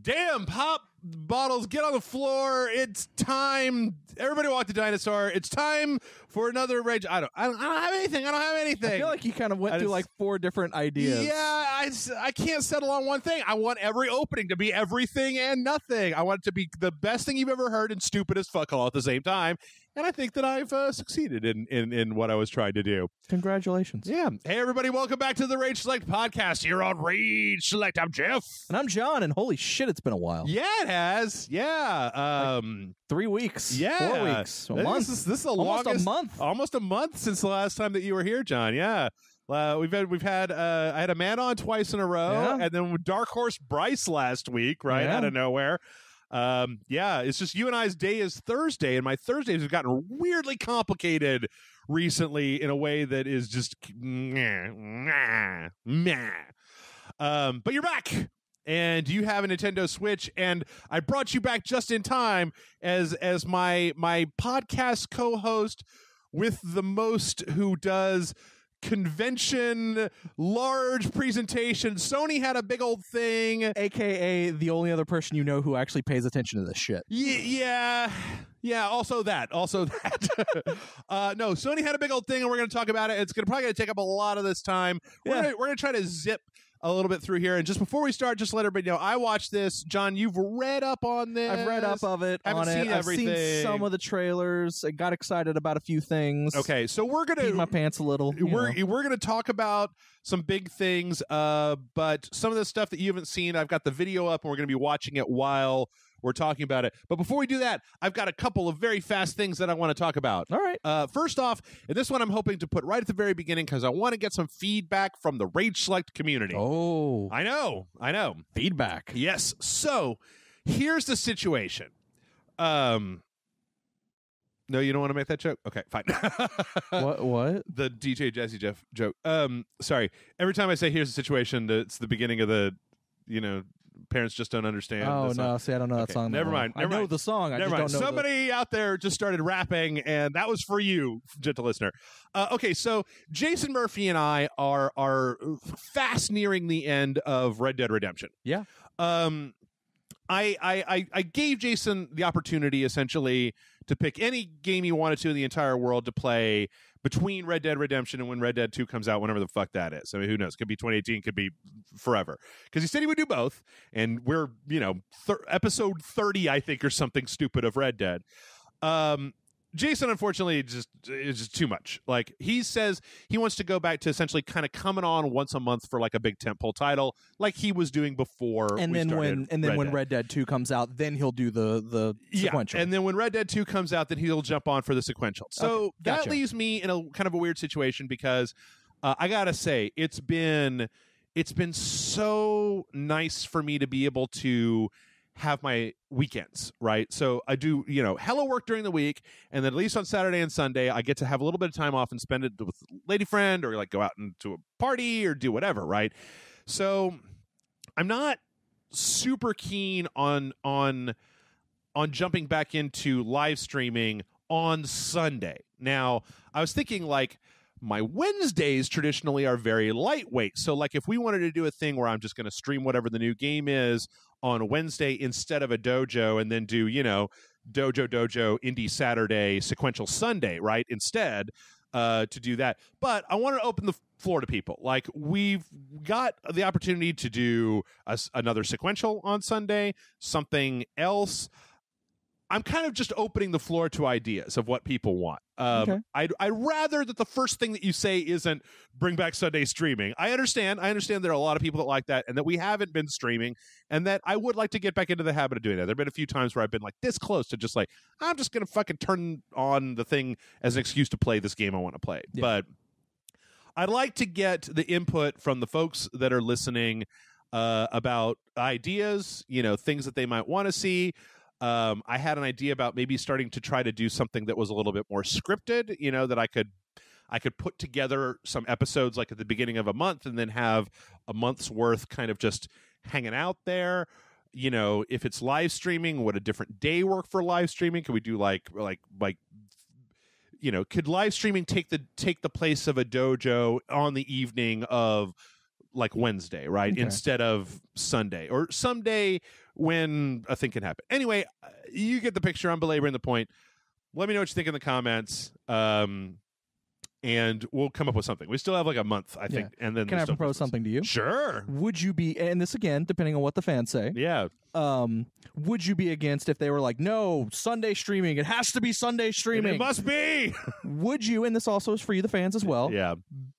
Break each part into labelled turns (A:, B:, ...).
A: Damn, pop bottles, get on the floor. It's time. Everybody walk the dinosaur. It's time for another rage. I don't have anything.
B: I feel like you kind of went through like 4 different ideas.
A: Yeah, I can't settle on one thing. I want every opening to be everything and nothing. I want it to be the best thing you've ever heard and stupid as fuck all at the same time. And I think that I've succeeded in what I was trying to do.
B: Congratulations.
A: Yeah. Hey, everybody. Welcome back to the Rage Select podcast here on Rage Select. I'm Jeff.
B: And I'm John. And holy shit, it's been a while.
A: Yeah, it has. Yeah.
B: 3 weeks.
A: Yeah.
B: 4 weeks. A month.
A: This is the
B: almost
A: longest.
B: A month.
A: Almost a month since the last time that you were here, John. Yeah. We've had I had a man on twice in a row, and then Dark Horse Bryce last week, right out of nowhere. It's just you and I's day is Thursday, and my Thursdays have gotten weirdly complicated recently in a way that is just meh. But you're back. And you have a Nintendo Switch, and I brought you back just in time as my podcast co-host with the most, who does convention large presentation. Sony had a big old thing,
B: aka the only other person you know who actually pays attention to this shit.
A: Yeah. Also that. No, Sony had a big old thing, and we're going to talk about it. It's probably going to take up a lot of this time. We're going to try to zip a little bit through here. And just before we start, just let everybody know, I watched this. John, you've read up on this.
B: I've read up of it.
A: Haven't seen everything.
B: I've seen some of the trailers. I got excited about a few things.
A: Okay, so we're gonna
B: peed my pants a little.
A: We're gonna talk about some big things, but some of the stuff that you haven't seen, I've got the video up, and we're gonna be watching it while we're talking about it. But before we do that, I've got a couple of very fast things that I want to talk about.
B: All right.
A: First off, and this one I'm hoping to put right at the very beginning because I want to get some feedback from the Rage Select community.
B: Oh.
A: I know.
B: Feedback.
A: Yes. So here's the situation. No, you don't want to make that joke? Okay, fine.
B: What?
A: The DJ Jazzy Jeff joke. Sorry. Every time I say here's the situation, it's the beginning of the, parents just don't understand.
B: Oh, no. See, I don't know that song.
A: Never mind.
B: I know the song. I just don't know.
A: Somebody out there just started rapping, and that was for you, gentle listener. Okay, so Jason Murphy and I are fast nearing the end of Red Dead Redemption.
B: Yeah.
A: I gave Jason the opportunity, essentially, to pick any game he wanted to in the entire world to play between Red Dead Redemption and when Red Dead 2 comes out, whenever the fuck that is. I mean, who knows? Could be 2018, could be forever. Because he said he would do both, and we're, episode 30, I think, or something stupid of Red Dead. Jason, unfortunately, is just too much. Like, he says he wants to go back to essentially kind of coming on once a month for like a big tentpole title, like he was doing before.
B: And then when Red Dead 2 comes out, then he'll do the sequential.
A: Yeah, and then when Red Dead 2 comes out, then he'll jump on for the sequential. So that leaves me in a kind of a weird situation because I gotta say it's been so nice for me to be able to have my weekends, right? So I do, hella work during the week, and then at least on Saturday and Sunday, I get to have a little bit of time off and spend it with a lady friend, or like go out into a party or do whatever, right? So I'm not super keen on jumping back into live streaming on Sunday. Now, I was thinking like my Wednesdays traditionally are very lightweight. So like if we wanted to do a thing where I'm just going to stream whatever the new game is on a Wednesday instead of a dojo, and then do, dojo, indie Saturday, sequential Sunday, right? Instead, to do that. But I want to open the floor to people. Like, we've got the opportunity to do another sequential on Sunday, something else. I'm kind of just opening the floor to ideas of what people want.
B: Okay.
A: I'd rather that the first thing that you say isn't bring back Sunday streaming. I understand there are a lot of people that like that, and that we haven't been streaming, and that I would like to get back into the habit of doing that. There have been a few times where I've been like this close to just like, I'm just going to fucking turn on the thing as an excuse to play this game I want to play. Yeah. But I'd like to get the input from the folks that are listening about ideas, things that they might want to see. I had an idea about maybe starting to try to do something that was a little bit more scripted, that I could put together some episodes like at the beginning of a month, and then have a month's worth kind of just hanging out there. If it's live streaming, would a different day work for live streaming? Could we do could live streaming take the place of a dojo on the evening of like Wednesday, right?
B: Okay.
A: Instead of Sunday or someday when a thing can happen. Anyway, you get the picture. I'm belaboring the point. Let me know what you think in the comments. And we'll come up with something. We still have like a month, I think. And then
B: can I propose something to you?
A: Sure.
B: Would you be, and this again, depending on what the fans say.
A: Yeah.
B: Would you be against if they were like, no, Sunday streaming, it has to be Sunday streaming.
A: It must be.
B: Would you, and this also is for you, the fans as well,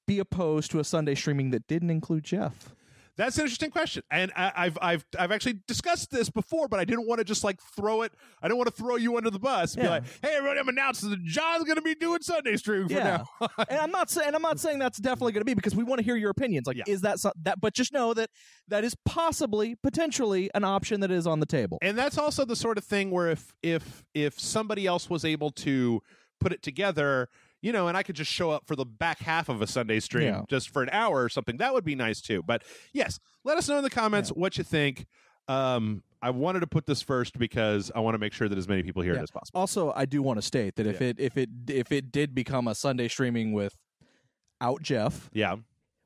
B: be opposed to a Sunday streaming that didn't include Jeff?
A: That's an interesting question, and I've actually discussed this before, but I didn't want to just like throw it. I don't want to throw you under the bus. And be like, hey, everybody, I'm announcing that John's going to be doing Sunday streaming from now on.
B: And I'm not saying that's definitely going to be, because we want to hear your opinions. Like, is that that? But just know that that is potentially an option that is on the table.
A: And that's also the sort of thing where if somebody else was able to put it together, you know, and I could just show up for the back half of a Sunday stream just for an hour or something, that would be nice too. But yes, let us know in the comments what you think. I wanted to put this first because I want to make sure that as many people hear it as possible.
B: Also, I do want to state that if it did become a Sunday streaming without Jeff,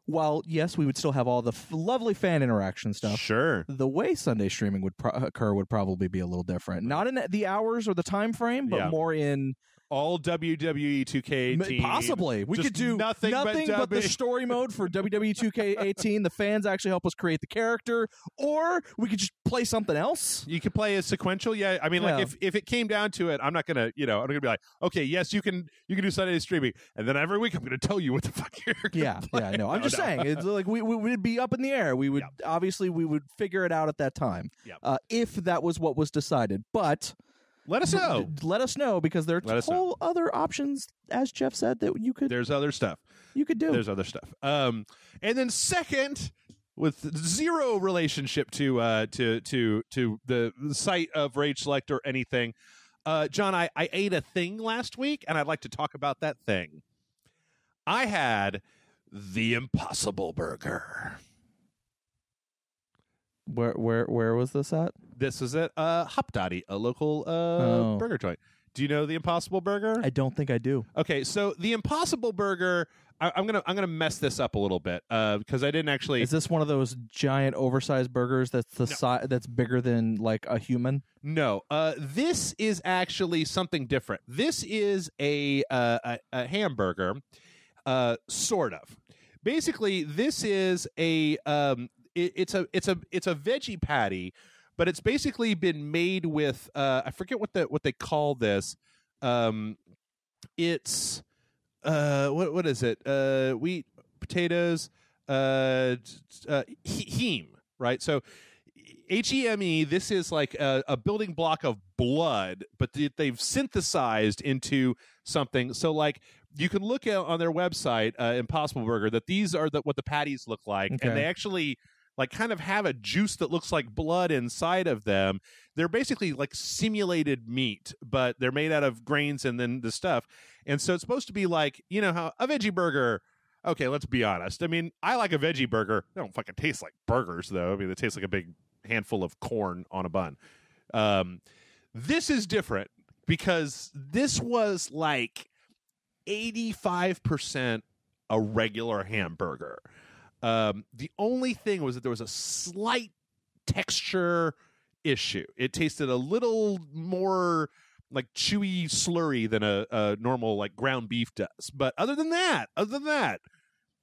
B: while yes, we would still have all the lovely fan interaction stuff.
A: Sure,
B: the way Sunday streaming would occur would probably be a little different. Not in the hours or the time frame, but more in
A: all WWE 2K18.
B: Possibly. We could do nothing but the story mode for WWE 2K18. The fans actually help us create the character. Or we could just play something else.
A: You could play a sequential. Yeah. I mean, like if it came down to it, I'm not going to, I'm going to be like, okay, yes, you can do Sunday streaming. And then every week I'm going to tell you what the fuck you're going to play.
B: No, I'm just saying. It's like we would be up in the air. We would, obviously, we would figure it out at that time. If that was what was decided. But
A: let us know.
B: Let us know, because there are whole other options, as Jeff said, that you could.
A: There's other stuff
B: you could do.
A: There's other stuff. And then second, with zero relationship to the site of Rage Select or anything, John, I ate a thing last week, and I'd like to talk about that thing. I had the Impossible Burger.
B: Where was this at?
A: This is at Hop Dotty, a local burger joint. Do you know the Impossible Burger?
B: I don't think I do.
A: Okay, so the Impossible Burger, I'm gonna mess this up a little bit because I didn't actually.
B: Is this one of those giant, oversized burgers that's that's bigger than like a human?
A: No, this is actually something different. This is a hamburger, sort of. Basically, this is a it's a veggie patty, but it's basically been made with I forget what they call this. It's what is it? Wheat, potatoes, heme, right? So HEME. This is like a building block of blood, but they've synthesized into something. So like you can look at on their website, Impossible Burger, that these are what the patties look like, and they actually like kind of have a juice that looks like blood inside of them. They're basically like simulated meat, but they're made out of grains and then the stuff. And so it's supposed to be like, you know how a veggie burger, okay, let's be honest. I mean, I like a veggie burger. They don't fucking taste like burgers, though. I mean, they taste like a big handful of corn on a bun. This is different because this was like 85% a regular hamburger. The only thing was that there was a slight texture issue. It tasted a little more like chewy slurry than a normal like ground beef does. But other than that,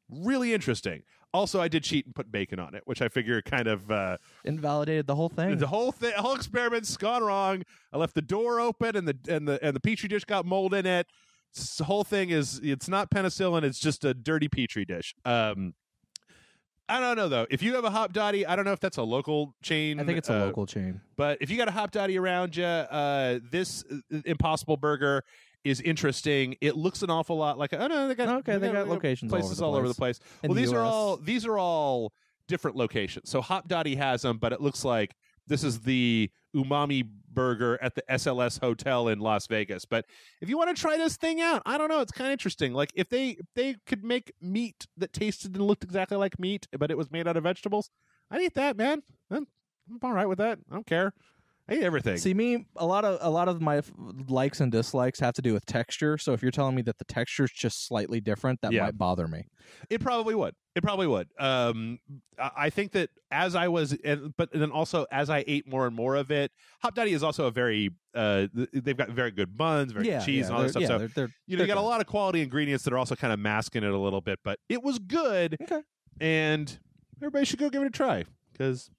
A: really interesting. Also, I did cheat and put bacon on it, which I figure kind of
B: invalidated the whole thing.
A: The whole experiment's gone wrong. I left the door open, and the petri dish got mold in it. The whole thing it's not penicillin. It's just a dirty petri dish. I don't know, though. If you have a Hop Dotty, I don't know if that's a local chain.
B: I think it's a local chain.
A: But if you got a Hop Dotty around you, this Impossible Burger is interesting. It looks an awful lot like they got
B: locations
A: places all over the place. Well, these are all different locations. So Hop Dotty has them, but it looks like this is the Umami Burger at the SLS Hotel in Las Vegas. But if you want to try this thing out, I don't know. It's kind of interesting. Like if they could make meat that tasted and looked exactly like meat, but it was made out of vegetables, I'd eat that, man. I'm all right with that. I don't care. I hate everything.
B: See, me, a lot of my likes and dislikes have to do with texture. So if you're telling me that the texture's just slightly different, that might bother me.
A: It probably would. I think that as I was, but then also as I ate more and more of it, Hop Daddy is also a very, they've got very good buns, very good cheese and all that stuff. So you got a lot of quality ingredients that are also kind of masking it a little bit, but it was good.
B: Okay.
A: And everybody should go give it a try because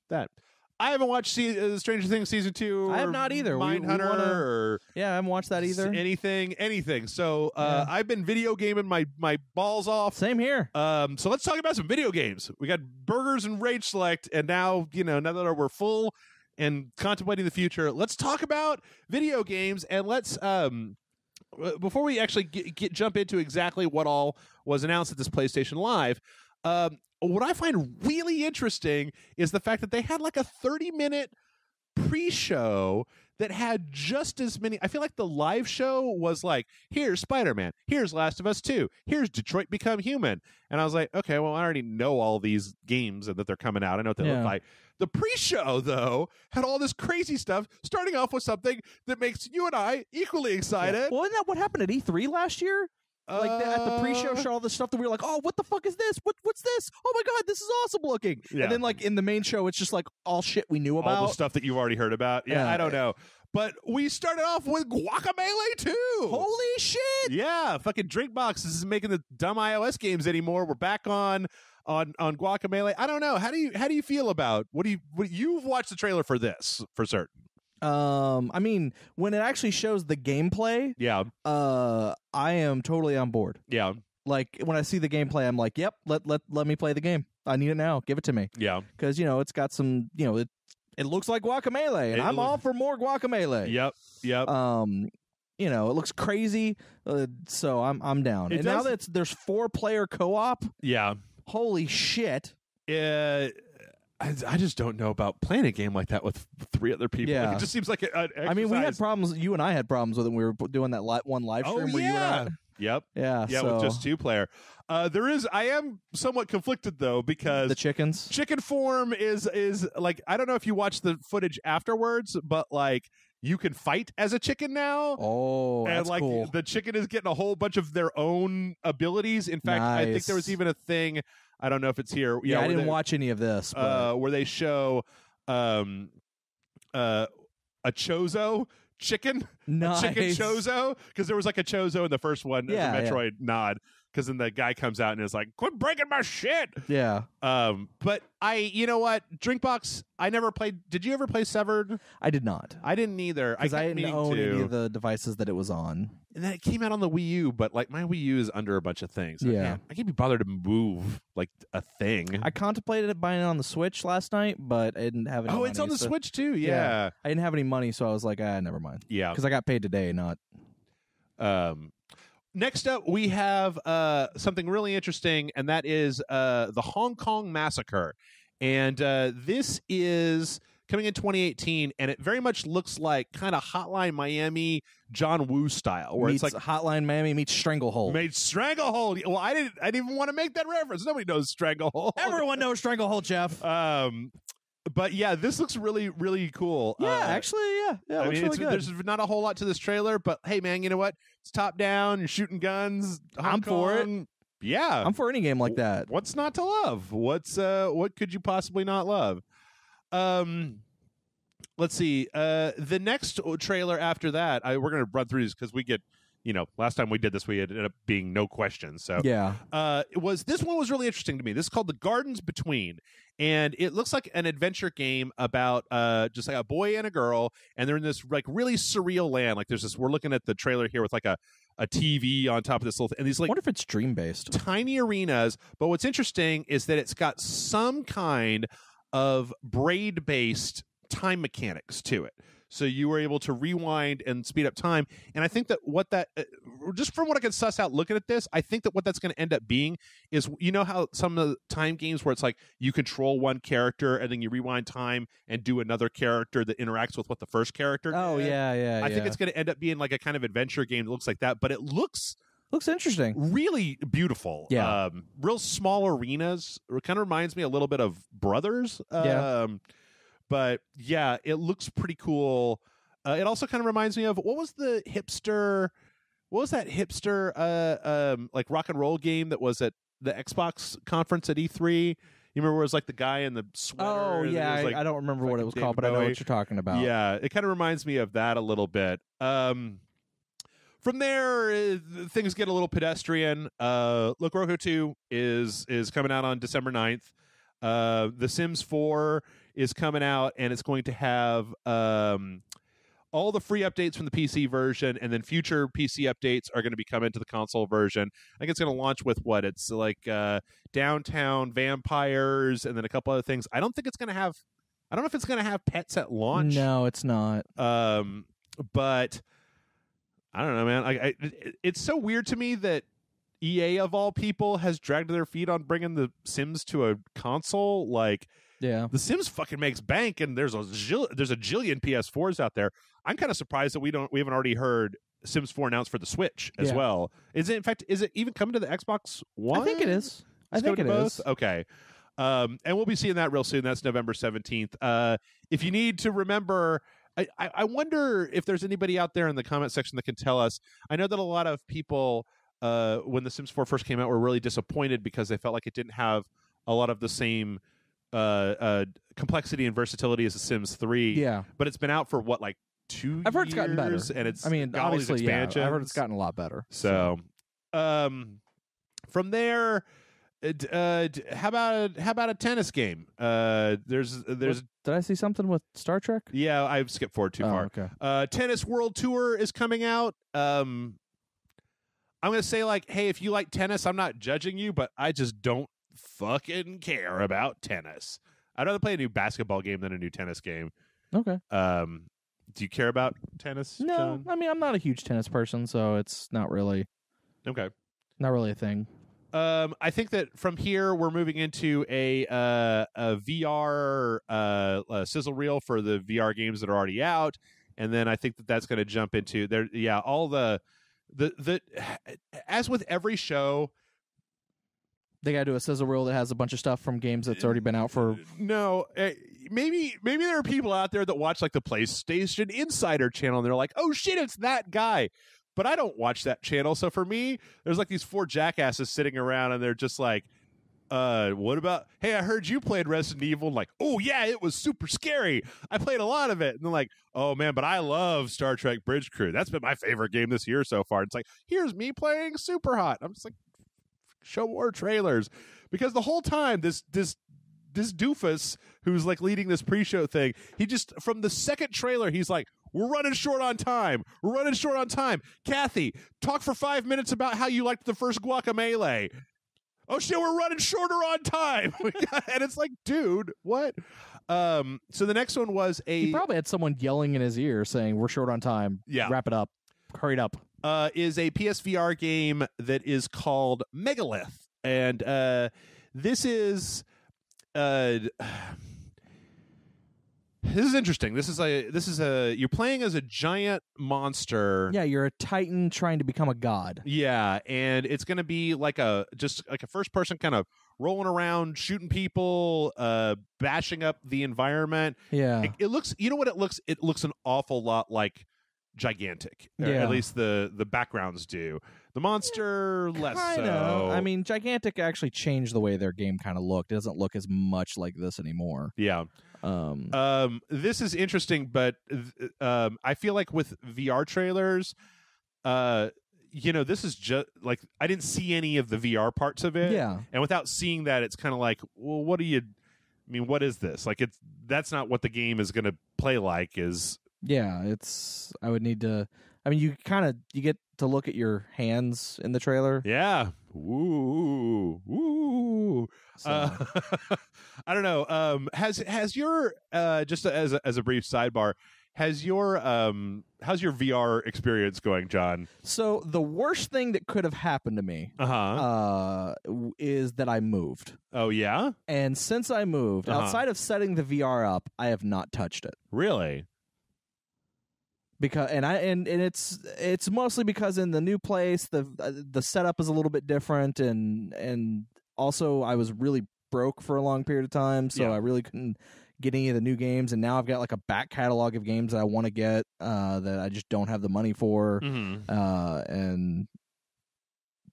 A: I haven't watched Stranger Things season 2.
B: I have not either.
A: Mindhunter or
B: I haven't watched that either.
A: Anything. So I've been video gaming my balls off.
B: Same here.
A: So let's talk about some video games. We got burgers and Rage Select, and now now that we're full and contemplating the future, let's talk about video games. And let's before we actually jump into exactly what all was announced at this PlayStation Live. What I find really interesting is the fact that they had like a 30-minute pre-show that had just as many. I feel like the live show was like, here's Spider-Man, here's Last of Us 2, here's Detroit Become Human. And I was like, okay, well, I already know all these games and that they're coming out. I know what they look like. The pre-show, though, had all this crazy stuff, starting off with something that makes you and I equally excited.
B: Yeah. Well, isn't that what happened at E3 last year? Like at the pre-show show, all this stuff that we were like, oh, what the fuck is this? What's this? Oh my god, this is awesome looking. Yeah. And then like in the main show, it's just like all shit we knew about.
A: All the stuff that you've already heard about. Yeah, I don't know. But we started off with Guacamelee 2.
B: Holy shit.
A: Yeah, fucking Drinkbox isn't making the dumb iOS games anymore. We're back on Guacamelee. I don't know. How do you feel about you've watched the trailer for this for certain?
B: I mean, when it actually shows the gameplay, I am totally on board.
A: Yeah.
B: Like when I see the gameplay, I'm like, yep, let me play the game. I need it now. Give it to me.
A: Yeah.
B: Because it's got some, it looks like Guacamelee, and I'm all for more Guacamelee.
A: Yep.
B: It looks crazy, so I'm down. Now that there's 4-player co-op.
A: Yeah.
B: Holy shit.
A: I just don't know about playing a game like that with 3 other people.
B: Yeah.
A: Like, it just seems like an exercise.
B: I mean, we had problems. You and I had problems with it when we were doing that one live stream where you and I.
A: Yep.
B: Yeah.
A: With just 2-player. I am somewhat conflicted though because
B: the chicken
A: form is like, I don't know if you watch the footage afterwards, but like you can fight as a chicken now.
B: Oh,
A: and
B: that's
A: like
B: cool.
A: The chicken is getting a whole bunch of their own abilities. In fact, I think there was even a thing. I don't know if it's here.
B: Yeah, I didn't watch any of this.
A: Where they show a Chozo chicken,
B: nice.
A: A chicken Chozo, because there was like a Chozo in the first one as a Metroid nod. Because then the guy comes out and is like, "Quit breaking my shit."
B: Yeah.
A: But you know what? Drinkbox, I never played. Did you ever play Severed?
B: I did not.
A: I didn't either.
B: Because I didn't own any of the devices that it was on.
A: And then it came out on the Wii U, but like my Wii U is under a bunch of things.
B: Yeah.
A: I can't be bothered to move like a thing.
B: I contemplated buying it on the Switch last night, but I didn't have any money.
A: It's on the Switch too. Yeah.
B: I didn't have any money, so I was like, never mind.
A: Yeah.
B: Because I got paid today, not.
A: Next up, we have something really interesting, and that is the Hong Kong Massacre. And this is coming in 2018, and it very much looks like kind of Hotline Miami, John Woo style, where
B: meets
A: it's like
B: Hotline Miami meets Stranglehold.
A: Stranglehold. Well, I didn't even want to make that reference. Nobody knows Stranglehold.
B: Everyone knows Stranglehold, Jeff.
A: But yeah, this looks really, really cool.
B: Yeah, actually, yeah.
A: I
B: mean,
A: really good. There's not a whole lot to this trailer, but hey, man, you know what? It's top down. You're shooting guns.
B: I'm for it.
A: Yeah,
B: I'm for any game like that.
A: What's not to love? What could you possibly not love? Let's see. The next trailer after that, we're gonna run through these because we get. Last time we did this, we ended up being no questions. So
B: yeah,
A: this one was really interesting to me. This is called The Gardens Between, and it looks like an adventure game about just like a boy and a girl, and they're in this like really surreal land. Like there's this. We're looking at the trailer here with like a TV on top of this little thing, and these like. I
B: wonder if it's dream based.
A: Tiny arenas, but what's interesting is that it's got some kind of braid based time mechanics to it. So you were able to rewind and speed up time. And I think that just from what I can suss out looking at this, I think that what that's going to end up being is, how some of the time games where it's like you control one character and then you rewind time and do another character that interacts with what the first character did.
B: Oh, yeah.
A: I think it's going to end up being like a kind of adventure game that looks like that, but it looks
B: interesting.
A: Really beautiful.
B: Yeah.
A: Real small arenas. It kind of reminds me a little bit of Brothers.
B: Yeah.
A: But yeah, it looks pretty cool. It also kind of reminds me of what was that hipster like rock and roll game that was at the Xbox conference at E3? You remember where it was like the guy in the sweater?
B: Oh, yeah.
A: Like,
B: I don't remember what it was called, but I know what you're talking about.
A: Yeah, it kind of reminds me of that a little bit. From there, things get a little pedestrian. Look, Roku 2 is coming out on December 9th. The Sims 4 is coming out, and it's going to have all the free updates from the PC version, and then future PC updates are going to be coming to the console version. I think it's going to launch with what? It's like Downtown Vampires, and then a couple other things. I don't know if it's going to have pets at launch.
B: No, it's not.
A: But I don't know, man. It's so weird to me that EA of all people has dragged their feet on bringing the Sims to a console. Like,
B: yeah,
A: the Sims fucking makes bank, and there's a jillion PS4s out there. I'm kind of surprised that we haven't already heard Sims 4 announced for the Switch as well. Is it even coming to the Xbox One?
B: I think it is. I think it is.
A: Okay. And we'll be seeing that real soon. That's November 17th. If you need to remember, I wonder if there's anybody out there in the comment section that can tell us. I know that a lot of people, when the Sims 4 first came out, were really disappointed because they felt like it didn't have a lot of the same complexity and versatility as the Sims 3. Yeah. But it's been out for what, like 2 years?
B: I've heard it's gotten better.
A: And it's
B: obviously,
A: expansion.
B: I've heard it's gotten a lot better.
A: So, from there, how about a tennis game? There's. Did
B: I see something with Star Trek?
A: Yeah, I skipped forward too far.
B: Okay.
A: Tennis World Tour is coming out. I'm gonna say, like, hey, if you like tennis, I'm not judging you, but I just don't fucking care about tennis. I'd rather play a new basketball game than a new tennis game.
B: Okay.
A: Do you care about tennis?
B: No,
A: John?
B: I mean, I'm not a huge tennis person, so it's not really a thing.
A: I think that from here we're moving into a VR sizzle reel for the VR games that are already out, and then I think that that's going to jump into there. Yeah, all the as with every show,
B: they got to do a sizzle reel that has a bunch of stuff from games that's already been out for.
A: No, maybe there are people out there that watch like the PlayStation Insider channel, and they're like, "Oh shit, it's that guy." But I don't watch that channel, so for me, there's like these 4 jackasses sitting around, and they're just like, what about, hey, I heard you played Resident Evil. I'm like, oh, yeah, it was super scary. I played a lot of it. And they're like, oh, man, but I love Star Trek Bridge Crew. That's been my favorite game this year so far. It's like, here's me playing Super Hot. I'm just like, show more trailers. Because the whole time, this doofus who's like leading this pre-show thing, he just, from the second trailer, he's like, we're running short on time. Kathy, talk for 5 minutes about how you liked the first Guacamelee. Oh shit, we're running shorter on time. And it's like, dude, what? So the next one was
B: he probably had someone yelling in his ear saying, we're short on time.
A: Yeah.
B: Wrap it up. Hurry it up.
A: Is a PSVR game that is called Megalith. And this is interesting. This is a you're playing as a giant monster.
B: Yeah, you're a titan trying to become a god.
A: Yeah, and it's going to be like a first person kind of rolling around, shooting people, bashing up the environment.
B: Yeah.
A: It looks, you know what it looks? It looks an awful lot like Gigantic.
B: Yeah.
A: At least the backgrounds do. The monster, less so.
B: I mean, Gigantic actually changed the way their game kind of looked. It doesn't look as much like this anymore.
A: Yeah. This is interesting, but I feel like with VR trailers, this is just like I didn't see any of the VR parts of it.
B: Yeah.
A: And without seeing that, it's kind of like, well, what is this? Like, that's not what the game is going to play like.
B: Yeah, I would need to. I mean, you get to look at your hands in the trailer.
A: Yeah. Ooh. So. I don't know. Has your just as a brief sidebar, how's your VR experience going, John?
B: So the worst thing that could have happened to me is that I moved.
A: Oh yeah?
B: And since I moved, outside of setting the VR up, I have not touched it.
A: Really?
B: Because it's mostly because in the new place the setup is a little bit different, and also I was really broke for a long period of time, so I really couldn't get any of the new games, and now I've got like a back catalog of games that I want to get that I just don't have the money for, and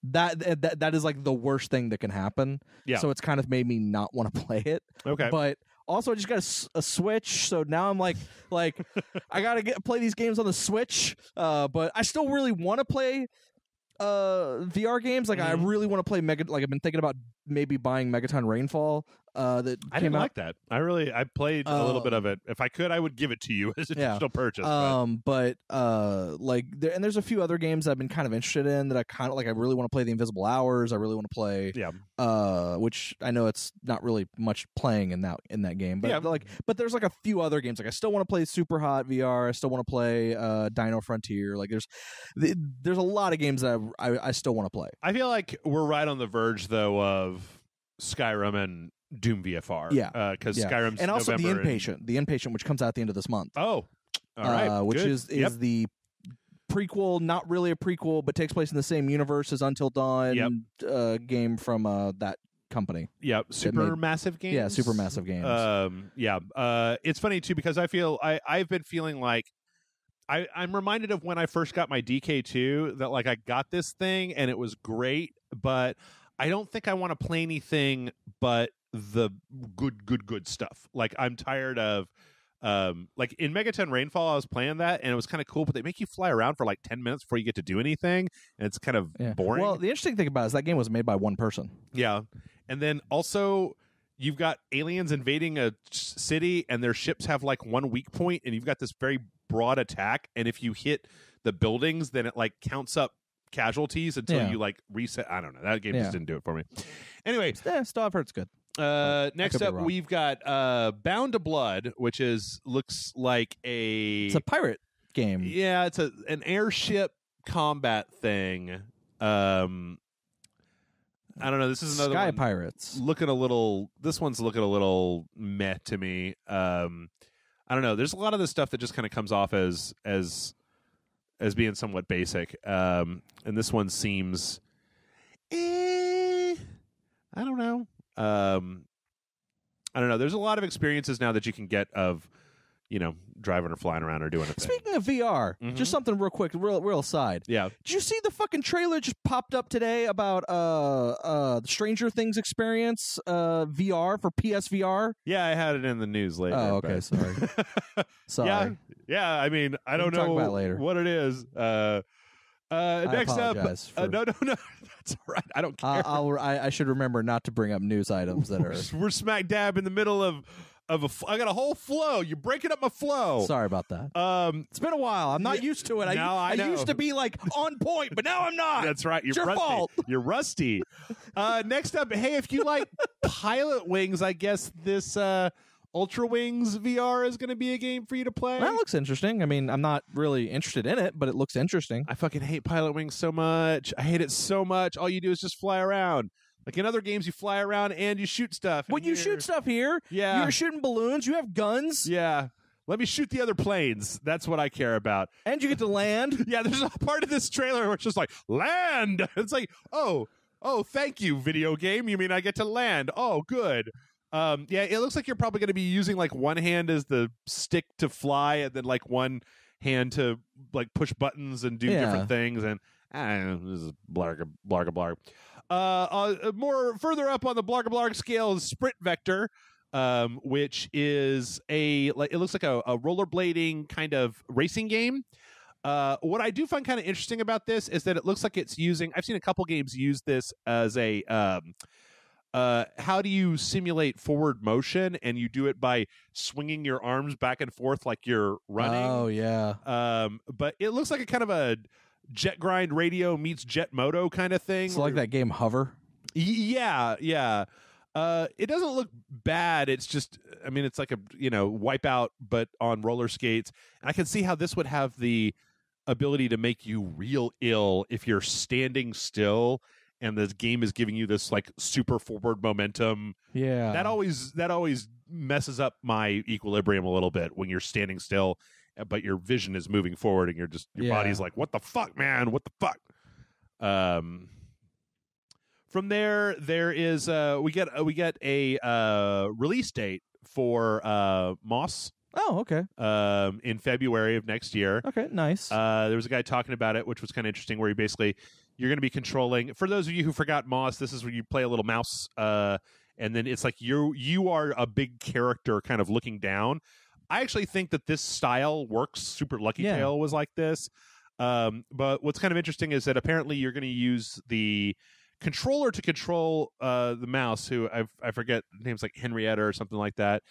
B: that is like the worst thing that can happen.
A: Yeah.
B: So it's kind of made me not want to play it.
A: Okay.
B: But also, I just got a Switch, so now I'm like I gotta play these games on the Switch. But I still really want to play VR games. Like I really want to play I've been thinking about maybe buying Megaton Rainfall. That
A: I didn't like that. I played a little bit of it. If I could, I would give it to you as a digital purchase.
B: But there's a few other games I've been kind of interested in that I kind of like. I really want to play The Invisible Hours. I really want to play. Which I know it's not really much playing in that game, but but there's like a few other games. Like I still want to play Super Hot VR. I still want to play Dino Frontier. Like there's a lot of games that I still want to play.
A: I feel like we're right on the verge though of Skyrim and Doom VFR. Because Skyrim's
B: and also
A: November
B: The Inpatient, which comes out at the end of this month.
A: Oh, all right.
B: Which is the prequel, not really a prequel, but takes place in the same universe as Until Dawn game from that company.
A: Yeah, Supermassive Games.
B: Yeah, Supermassive Games.
A: It's funny too because I've been feeling like I'm reminded of when I first got my DK2 that like I got this thing and it was great, but I don't think I want to play anything but the good stuff. Like I'm tired of like in Megaton Rainfall I was playing that and it was kind of cool, but they make you fly around for like 10 minutes before you get to do anything and it's kind of boring.
B: Well, the interesting thing about it is that game was made by one person.
A: Yeah. And then also you've got aliens invading a city and their ships have like one weak point and you've got this very broad attack and if you hit the buildings then it like counts up casualties until you like reset. I don't know. That game just didn't do it for me. Anyway,
B: still I've heard it's good.
A: Next up, we've got Bound to Blood, which looks like
B: it's a pirate game.
A: Yeah, it's an airship combat thing. I don't know. This is another
B: Sky
A: one
B: Pirates.
A: This one's looking a little meh to me. I don't know. There's a lot of this stuff that just kind of comes off as being somewhat basic. And this one seems, I don't know. I don't know. There's a lot of experiences now that you can get of, driving or flying around or doing a thing.
B: Speaking of VR, just something real quick, real aside.
A: Yeah.
B: Did you see the fucking trailer just popped up today about the Stranger Things experience VR for PSVR?
A: Yeah, I had it in the news later.
B: Oh, okay, sorry. Sorry.
A: Yeah. I mean, I don't know what it is. Next up, no, that's all right. I don't care.
B: I should remember not to bring up news items that are.
A: We're smack dab in the middle of I got a whole flow. You're breaking up my flow.
B: Sorry about that. It's been a while. I'm not used to it. I used to be like on point, but now I'm not.
A: That's right.
B: It's your fault.
A: You're rusty. Next up, hey, if you like Pilot Wings, I guess this Ultra Wings VR is going to be a game for you to play.
B: That looks interesting. I mean, I'm not really interested in it, but it looks interesting.
A: I fucking hate Pilot Wings so much. I hate it so much. All you do is just fly around. Like in other games, you fly around and you shoot stuff.
B: Well, you shoot stuff here.
A: Yeah.
B: You're shooting balloons. You have guns.
A: Yeah. Let me shoot the other planes. That's what I care about.
B: And you get to land.
A: Yeah, there's a part of this trailer where it's just like, land. It's like, oh, thank you, video game. You mean I get to land? Oh, good. Yeah, it looks like you're probably going to be using like one hand as the stick to fly and then like one hand to like push buttons and do different things. And this is blarg. More further up on the blarg scale is Sprint Vector, which is it looks like a rollerblading kind of racing game. What I do find kind of interesting about this is that it looks like it's using. I've seen a couple games use this as a how do you simulate forward motion, and you do it by swinging your arms back and forth like you're running.
B: Oh yeah.
A: But it looks like a kind of a Jet Grind Radio meets Jet Moto kind of thing.
B: It's like that game Hover.
A: Yeah. It doesn't look bad. It's just, I mean, it's like a Wipeout but on roller skates. And I can see how this would have the ability to make you real ill if you're standing still and the game is giving you this like super forward momentum.
B: Yeah.
A: That always messes up my equilibrium a little bit when you're standing still, but your vision is moving forward and your body's like, what the fuck, man? What the fuck? From there is we get a release date for Moss.
B: Oh, okay.
A: In February of next year.
B: Okay, nice.
A: There was a guy talking about it, which was kind of interesting, where you're going to be controlling. For those of you who forgot Moss, this is where you play a little mouse, and then it's like you are a big character, kind of looking down. I actually think that this style works. Super Lucky Tail was like this, but what's kind of interesting is that apparently you're going to use the controller to control the mouse. Who I forget names, like Henrietta or something like that.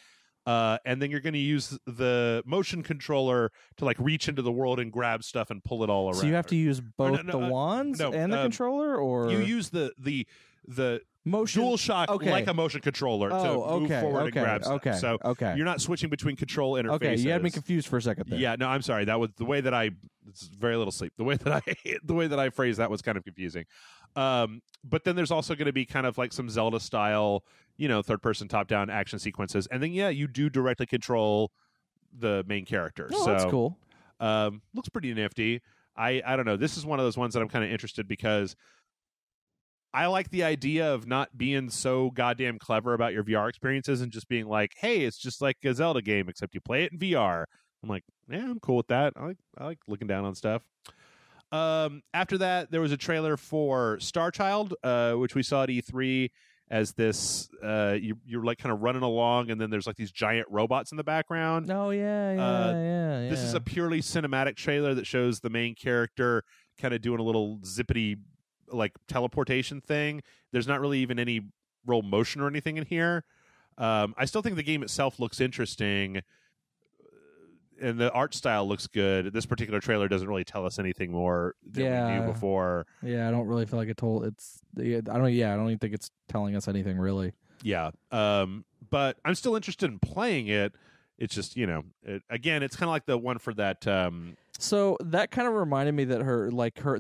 A: And then you're going to use the motion controller to like reach into the world and grab stuff and pull it all around.
B: So you have to use both the wands and the controller, or
A: you use the
B: motion
A: DualShock like a motion controller to move forward and grab stuff. So you're not switching between control interfaces. Okay,
B: you had me confused for a second there.
A: Yeah, no, I'm sorry. That was the way that it's very little sleep. The way that I phrased that was kind of confusing. But then there's also going to be kind of like some Zelda style, third-person top-down action sequences. And then, you do directly control the main character.
B: Oh, so that's cool.
A: Looks pretty nifty. I don't know. This is one of those ones that I'm kind of interested because I like the idea of not being so goddamn clever about your VR experiences and just being like, hey, it's just like a Zelda game, except you play it in VR. I'm like, yeah, I'm cool with that. I like looking down on stuff. After that, there was a trailer for Star Child, which we saw at E3 as this, you're like kind of running along, and then there's like these giant robots in the background.
B: Oh, yeah.
A: This is a purely cinematic trailer that shows the main character kind of doing a little zippity, like, teleportation thing. There's not really even any real motion or anything in here. I still think the game itself looks interesting, and the art style looks good. This particular trailer doesn't really tell us anything more than we knew before.
B: Yeah, I don't really feel like I don't even think it's telling us anything really.
A: Yeah. But I'm still interested in playing it. It's just, again, it's kind of like the one for that.
B: So that kind of reminded me that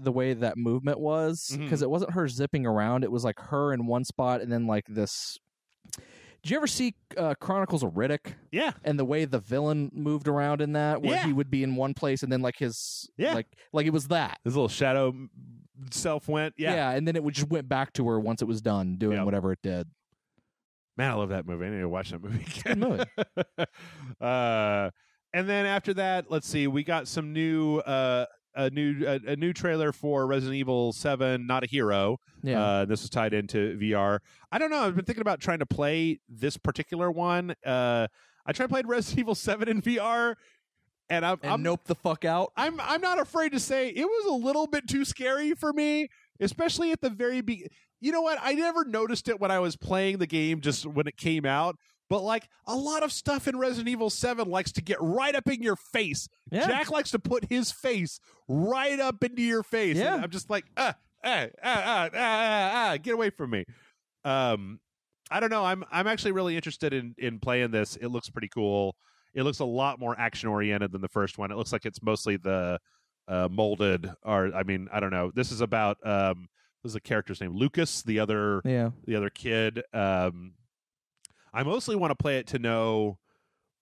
B: the way that movement was, because it wasn't her zipping around. It was like her in one spot and then like this. Did you ever see Chronicles of Riddick?
A: Yeah.
B: And the way the villain moved around in that, where he would be in one place and then like his like it was that.
A: His little shadow self went. Yeah.
B: Yeah, and then it just went back to her once it was done doing whatever it did.
A: Man, I love that movie. I need to watch that movie again.
B: Good movie.
A: And then after that, let's see, we got some new a new trailer for Resident Evil 7, Not a Hero.
B: Yeah.
A: This was tied into VR. I don't know. I've been thinking about trying to play this particular one. I tried playing Resident Evil 7 in VR, and I'm
B: nope the fuck out.
A: I'm not afraid to say it was a little bit too scary for me, especially at the very beginning. You know what? I never noticed it when I was playing the game, just when it came out. But, like, a lot of stuff in Resident Evil 7 likes to get right up in your face. Yeah. Jack likes to put his face right up into your face.
B: Yeah.
A: And I'm just like, get away from me. I don't know. I'm actually really interested in playing this. It looks pretty cool. It looks a lot more action-oriented than the first one. It looks like it's mostly the molded, or, I mean, I don't know. This is about, this is a character's name, Lucas, the other kid. I mostly want to play it to know,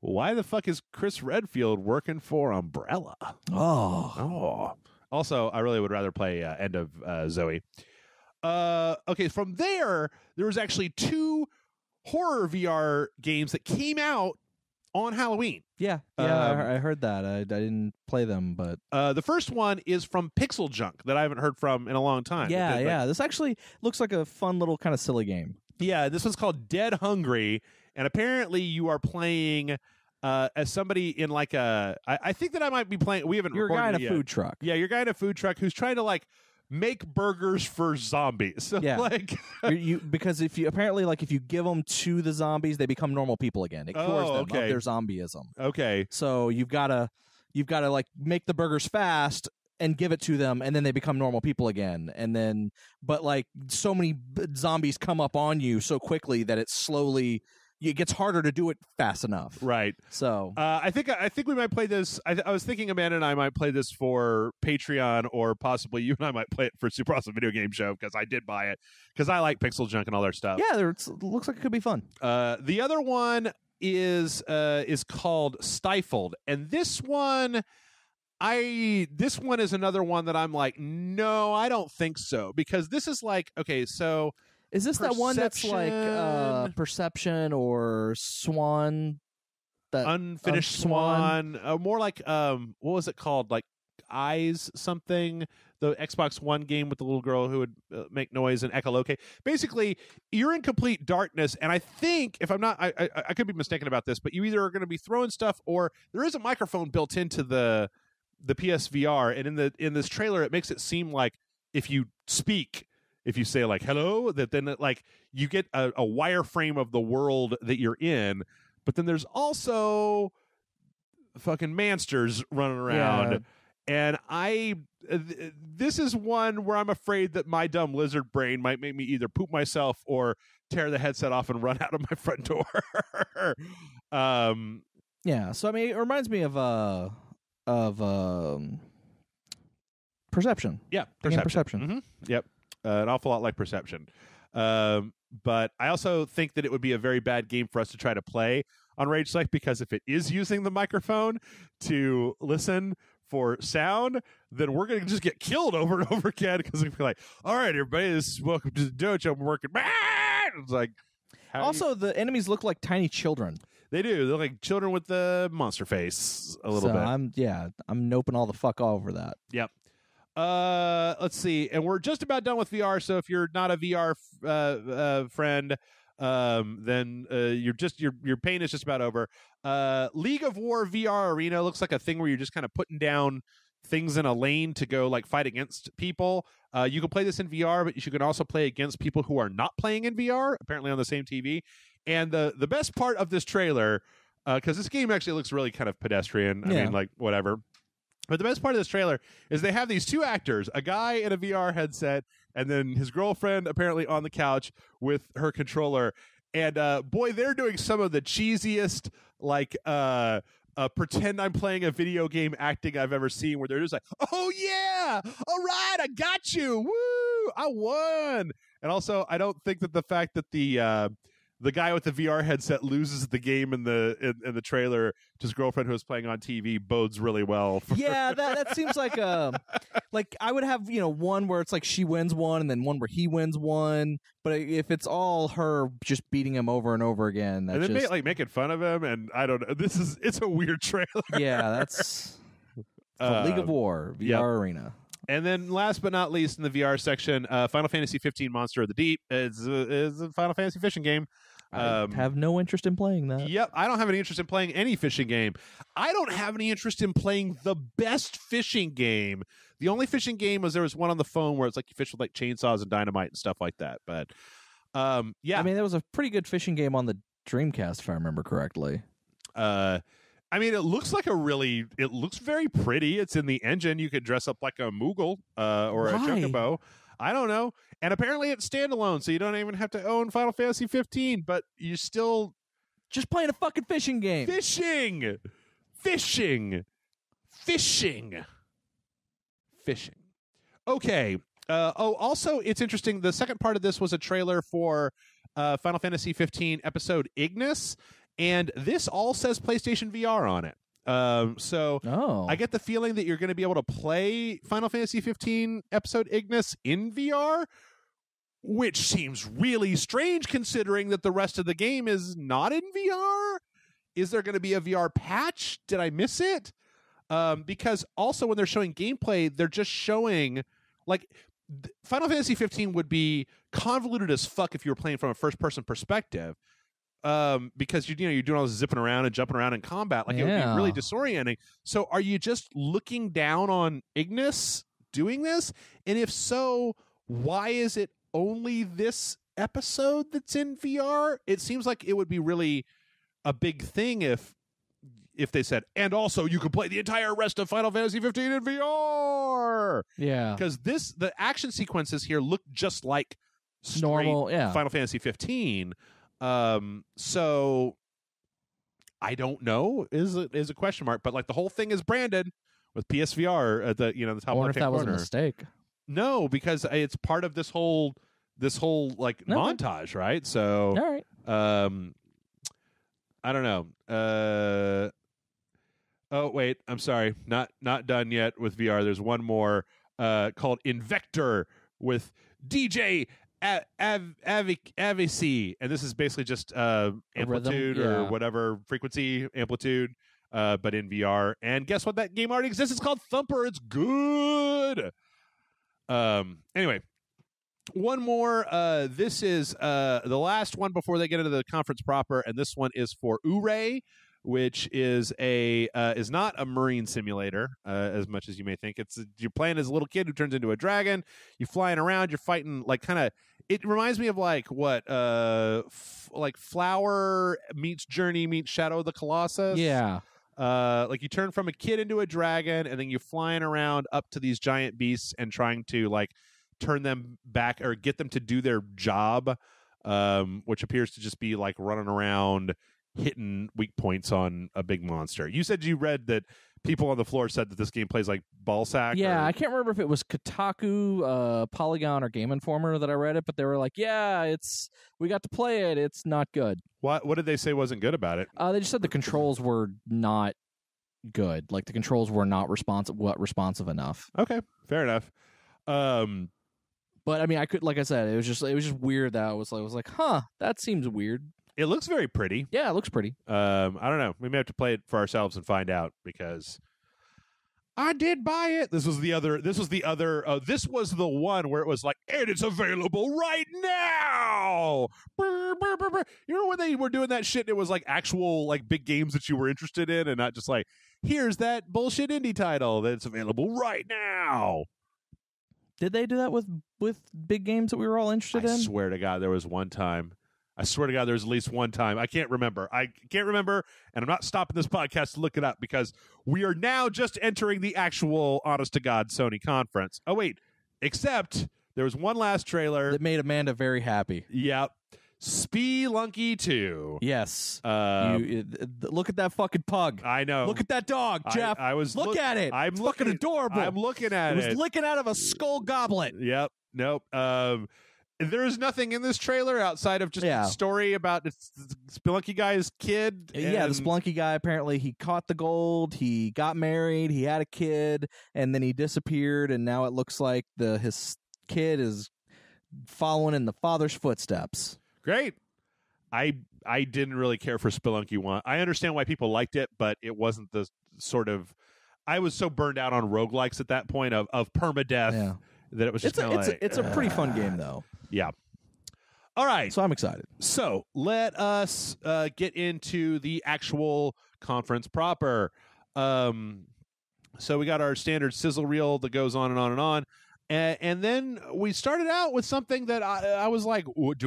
A: why the fuck is Chris Redfield working for Umbrella?
B: Oh.
A: Also, I really would rather play End of Zoe. Okay, from there was actually 2 horror VR games that came out on Halloween.
B: Yeah, I heard that. I didn't play them, but
A: the first one is from Pixel Junk that I haven't heard from in a long time.
B: Yeah. This actually looks like a fun little kind of silly game.
A: Yeah, this one's called Dead Hungry, and apparently you are playing as somebody in like a. I think that I might be playing. We haven't.
B: You're a guy in a
A: yet.
B: food truck.
A: Yeah, you're a guy in a food truck who's trying to like make burgers for zombies. So, like,
B: because if you give them to the zombies, they become normal people again. It cures them of their zombieism.
A: Okay.
B: So you've got to like make the burgers fast and give it to them, and then they become normal people again. And then, but like so many zombies come up on you so quickly that it gets harder to do it fast enough.
A: Right.
B: So
A: I think we might play this. I was thinking Amanda and I might play this for Patreon, or possibly you and I might play it for Super Awesome Video Game Show, because I did buy it because I like Pixel Junk and all their stuff.
B: Yeah, it looks like it could be fun.
A: The other one is called Stifled, and this one This one is another one that I'm like, no, I don't think so, because this is like, okay, so
B: is this that one that's like Perception or Swan? That
A: Unfinished Swan, more like what was it called? Like Eyes something, the Xbox One game with the little girl who would make noise and echolocates. Basically, you're in complete darkness, and I think, if I'm not, I could be mistaken about this, but you either are going to be throwing stuff, or there is a microphone built into the PSVR, and in this trailer, it makes it seem like if you speak, if you say like hello, that then like you get a wireframe of the world that you're in. But then there's also fucking monsters running around, and this is one where I'm afraid that my dumb lizard brain might make me either poop myself or tear the headset off and run out of my front door.
B: Yeah, so I mean, it reminds me of Perception.
A: Yeah,
B: Perception.
A: Mm-hmm. Yep, an awful lot like Perception. But I also think that it would be a very bad game for us to try to play on Rage Select, because if it is using the microphone to listen for sound, then we're going to just get killed over and over again, because we'll be like, all right, everybody, this is welcome to the dojo. I'm working. It's like,
B: also, the enemies look like tiny children.
A: They do. They're like children with the monster face a little bit.
B: I'm noping all the fuck all over that.
A: Yep. Let's see, and we're just about done with VR. So if you're not a VR friend, then your pain is just about over. League of War VR Arena looks like a thing where you're just kind of putting down things in a lane to go like fight against people. You can play this in VR, but you can also play against people who are not playing in VR, apparently on the same TV. And the best part of this trailer, because this game actually looks really kind of pedestrian. I mean, like, whatever. But the best part of this trailer is they have these two actors, a guy in a VR headset, and then his girlfriend apparently on the couch with her controller. And boy, they're doing some of the cheesiest, like, pretend I'm playing a video game acting I've ever seen, where they're just like, oh yeah, all right, I got you, woo, I won. And also, I don't think that the fact that the guy with the VR headset loses the game in the trailer to his girlfriend who was playing on TV bodes really well.
B: Yeah, that seems like I would have, one where it's like she wins one and then one where he wins one. But if it's all her just beating him over and over again, that's
A: and then making fun of him, and I don't know. It's a weird trailer.
B: Yeah, that's League of War VR Arena.
A: And then last but not least in the VR section, Final Fantasy 15 Monster of the Deep is a Final Fantasy fishing game.
B: I have no interest in playing that.
A: Yep, I don't have any interest in playing any fishing game. I don't have any interest in playing the best fishing game. The only fishing game was there was one on the phone where it's like you fish with like chainsaws and dynamite and stuff like that. But yeah,
B: I mean, there was a pretty good fishing game on the Dreamcast, if I remember correctly.
A: I mean, it looks very pretty. It's in the engine. You could dress up like a Moogle or a Chocobo. I don't know. And apparently it's standalone, so you don't even have to own Final Fantasy 15, but you still
B: just playing a fucking fishing game.
A: Fishing. Okay. Also, it's interesting. The second part of this was a trailer for Final Fantasy 15 episode Ignis, and this all says PlayStation VR on it. I get the feeling that you're going to be able to play Final Fantasy 15 episode Ignis in VR, which seems really strange considering that the rest of the game is not in VR. Is there going to be a VR patch? Did I miss it? Because also when they're showing gameplay, they're just showing like Final Fantasy 15 would be convoluted as fuck if you were playing from a first person perspective. Because you're doing all this zipping around and jumping around in combat, like it would be really disorienting. So are you just looking down on Ignis doing this? And if so, why is it only this episode that's in VR? It seems like it would be really a big thing if they said, and also you could play the entire rest of Final Fantasy 15 in VR.
B: Yeah.
A: Because the action sequences here look just like
B: normal
A: Final Fantasy 15. So I don't know is a question mark, but like the whole thing is branded with PSVR at the the top left hand corner.
B: That was a mistake.
A: No, because it's part of this whole like montage, right? So
B: all right.
A: I don't know. Oh wait, I'm sorry, not done yet with VR. There's one more called Invector with DJ Avici, and this is basically just amplitude or whatever frequency amplitude, but in VR. And guess what? That game already exists. It's called Thumper. It's good. Anyway, one more. This is the last one before they get into the conference proper, and this one is for Ure, which is is not a marine simulator as much as you may think. You're playing as a little kid who turns into a dragon. You're flying around. You're fighting like kind of. It reminds me of like what like Flower meets Journey meets Shadow of the Colossus.
B: Yeah.
A: Like you turn from a kid into a dragon, and then you're flying around up to these giant beasts and trying to like turn them back or get them to do their job, which appears to just be like running around hitting weak points on a big monster. You said you read that people on the floor said that this game plays like ballsack.
B: Yeah, I can't remember if it was Kotaku, Polygon, or Game Informer that I read it, but they were like, "Yeah, we got to play it. It's not good."
A: What did they say wasn't good about it?
B: They just said the controls were not good. Like the controls were not responsive enough.
A: Okay, fair enough.
B: But I mean, like I said, it was just weird that I was like, "Huh, that seems weird."
A: It looks very pretty.
B: Yeah, it looks pretty.
A: I don't know. We may have to play it for ourselves and find out, because I did buy it. This was the one where it was like, and it's available right now. Brr, brr, brr, brr. You know when they were doing that shit? And it was like actual like big games that you were interested in, and not just like, here's that bullshit indie title that's available right now.
B: Did they do that with big games that we were all interested in?
A: I swear to God, there was one time. I swear to God, there was at least one time. I can't remember, and I'm not stopping this podcast to look it up, because we are now just entering the actual honest-to-God Sony conference. Oh, wait. Except there was one last trailer.
B: That made Amanda very happy.
A: Yep. Spelunky 2.
B: Yes. Look at that fucking pug.
A: I know.
B: Look at that dog, Jeff. Look at it. It's fucking adorable.
A: I'm looking at it.
B: It was licking out of a skull goblet.
A: Yep. Nope. There is nothing in this trailer outside of just a story about the Spelunky guy's kid.
B: Yeah, the Spelunky guy, apparently he caught the gold, he got married, he had a kid, and then he disappeared, and now it looks like his kid is following in the father's footsteps.
A: Great. I didn't really care for Spelunky 1. I understand why people liked it, but it wasn't the sort of... I was so burned out on roguelikes at that point of permadeath that it was just kind of like...
B: It's a pretty fun game, though.
A: Yeah. All right.
B: So I'm excited.
A: So let us get into the actual conference proper. So we got our standard sizzle reel that goes on and on and on. And then we started out with something that I was like, what?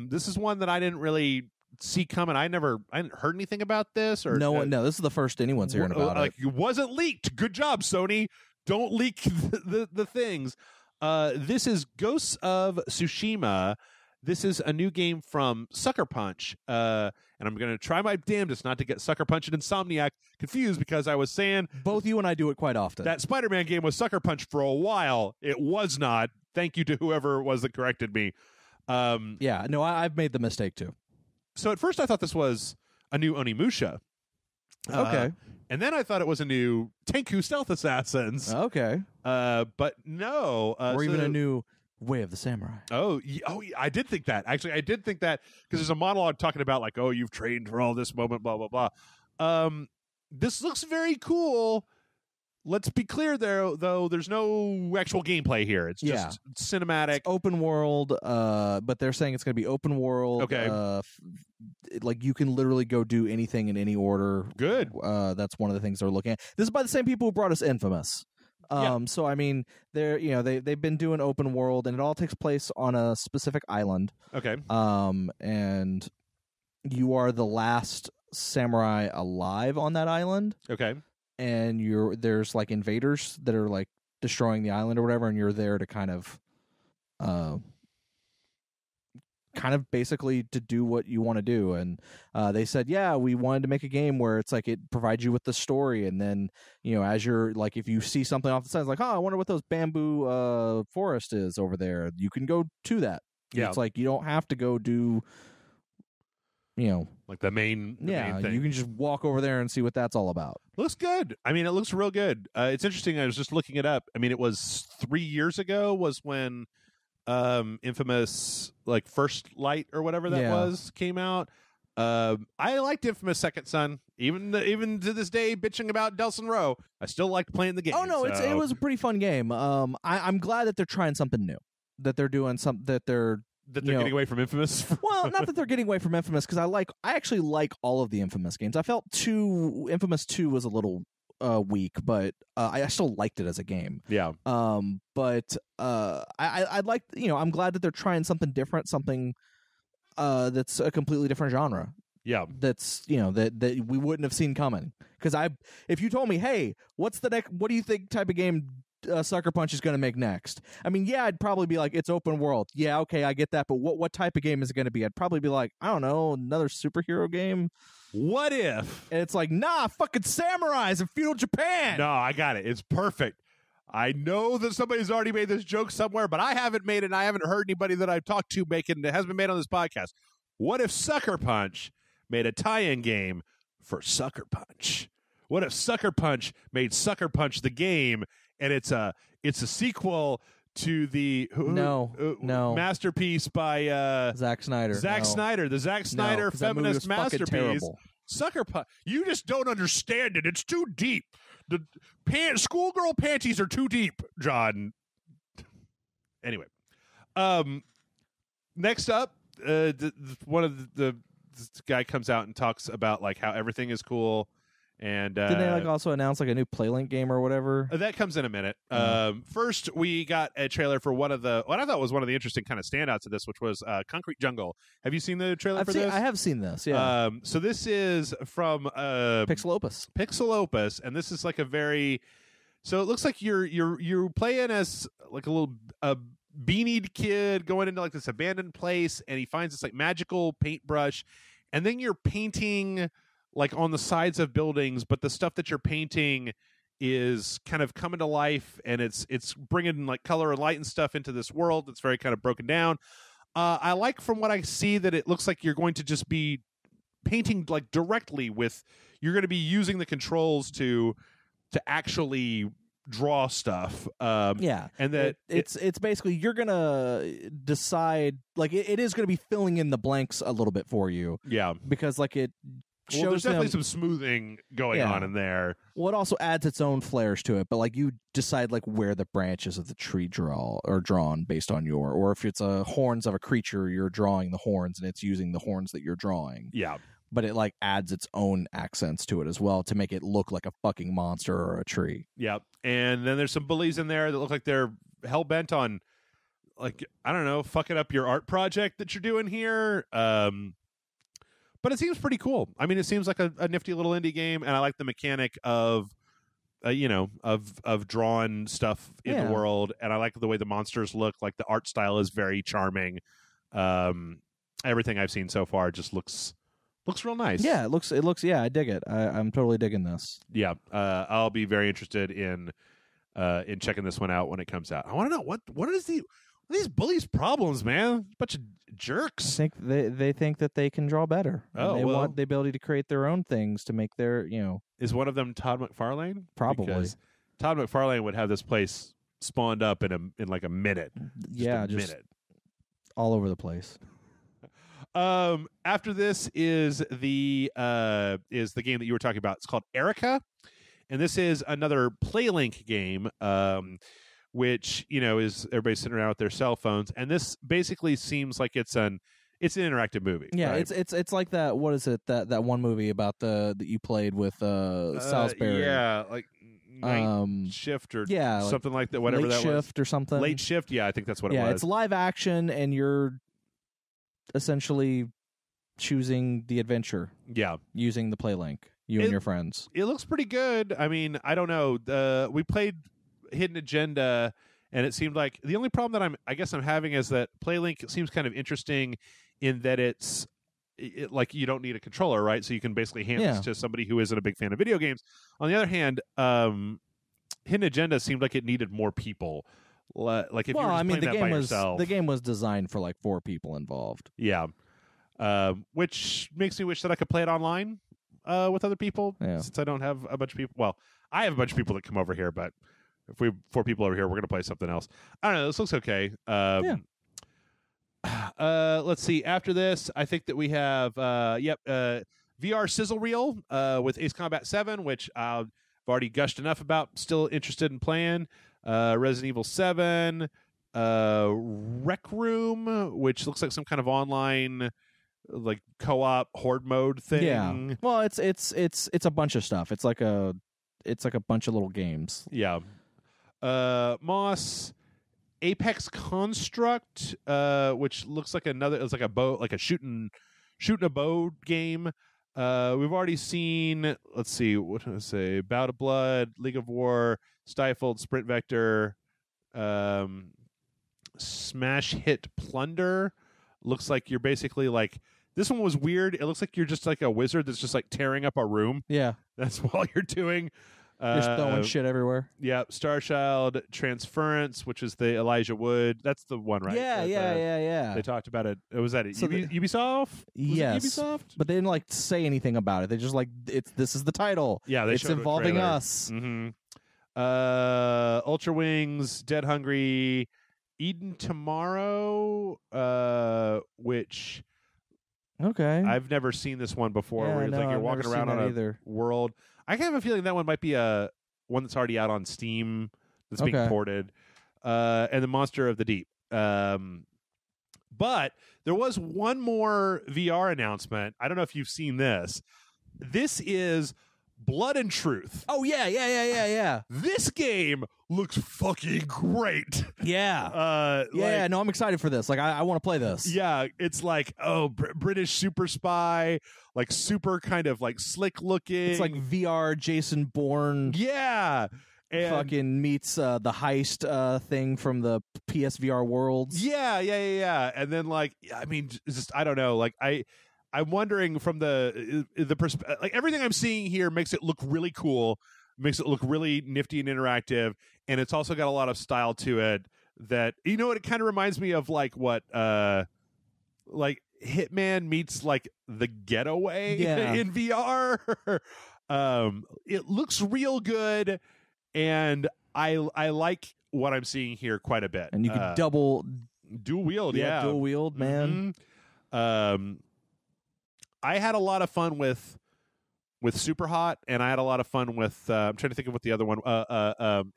A: This is one that I didn't really see coming. I hadn't heard anything about this. Or
B: no, this is the first anyone's hearing about it.
A: It wasn't leaked. Good job, Sony. Don't leak the things. This is Ghosts of Tsushima. This is a new game from Sucker Punch. And I'm going to try my damnedest not to get Sucker Punch and Insomniac confused, because I was saying...
B: Both you and I do it quite often.
A: That Spider-Man game was Sucker Punch for a while. It was not. Thank you to whoever it was that corrected me.
B: I've made the mistake too.
A: So at first I thought this was a new Onimusha.
B: Okay.
A: And then I thought it was a new Tenku Stealth Assassins.
B: Okay.
A: But no.
B: Or even a new Way of the Samurai.
A: Oh, I did think that. Actually, I did think that, because there's a monologue talking about like, oh, you've trained for all this moment, blah, blah, blah. This looks very cool. Let's be clear there, though, there's no actual gameplay here. It's just cinematic.
B: It's open world, but they're saying it's going to be open world.
A: Okay.
B: Like you can literally go do anything in any order.
A: Good.
B: That's one of the things they're looking at. This is by the same people who brought us Infamous. So I mean, they've been doing open world, and it all takes place on a specific island.
A: Okay.
B: And you are the last samurai alive on that island.
A: Okay.
B: And there's like invaders that are like destroying the island or whatever, and you're there to kind of basically to do what you want to do. And they said, we wanted to make a game where it's like it provides you with the story, and then as you're like, if you see something off the side, it's like, I wonder what those bamboo forest is over there, you can go to that. It's like you don't have to go do
A: like the main main thing.
B: You can just walk over there and see what that's all about.
A: Looks good. I mean, it looks real good. It's interesting. I was just looking it up. I mean, it was 3 years ago was when Infamous like First Light or whatever that was came out. I liked Infamous Second Son, even to this day, bitching about Delson Rowe. I still liked playing the game.
B: Oh no, it was a pretty fun game. I'm glad that they're trying something new, that they're doing something that they're
A: getting away from Infamous.
B: Well, not that they're getting away from Infamous, because I actually like all of the Infamous games. I felt Infamous 2 was a little weak, but I still liked it as a game.
A: Yeah.
B: But I'd like, I'm glad that they're trying something different, something that's a completely different genre.
A: Yeah.
B: That's, that we wouldn't have seen coming. Because if you told me, hey, what do you think type of game Sucker Punch is going to make next? I mean, yeah, I'd probably be like, it's open world. Yeah, okay, I get that. But what type of game is it going to be? I'd probably be like, I don't know, another superhero game.
A: What if?
B: And it's like, nah, fucking samurais in feudal Japan.
A: No, I got it. It's perfect. I know that somebody's already made this joke somewhere, but I haven't made it, and I haven't heard anybody that I've talked to make it, and it hasn't been made on this podcast. What if Sucker Punch made a tie-in game for Sucker Punch? What if Sucker Punch made Sucker Punch the game, and it's a sequel to the masterpiece by
B: Zack Snyder.
A: Snyder, the Zack Snyder feminist masterpiece. Sucker Punch. You just don't understand it. It's too deep. The schoolgirl panties are too deep, John. Anyway, next up, one of the guy comes out and talks about like how everything is cool. And
B: did they also announce like a new PlayLink game or whatever?
A: That comes in a minute. First, we got a trailer for what I thought was one of the interesting kind of standouts of this, which was Concrete Jungle. Have you seen the trailer for this?
B: I have seen this. Yeah.
A: So this is from
B: Pixel
A: Opus, and this is like a very. So it looks like you're playing as like a little beanied kid going into like this abandoned place, and he finds this like magical paintbrush, and then you're painting like on the sides of buildings, but the stuff that you're painting is kind of coming to life, and it's bringing like color and light and stuff into this world that's very kind of broken down. I like from what I see that it looks like you're going to just be painting like directly with. You're going to be using the controls to actually draw stuff.
B: And
A: that
B: it's basically you're gonna decide like it is going to be filling in the blanks a little bit for you.
A: Yeah,
B: because like it.
A: Well, there's definitely some smoothing going on in there.
B: Well, it also adds its own flares to it, but like you decide like where the branches of the tree drawn based on or if it's horns of a creature, you're drawing the horns and it's using the horns that you're drawing.
A: Yeah.
B: But it like adds its own accents to it as well to make it look like a fucking monster or a tree.
A: Yeah. And then there's some bullies in there that look like they're hell bent on like, I don't know, fucking up your art project that you're doing here. But it seems pretty cool. I mean, it seems like a nifty little indie game, and I like the mechanic of, of drawing stuff in the world, and I like the way the monsters look. Like the art style is very charming. Everything I've seen so far just looks real nice.
B: Yeah, it looks. Yeah, I dig it. I'm totally digging this.
A: Yeah, I'll be very interested in checking this one out when it comes out. I want to know what is these bullies' problems, man? Bunch of jerks.
B: I think they think that they can draw better.
A: Oh,
B: they want the ability to create their own things to make their,
A: Is one of them Todd McFarlane?
B: Probably.
A: Because Todd McFarlane would have this place spawned up in like a minute.
B: Just
A: minute.
B: All over the place.
A: After this is the game that you were talking about. It's called Erica, and this is another PlayLink game. Which is everybody sitting around with their cell phones, and this basically seems like it's an interactive movie.
B: Yeah,
A: right?
B: it's like that. What is it that one movie about that you played with Salisbury?
A: Yeah, like Night Shift or something like that. Whatever
B: Late
A: that
B: Shift
A: was.
B: or something.
A: Late Shift. Yeah, I think that's what it was.
B: Yeah, it's live action, and you're essentially choosing the adventure.
A: Yeah,
B: using the PlayLink. And your friends.
A: It looks pretty good. I mean, I don't know. We played Hidden Agenda, and it seemed like the only problem that I'm having is that PlayLink seems kind of interesting in that it's like you don't need a controller, right? So you can basically hand this to somebody who isn't a big fan of video games. On the other hand, Hidden Agenda seemed like it needed more people. Like if you're just playing that by yourself.
B: The game was designed for like 4 people involved.
A: Yeah. which makes me wish that I could play it online with other people, since I don't have a bunch of people. Well, I have a bunch of people that come over here, but if we have 4 people over here, we're going to play something else. I don't know. This looks okay. Let's see. After this, I think that we have VR sizzle reel with Ace Combat 7, which I've already gushed enough about. Still interested in playing. Resident Evil 7, Rec Room, which looks like some kind of online like co-op horde mode thing.
B: Yeah. Well, it's a bunch of stuff. It's like a bunch of little games.
A: Yeah. Moss, Apex Construct, which looks like it's like a bow, like a shooting a bow game. We've already seen, let's see, what did I say? Bout of Blood, League of War, Stifled, Sprint Vector, Smash Hit Plunder. Looks like you're basically like, this one was weird. It looks like you're just like a wizard that's just like tearing up a room.
B: Yeah.
A: That's all you're doing.
B: Just throwing shit everywhere.
A: Yeah. Starchild Transference, which is the Elijah Wood. That's the one, right?
B: Yeah.
A: They talked about it. Was that it? Ubisoft?
B: Yes.
A: Ubisoft?
B: But they didn't like say anything about it. They just like, this is the title.
A: Yeah.
B: It's involving us.
A: Mm-hmm. Ultra Wings, Dead Hungry, Eden Tomorrow, which I've never seen this one before. Where it's like you're walking around on a world. I have a feeling that one might be one that's already out on Steam that's being ported. And the Monster of the Deep. But there was one more VR announcement. I don't know if you've seen this. This is Blood and Truth.
B: Oh, yeah.
A: This game looks fucking great.
B: Yeah. No, I'm excited for this. Like, I want to play this.
A: Yeah, it's like, British super spy, like super kind of like slick looking.
B: It's like VR Jason Bourne.
A: Yeah. And
B: fucking meets the heist thing from the PSVR Worlds.
A: Yeah. And then like, I mean, just I don't know. Like I'm wondering from the perspective, like everything I'm seeing here makes it look really cool, makes it look really nifty and interactive, and it's also got a lot of style to it. That, you know what, it kind of reminds me of like what like Hitman meets like The Getaway in VR. It looks real good, and I like what I'm seeing here quite a bit.
B: And you can dual wield, dual wield, man.
A: Mm-hmm. I had a lot of fun with Superhot, and I had a lot of fun with I'm trying to think of what the other one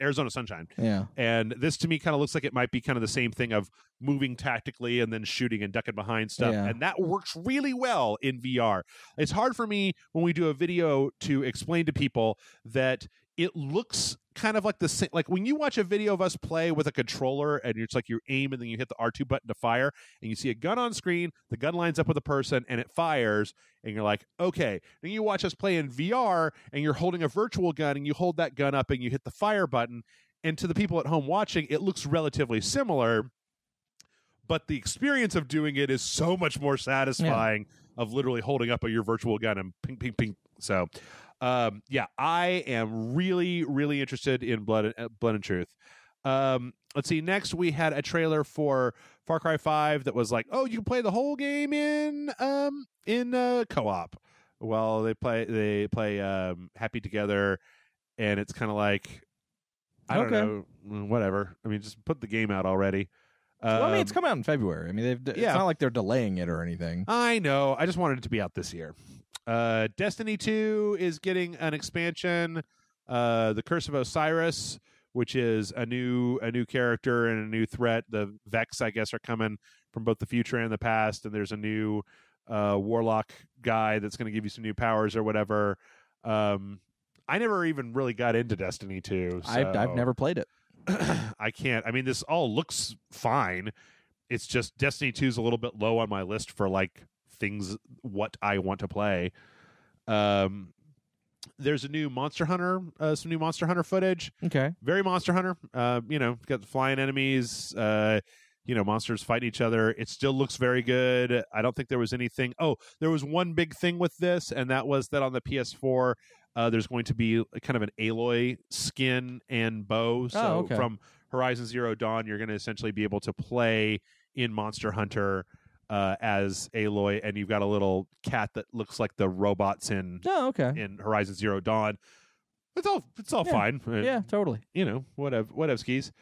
A: Arizona Sunshine.
B: Yeah.
A: And this to me kind of looks like it might be kind of the same thing of moving tactically and then shooting and ducking behind stuff. Yeah. And that works really well in VR. It's hard for me when we do a video to explain to people that it looks kind of like the same, like when you watch a video of us play with a controller and it's like you aim and then you hit the R2 button to fire and you see a gun on screen, the gun lines up with a person and it fires and you're like, okay. Then you watch us play in VR and you're holding a virtual gun and you hold that gun up and you hit the fire button, and to the people at home watching, it looks relatively similar, but the experience of doing it is so much more satisfying of literally holding up your virtual gun and ping, ping, ping. So I am really, really interested in Blood and Truth. Let's see. Next, we had a trailer for Far Cry 5 that was like, oh, you can play the whole game in co-op. Well, they play Happy Together, and it's kind of like, I don't know, whatever. I mean, just put the game out already.
B: Well, I mean, it's coming out in February. I mean, it's not like they're delaying it or anything.
A: I know. I just wanted it to be out this year. Destiny 2 is getting an expansion, The Curse of Osiris, which is a new character and a new threat. The Vex, I guess, are coming from both the future and the past, and there's a new warlock guy that's going to give you some new powers or whatever. I never even really got into Destiny 2. So
B: I've never played it.
A: I can't. I mean, this all looks fine. It's just Destiny 2 is a little bit low on my list for like things what I want to play. There's a new Monster Hunter, some new Monster Hunter footage.
B: Okay,
A: very Monster Hunter. Got the flying enemies. Monsters fighting each other. It still looks very good. I don't think there was anything. Oh, there was one big thing with this, and that was that on the PS4, there's going to be kind of an Aloy skin and bow. So from Horizon Zero Dawn, you're going to essentially be able to play in Monster Hunter as Aloy, and you've got a little cat that looks like the robots in Horizon Zero Dawn. It's all fine.
B: Yeah, totally.
A: Whatever skis.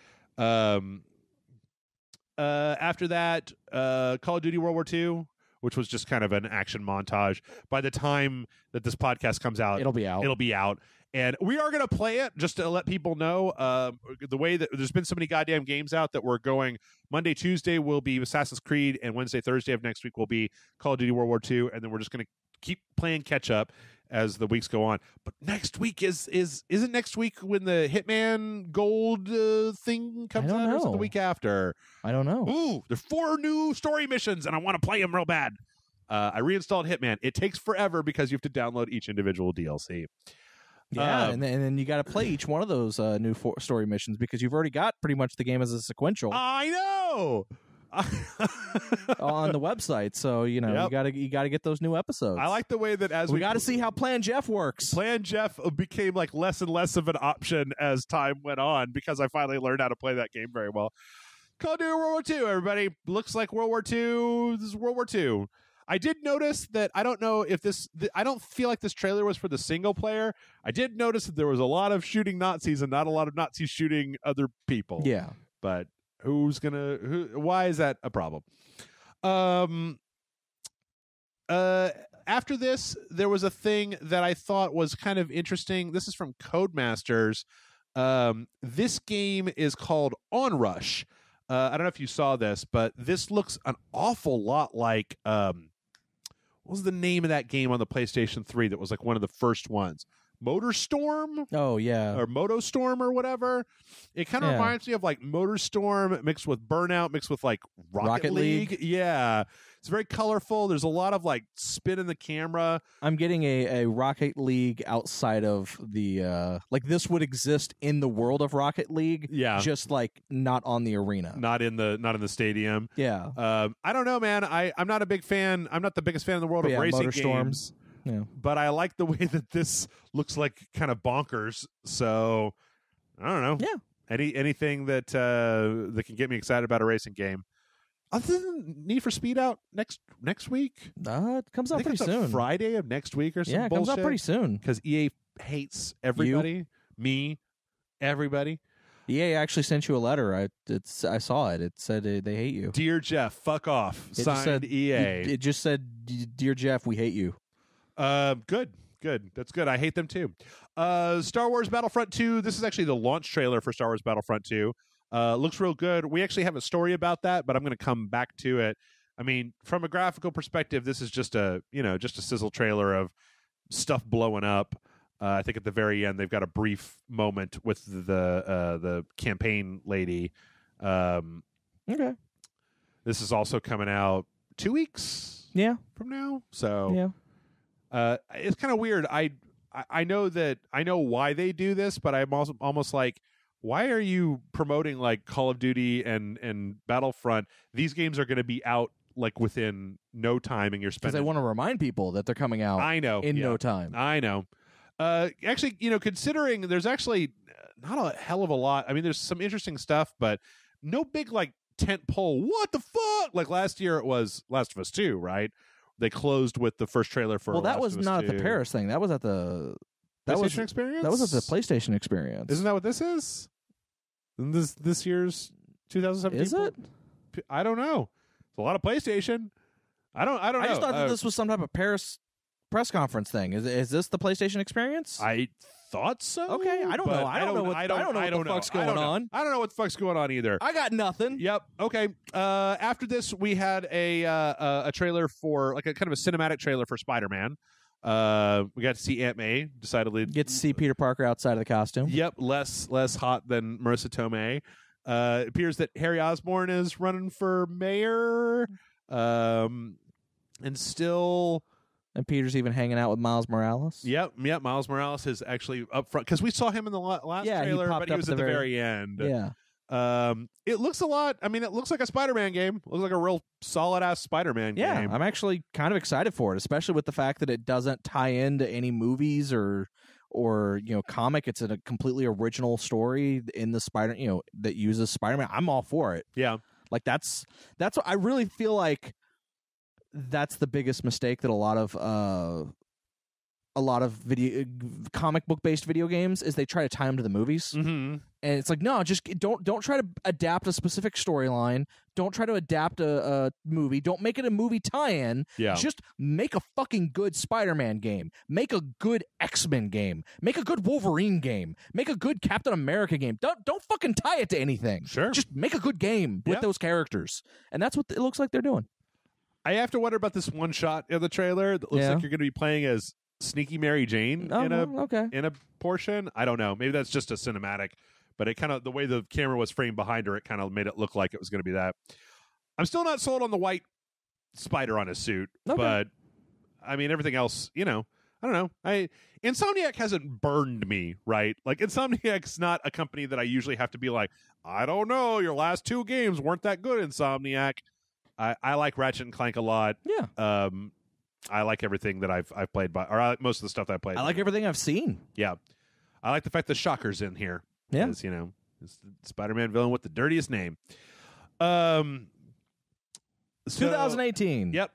A: After that, Call of Duty World War II, which was just kind of an action montage. By the time that this podcast comes out,
B: it'll be out.
A: And we are going to play it just to let people know the way that there's been so many goddamn games out that we're going. Monday, Tuesday will be Assassin's Creed, and Wednesday, Thursday of next week will be Call of Duty World War II, and then we're just going to keep playing catch up as the weeks go on. But next week isn't next week when the Hitman Gold thing comes out, or is it the week after?
B: I don't know.
A: Ooh, there's 4 new story missions, and I want to play them real bad. I reinstalled Hitman. It takes forever because you have to download each individual DLC.
B: Yeah, and then you got to play each one of those new story missions because you've already got pretty much the game as a sequential.
A: I know.
B: On the website, so you gotta get those new episodes.
A: I like the way that
B: we got to see how Plan Jeff works.
A: Plan Jeff became like less and less of an option as time went on because I finally learned how to play that game very well. Call of Duty World War II, everybody. Looks like World War II. This is World War II. I did notice that I don't know if I don't feel like this trailer was for the single player. I did notice that there was a lot of shooting Nazis and not a lot of Nazis shooting other people.
B: Yeah,
A: but why is that a problem? After this, there was a thing that I thought was kind of interesting. This is from Codemasters. This game is called Onrush. I don't know if you saw this, but this looks an awful lot like what was the name of that game on the PlayStation 3 that was like one of the first ones? Motorstorm?
B: Oh, yeah.
A: Or Motostorm or whatever. It kind of reminds me of like Motorstorm mixed with Burnout, mixed with like Rocket League. Yeah. It's very colorful. There's a lot of like spin in the camera.
B: I'm getting a Rocket League outside of the like this would exist in the world of Rocket League.
A: Yeah.
B: Just like not on the arena.
A: Not in the stadium.
B: Yeah.
A: I don't know, man. I'm not a big fan. I'm not the biggest fan in the world of racing games.
B: Yeah.
A: But I like the way that this looks like kind of bonkers. So I don't know.
B: Yeah.
A: Anything that can get me excited about a racing game. Other than Need for Speed out next week?
B: It comes out pretty soon.
A: Friday of next week or something.
B: Yeah, it comes out pretty soon.
A: Because EA hates everybody. Me, everybody.
B: EA actually sent you a letter. I saw it. It said they hate you.
A: Dear Jeff, fuck off. Signed EA.
B: It just said, Dear Jeff, we hate you.
A: Good. That's good. I hate them too. Star Wars Battlefront 2. This is actually the launch trailer for Star Wars Battlefront 2. Looks real good. We actually have a story about that, but I'm going to come back to it. I mean, from a graphical perspective, this is just a sizzle trailer of stuff blowing up. I think at the very end, they've got a brief moment with the campaign lady.
B: Okay.
A: This is also coming out 2 weeks. From now. So it's kind of weird. I know why they do this, but I'm also almost like, why are you promoting like Call of Duty and Battlefront? These games are going to be out like within no time, and you're spending.
B: Because they want to remind people that they're coming out.
A: I know
B: in no time.
A: I know. Actually, considering there's actually not a hell of a lot. I mean, there's some interesting stuff, but no big like tent pole. What the fuck? Like last year, it was Last of Us 2, right? They closed with the first trailer for.
B: Well, that
A: Last
B: was not at the Paris thing. That was at the
A: PlayStation Experience.
B: That was at the PlayStation Experience.
A: Isn't that what this is? This year's 2017.
B: Is it?
A: I don't know. It's a lot of PlayStation. I don't know.
B: I just thought that this was some type of Paris press conference thing. Is this the PlayStation Experience?
A: I thought so.
B: Okay, I don't know. I don't know what the fuck's going on.
A: I don't know what the fuck's going on either.
B: I got nothing.
A: Yep. Okay. After this, we had a trailer for like a kind of a cinematic trailer for Spider-Man. We got to see Aunt May. Decidedly
B: get to see Peter Parker outside of the costume.
A: Yep. Less hot than Marissa Tomei. It appears that Harry Osborn is running for mayor. And still.
B: And Peter's even hanging out with Miles Morales.
A: Yep. Miles Morales is actually up front because we saw him in the last trailer, but he was at the very end.
B: Yeah.
A: It looks a lot. I mean, it looks like a Spider-Man game. It looks like a real solid-ass Spider-Man game.
B: Yeah, I'm actually kind of excited for it, especially with the fact that it doesn't tie into any movies or comic. It's a completely original story in the that uses Spider-Man. I'm all for it.
A: Yeah.
B: Like that's what I really feel like. that's the biggest mistake that a lot of video comic book based video games is they try to tie them to the movies.
A: Mm-hmm.
B: And it's like, no, just don't try to adapt a specific storyline. Don't try to adapt a movie. Don't make it a movie tie-in.
A: Yeah.
B: Just make a fucking good Spider-Man game. Make a good X-Men game. Make a good Wolverine game. Make a good Captain America game. Don't fucking tie it to anything.
A: Sure.
B: Just make a good game with those characters. And that's what it looks like they're doing.
A: I have to wonder about this one shot in the trailer that looks like you're going to be playing as Sneaky Mary Jane in a portion. I don't know. Maybe that's just a cinematic. But it kind of, the way the camera was framed behind her, it kind of made it look like it was going to be that. I'm still not sold on the white spider on his suit, but I mean, everything else, I don't know. Insomniac hasn't burned me, right? Like, Insomniac's not a company that I usually have to be like, I don't know, your last 2 games weren't that good, Insomniac. I like Ratchet and Clank a lot.
B: Yeah.
A: I like everything that I've played or I like most of the stuff that I played.
B: I like everything I've seen.
A: Yeah. I like the fact that Shocker's in here.
B: Yeah.
A: It's the Spider-Man villain with the dirtiest name.
B: 2018.
A: Yep.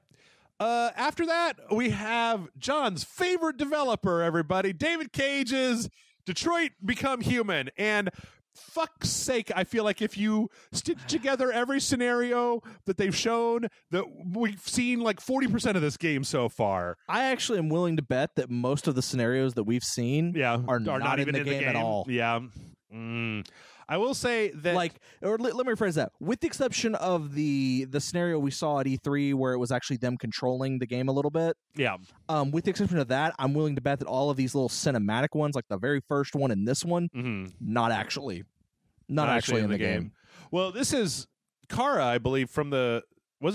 A: After that, we have John's favorite developer, everybody. David Cage's Detroit Become Human. And fuck's sake, I feel like if you stitch together every scenario that they've shown, that we've seen like 40% of this game so far.
B: I actually am willing to bet that most of the scenarios that we've seen are not even in the game at all.
A: Yeah. I will say that,
B: let me rephrase that. With the exception of the scenario we saw at E3 where it was actually them controlling the game a little bit.
A: Yeah.
B: With the exception of that, I'm willing to bet that all of these little cinematic ones, like the very first one and this one, not actually in the game.
A: Well, this is Kara, I believe, from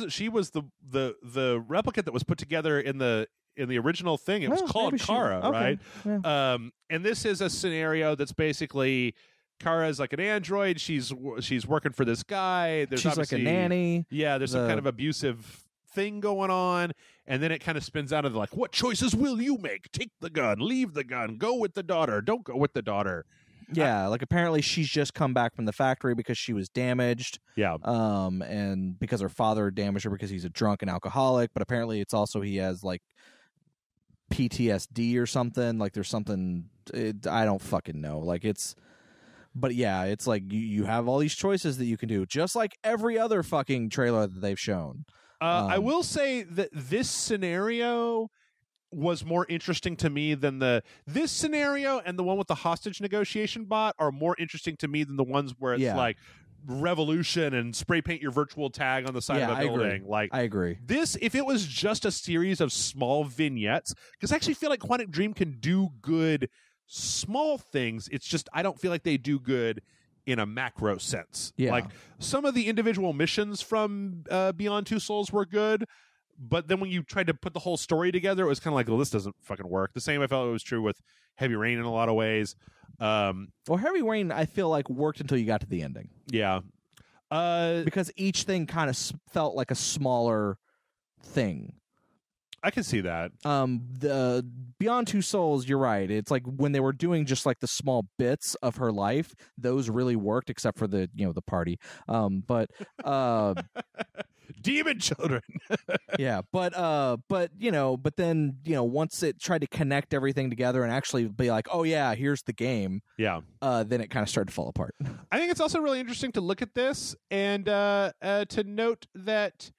A: she was the replicant that was put together in the original thing. It was called Kara, right? Yeah. And this is a scenario that's basically Kara's like an android. She's working for this guy.
B: She's like a nanny.
A: Yeah, there's some kind of abusive thing going on, and then it kind of spins out of like, what choices will you make? Take the gun, leave the gun, go with the daughter, don't go with the daughter.
B: Yeah, like apparently she's just come back from the factory because she was damaged.
A: Yeah.
B: And because her father damaged her because he's a drunk and alcoholic, but apparently it's also he has like PTSD or something. Like there's something I don't fucking know. But yeah, it's like you have all these choices that you can do, just like every other fucking trailer that they've shown.
A: I will say that this scenario was more interesting to me than this scenario, and the one with the hostage negotiation bot are more interesting to me than the ones where it's like revolution and spray paint your virtual tag on the side of a building.
B: I agree.
A: This, if it was just a series of small vignettes, because I actually feel like Quantic Dream can do good small things. It's just I don't feel like they do good in a macro sense.
B: Yeah.
A: Like some of the individual missions from Beyond Two Souls were good, but then when you tried to put the whole story together, it was kind of like, well, this doesn't fucking work. The same I felt it was true with Heavy Rain in a lot of ways.
B: Well, Heavy Rain, I feel like worked until you got to the ending.
A: Yeah.
B: Because each thing kind of felt like a smaller thing.
A: I can see that.
B: The Beyond Two Souls, you're right. It's like when they were doing just like the small bits of her life, those really worked, except for the party. But
A: demon children.
B: Yeah, but then once it tried to connect everything together and actually be like, oh yeah, here's the game.
A: Yeah.
B: Then it kind of started to fall apart.
A: I think it's also really interesting to look at this and to note that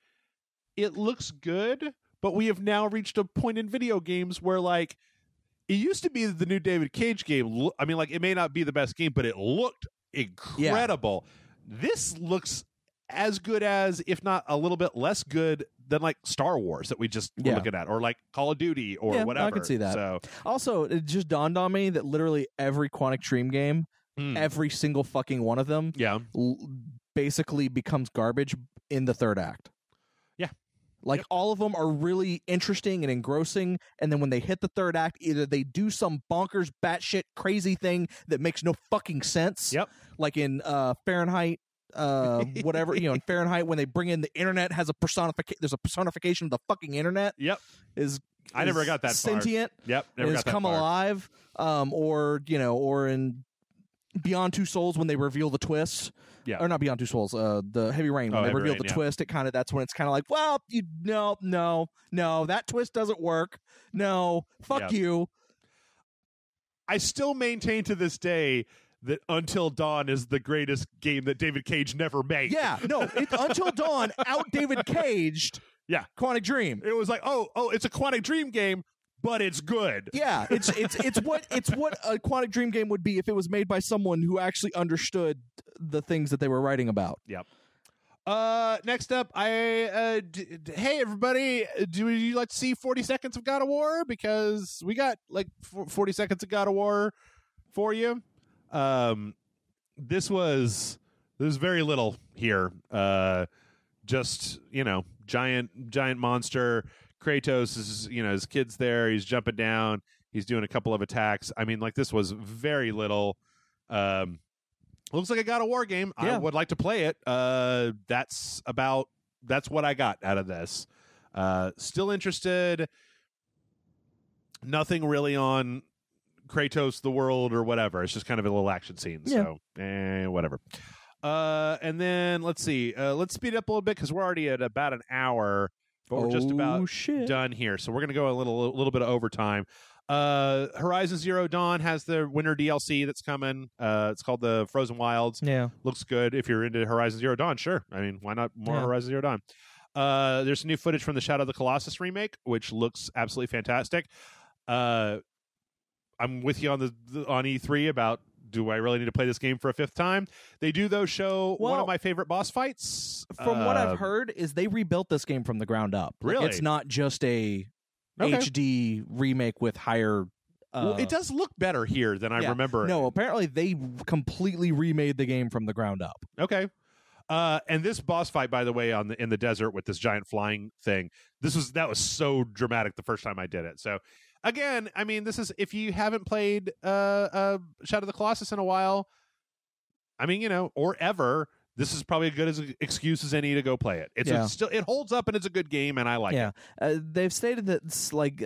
A: it looks good. But we have now reached a point in video games where, like, it used to be the new David Cage game. I mean, like, it may not be the best game, but it looked incredible. Yeah. This looks as good as, if not a little bit less good than, like, Star Wars that we just were looking at, or, like, Call of Duty or whatever.
B: I can see that.
A: So.
B: Also, it just dawned on me that literally every Quantic Dream game, every single fucking one of them basically becomes garbage in the third act. Like, all of them are really interesting and engrossing, and then when they hit the third act, either they do some bonkers, batshit crazy thing that makes no fucking sense.
A: Yep.
B: Like in Fahrenheit, whatever, in Fahrenheit, when they bring in the internet, there's a personification of the fucking internet.
A: Yep.
B: I
A: never got that
B: sentient.
A: Far. Yep. Never got that
B: come
A: far.
B: alive. Or in Beyond Two Souls when they reveal the twist.
A: Yeah.
B: Or not Beyond Two Souls, the Heavy Rain when they reveal the twist, that's when it's kind of like, well, no, that twist doesn't work. No, fuck you.
A: I still maintain to this day that Until Dawn is the greatest game that David Cage never made.
B: Yeah, no, Until Dawn out David Caged.
A: Yeah,
B: Quantic Dream.
A: It was like, oh, it's a Quantic Dream game, but it's good.
B: Yeah, it's what a Quantic Dream game would be if it was made by someone who actually understood the things that they were writing about.
A: Yep. Next up, hey everybody, do you like to see 40 seconds of God of War? Because we got like 40 seconds of God of War for you. There's very little here. Just, giant monster. Kratos is, his kid's there. He's jumping down. He's doing a couple of attacks. I mean, like, this was very little. Looks like a God of War game. Yeah. I would like to play it. That's what I got out of this. Still interested. Nothing really on Kratos, the world, or whatever. It's just kind of a little action scene. Yeah. So, whatever. And then let's see. Let's speed up a little bit because we're already at about an hour, but we're just about done here. So we're gonna go a little bit of overtime. Horizon Zero Dawn has the winter DLC that's coming. It's called the Frozen Wilds.
B: Yeah, looks
A: good. If you're into Horizon Zero Dawn, sure. I mean, why not more Horizon Zero Dawn? There's some new footage from the Shadow of the Colossus remake, which looks absolutely fantastic. I'm with you on E3 about, do I really need to play this game for a fifth time? They do, though, show one of my favorite boss fights.
B: From what I've heard, is they rebuilt this game from the ground up.
A: Really?
B: Like, it's not just a HD remake with higher...
A: well, it does look better here than I remember.
B: No, apparently they completely remade the game from the ground up.
A: Okay. And this boss fight, by the way, in the desert with this giant flying thing, that was so dramatic the first time I did it. So... again, I mean, this is, if you haven't played Shadow of the Colossus in a while, I mean, or ever, this is probably as good as an excuse as any to go play it. It holds up and it's a good game, and I like it.
B: They've stated that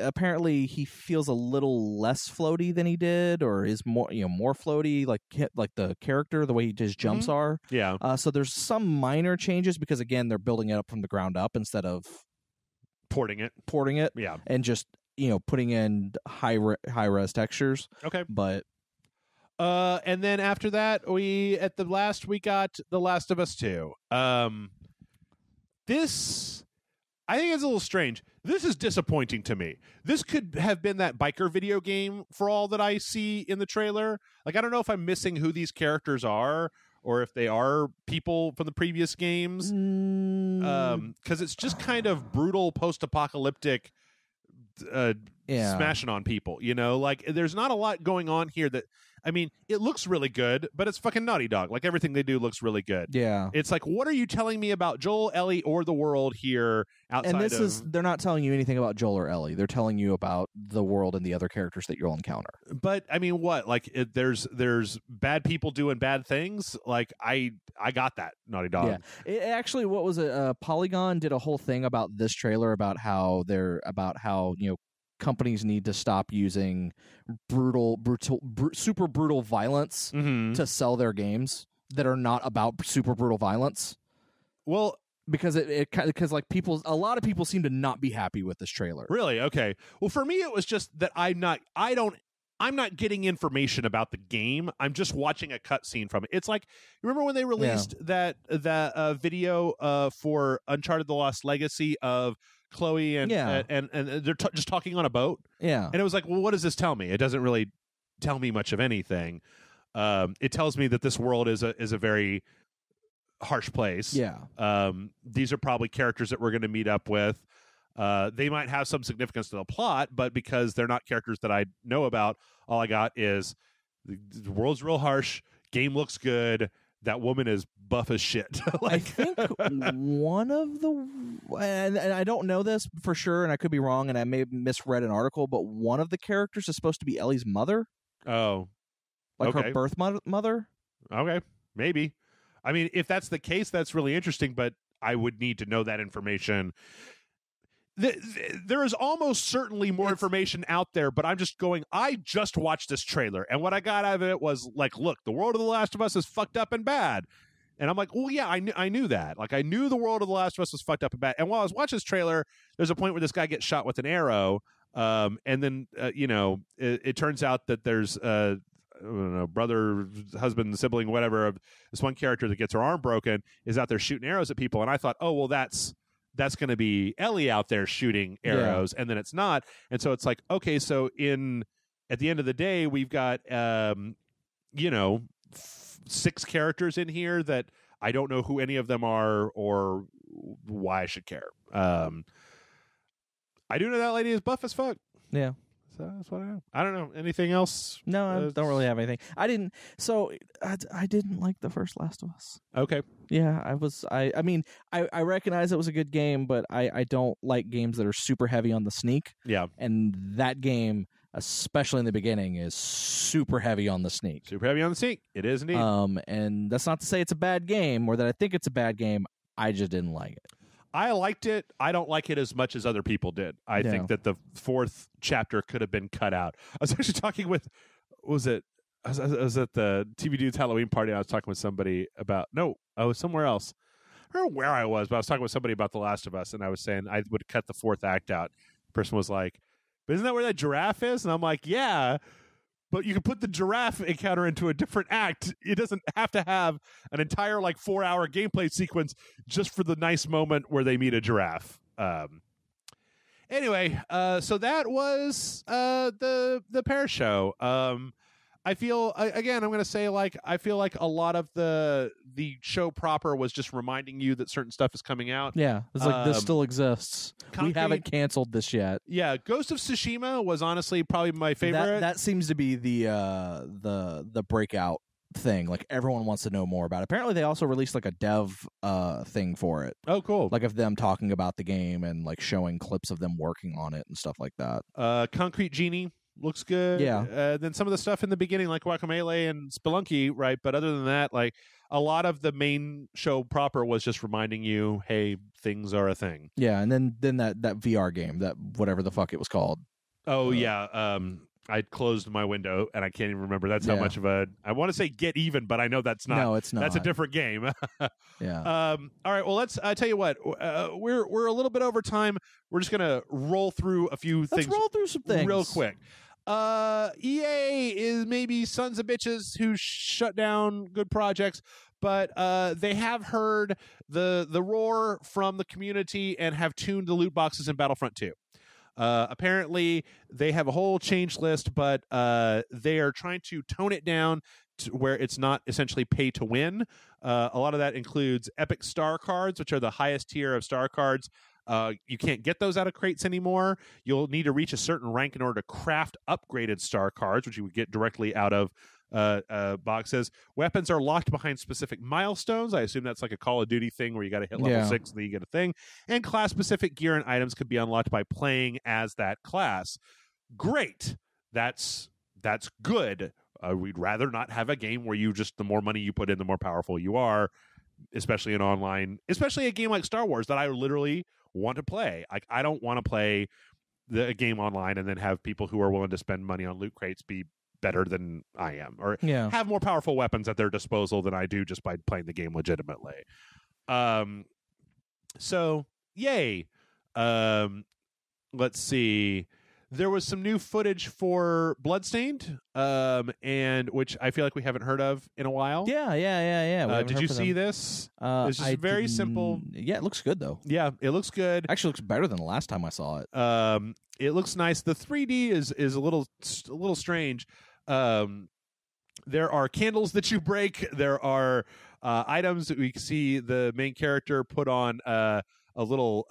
B: apparently he feels a little less floaty than he did, or is more floaty, like the character, the way his jumps are.
A: Yeah.
B: So there's some minor changes because again, they're building it up from the ground up instead of
A: porting it. Yeah.
B: And just putting in high res textures.
A: Okay.
B: But
A: and then after that, we got The Last of Us 2. This, I think, it's a little strange. This is disappointing to me. This could have been that biker video game for all that I see in the trailer. Like, I don't know if I'm missing who these characters are, or if they are people from the previous games. Because it's just kind of brutal post-apocalyptic smashing on people, like, there's not a lot going on here that, I mean, it looks really good, but it's fucking Naughty Dog. Like, everything they do looks really good.
B: Yeah.
A: It's like, what are you telling me about Joel, Ellie, or the world here outside
B: they're not telling you anything about Joel or Ellie. They're telling you about the world and the other characters that you'll encounter.
A: But, I mean, what? Like, there's bad people doing bad things? Like, I got that, Naughty Dog.
B: Yeah. Actually, what was it? Polygon did a whole thing about this trailer about how companies need to stop using super brutal violence to sell their games that are not about super brutal violence.
A: Well,
B: because because a lot of people seem to not be happy with this trailer.
A: Really? Okay. Well, for me, it was just that I'm not getting information about the game. I'm just watching a cutscene from it. It's like, remember when they released that video for Uncharted: The Lost Legacy of Chloe and they're just talking on a boat.
B: Yeah.
A: And it was like, well, what does this tell me? It doesn't really tell me much of anything. It tells me that this world is a very harsh place.
B: Yeah.
A: These are probably characters that we're going to meet up with. They might have some significance to the plot, but because they're not characters that I know about, all I got is the world's real harsh, game looks good, that woman is buff as shit.
B: Like, I think one of the, and I don't know this for sure, and I could be wrong, and I may have misread an article, but one of the characters is supposed to be Ellie's mother.
A: Oh.
B: Like her birth mother?
A: Okay, maybe. I mean, if that's the case, that's really interesting, but I would need to know that information. there is almost certainly more information out there, but I'm just going, I just watched this trailer, and what I got out of it was like, look, the world of The Last of Us is fucked up and bad. And I'm like, well, yeah, I knew that. Like, I knew the world of The Last of Us was fucked up and bad. And while I was watching this trailer, there's a point where this guy gets shot with an arrow, and then, it turns out that there's I don't know, brother, husband, sibling, whatever, of this one character that gets her arm broken is out there shooting arrows at people. And I thought, oh, well, that's going to be Ellie out there shooting arrows, and then it's not. And so it's like, okay, so at the end of the day, we've got 6 characters in here that I don't know who any of them are or why I should care. I do know that lady is buff as fuck.
B: Yeah.
A: So that's what I know. I don't know. Anything else?
B: No, I don't really have anything. I didn't like the first Last of Us.
A: Okay.
B: Yeah, I mean, I recognize it was a good game, but I don't like games that are super heavy on the sneak.
A: Yeah.
B: And that game, especially in the beginning, is super heavy on the sneak.
A: Super heavy on the sneak. It is indeed.
B: And that's not to say it's a bad game or that I think it's a bad game. I just didn't like it.
A: I liked it. I don't like it as much as other people did. I think that the 4th chapter could have been cut out. I was actually talking with, I was at the TV Dudes Halloween party. And I was talking with somebody about, I was somewhere else. I don't know where I was, but I was talking with somebody about The Last of Us, and I was saying I would cut the 4th act out. The person was like, but isn't that where that giraffe is? And I'm like, yeah, but you can put the giraffe encounter into a different act. It doesn't have to have an entire 4-hour gameplay sequence just for the nice moment where they meet a giraffe. Anyway, so that was the Pear Show. I feel again, I'm going to say I feel like a lot of the show proper was just reminding you that certain stuff is coming out.
B: Yeah, it's like this still exists. We haven't canceled this yet.
A: Yeah, Ghost of Tsushima was honestly probably my favorite.
B: That seems to be the breakout thing. Like, everyone wants to know more about it. Apparently, they also released a dev thing for it.
A: Oh, cool!
B: Of them talking about the game and showing clips of them working on it and stuff like that.
A: Concrete Genie looks good.
B: Yeah.
A: Then some of the stuff in the beginning, like Guacamelee and Spelunky, right? But other than that, a lot of the main show proper was just reminding you, hey, things are a thing.
B: Yeah, and then that VR game, that whatever the fuck it was called.
A: Oh, yeah. I closed my window, and I can't even remember. That's how much of I want to say Get Even, but I know that's not.
B: No, it's not.
A: That's a different game.
B: Yeah.
A: All right, well, let's tell you what. We're a little bit over time. We're just going to roll through a few things.
B: Let's roll through some things.
A: Real quick. EA is maybe sons of bitches who shut down good projects, but they have heard the roar from the community and have tuned the loot boxes in Battlefront 2. Apparently, they have a whole change list, but they are trying to tone it down to where it's not essentially pay to win. A lot of that includes epic star cards, which are the highest tier of star cards. You can't get those out of crates anymore. You'll need to reach a certain rank in order to craft upgraded star cards, which you would get directly out of boxes. Weapons are locked behind specific milestones. I assume that's like a Call of Duty thing where you got to hit level 6 and then you get a thing. And class-specific gear and items could be unlocked by playing as that class. Great. That's good. We'd rather not have a game where the more money you put in, the more powerful you are, especially in online, especially a game like Star Wars that I literally want to play. I don't want to play a game online and then have people who are willing to spend money on loot crates be better than I am, or have more powerful weapons at their disposal than I do just by playing the game legitimately. So yay. Let's see. There was some new footage for Bloodstained, and which I feel like we haven't heard of in a while.
B: Yeah.
A: Did you see this? It's just very simple.
B: Yeah, it looks good though.
A: Yeah, it looks good.
B: Actually, looks better than the last time I saw it.
A: It looks nice. The 3D is a little strange. There are candles that you break. There are items that we see the main character put on a little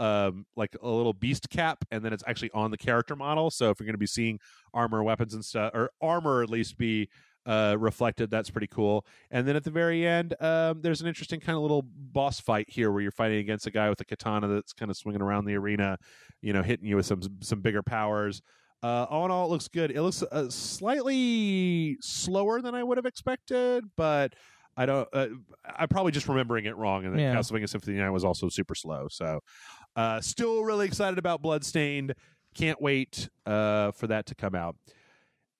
A: beast cap, and then it's actually on the character model. So if you're going to be seeing armor, weapons, and stuff, or armor at least be reflected, that's pretty cool. And then at the very end, there's an interesting kind of little boss fight here where you're fighting against a guy with a katana that's kind of swinging around the arena, hitting you with some bigger powers. All in all, it looks good. It looks slightly slower than I would have expected, but I don't. I'm probably just remembering it wrong, and then Castlevania Symphony 9 was also super slow. So, still really excited about Bloodstained. Can't wait for that to come out.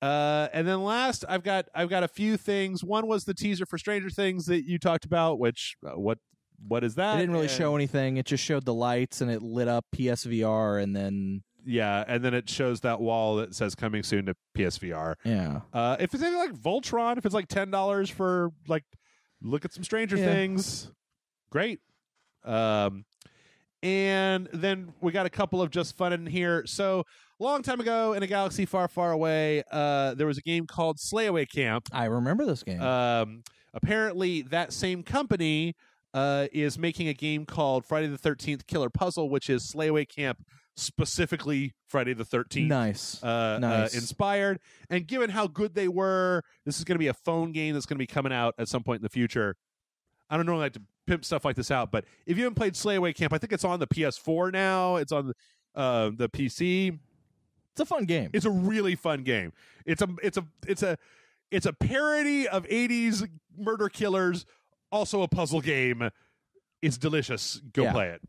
A: And then last, I've got a few things. One was the teaser for Stranger Things that you talked about. Which what is that?
B: It didn't really show anything. It just showed the lights and it lit up PSVR, and then
A: it shows that wall that says coming soon to PSVR.
B: Yeah.
A: If it's anything like Voltron, if it's like $10 for like look at some Stranger Things, great. And then we got a couple of just fun in here. So long time ago in a galaxy far, far away, there was a game called Slayaway Camp.
B: I remember this game.
A: Apparently that same company is making a game called Friday the 13th Killer Puzzle, which is Slayaway Camp, specifically Friday the 13th.
B: Nice.
A: Inspired. And given how good they were, this is going to be a phone game that's going to be coming out at some point in the future. I don't normally like to pimp stuff like this out, but if you haven't played Slayaway Camp, I think it's on the PS4 now. It's on the PC.
B: It's a fun game.
A: It's a really fun game. It's a parody of 80s murder killers, also a puzzle game. It's delicious. Go play it.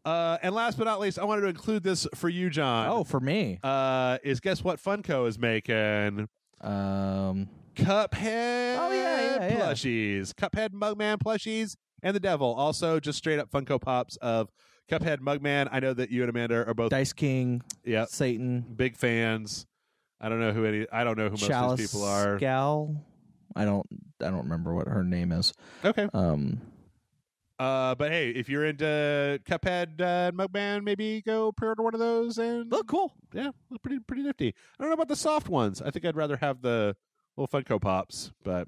A: And last but not least, I wanted to include this for you, John.
B: Oh, for me.
A: Is guess what Funko is making? Cuphead plushies. Cuphead Mugman plushies and the Devil. Also, just straight up Funko Pops of Cuphead Mugman. I know that you and Amanda are both
B: Dice King.
A: Yeah.
B: Satan.
A: Big fans. I don't know who most of these people are.
B: Gal. I don't remember what her name is.
A: Okay. But hey, if you're into Cuphead and Mugman, maybe go pre-order one of those and
B: look cool.
A: Yeah, look pretty nifty. I don't know about the soft ones. I think I'd rather have the little Funko Pops. But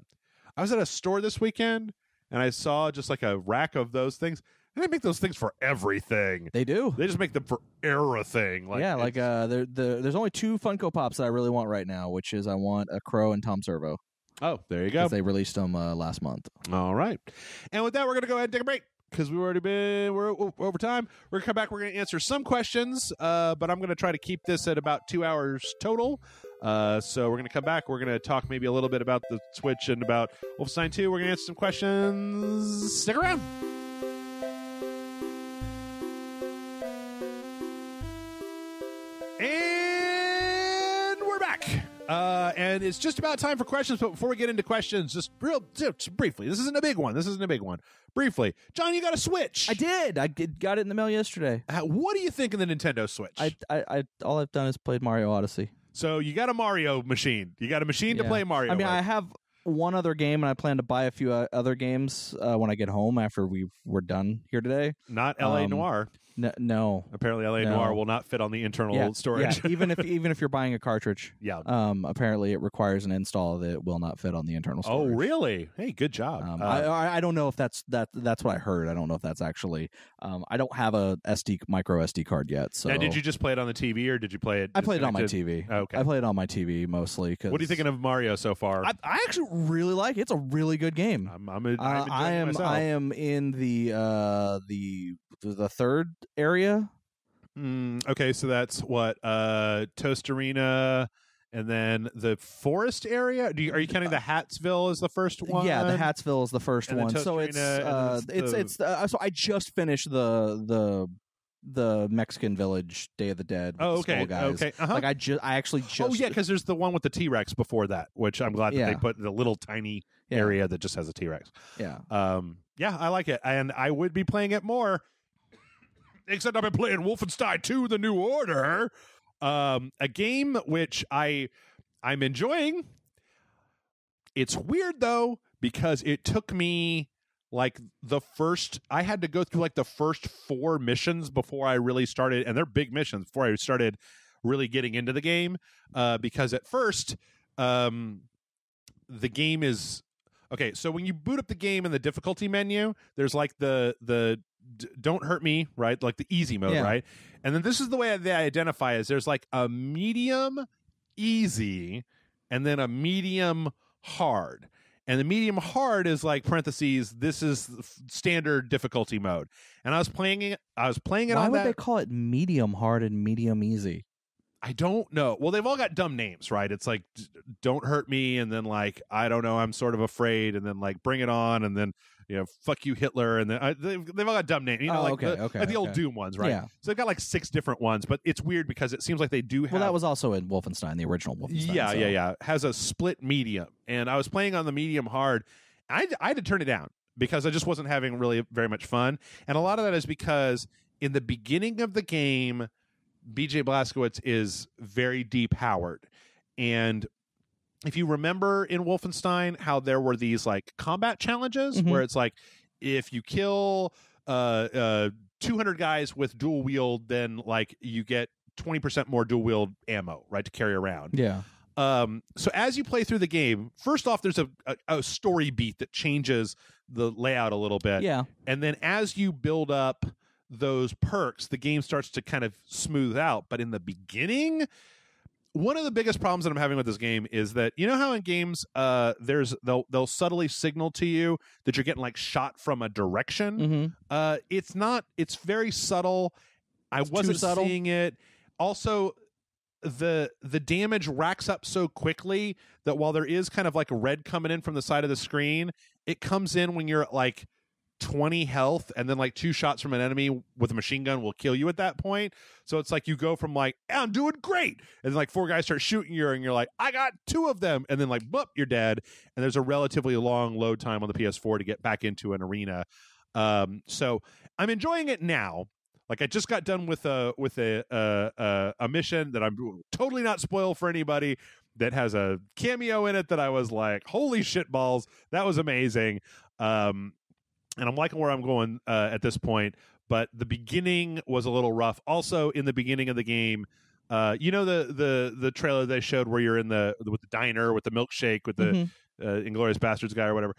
A: I was at a store this weekend and I saw just like a rack of those things. And they make those things for everything.
B: They do.
A: They just make them for everything.
B: There's only two Funko Pops that I really want right now, which is I want a Crow and Tom Servo.
A: Oh, there you go.
B: They released them last month.
A: All right. And with that, we're going to go ahead and take a break because we're over time. We're going to come back. We're going to answer some questions, but I'm going to try to keep this at about 2 hours total. So we're going to come back. We're going to talk maybe a little bit about the Switch and about Wolfenstein 2. We're going to answer some questions. Stick around. And we're back. And it's just about time for questions. But before we get into questions, just briefly, this isn't a big one. Briefly, John, you got a Switch.
B: I did. I got it in the mail yesterday.
A: What do you think of the Nintendo Switch?
B: I all I've done is played Mario Odyssey.
A: So you got a Mario machine. You got a machine to play Mario.
B: I mean,
A: with.
B: I have one other game, and I plan to buy a few other games when I get home after we're done here today.
A: Not L.A. Noire.
B: No.
A: Apparently, L.A. Noire will not fit on the internal storage.
B: Yeah, even if you're buying a cartridge.
A: Yeah.
B: Apparently, it requires an install that will not fit on the internal storage.
A: Oh, really? Hey, good job.
B: I don't know if that's what I heard. I don't know if that's actually. I don't have a micro SD card yet. So.
A: Now, did you just play it on the TV, or did you play it?
B: I played it on my TV.
A: Oh, okay.
B: I played it on my TV mostly.
A: What are you thinking of Mario so far?
B: I actually really like it. It's a really good game.
A: I
B: am in the third area.
A: Okay, so that's what Toast Arena, and then the forest area. Are you counting the Hattsville as the first one?
B: Yeah, the Hattsville is the first
A: and
B: one. So so I just finished the Mexican Village Day of the Dead.
A: Oh, okay,
B: guys.
A: okay. Uh-huh.
B: Like I actually just.
A: Oh yeah, because there's the one with the T-Rex before that, which I'm glad that they put the little tiny area that just has a T-Rex.
B: Yeah.
A: Yeah, I like it, and I would be playing it more. Except I've been playing Wolfenstein 2: The New Order, a game which I'm enjoying. It's weird though because it took me like I had to go through like the first 4 missions before I really started, and they're big missions before I started really getting into the game. Because at first, the game is okay. So when you boot up the game in the difficulty menu, there's like the don't hurt me, right? Like the easy mode, right? And then this is the way they identify is there's like a medium easy and then a medium hard. And the medium hard is like parentheses, this is standard difficulty mode. And I was playing it
B: Why
A: on
B: would
A: that.
B: they call it medium hard and medium easy?
A: I don't know. Well, they've all got dumb names, right? It's like, don't hurt me, and then like, I don't know, I'm sort of afraid, and then like, bring it on, and then, you know, fuck you, Hitler, and then they've all got dumb names. You know, like the old Doom ones, right? Yeah. So they've got like 6 different ones, but it's weird because it seems like they do have...
B: Well, that was also in Wolfenstein, the original Wolfenstein.
A: Yeah. Has a split medium, and I was playing on the medium hard. I had to turn it down because I just wasn't having really very much fun, and a lot of that is because in the beginning of the game, BJ Blazkowicz is very depowered. And if you remember in Wolfenstein how there were these like combat challenges where it's like, if you kill 200 guys with dual wield, then like you get 20% more dual wield ammo, right, to carry around.
B: Yeah.
A: So as you play through the game, first off, there's a story beat that changes the layout a little bit.
B: Yeah.
A: And then as you build up those perks, the game starts to kind of smooth out. But in the beginning, one of the biggest problems that I'm having with this game is that, you know how in games they'll subtly signal to you that you're getting like shot from a direction. It's very subtle. I wasn't seeing it. Also, the damage racks up so quickly that while there is kind of like a red coming in from the side of the screen, it comes in when you're at like 20 health, and then like 2 shots from an enemy with a machine gun will kill you at that point. So it's like you go from like, I'm doing great, and then like 4 guys start shooting you, and you're like, I got 2 of them, and then like, boop, you're dead. And there's a relatively long load time on the PS4 to get back into an arena. So I'm enjoying it now. Like I just got done with a mission that I'm totally not spoil for anybody, that has a cameo in it that I was like, holy shit balls, that was amazing. And I'm liking where I'm going at this point, but the beginning was a little rough. Also, in the beginning of the game, you know the trailer they showed where you're in with the diner with the milkshake with the Inglourious Bastards guy or whatever.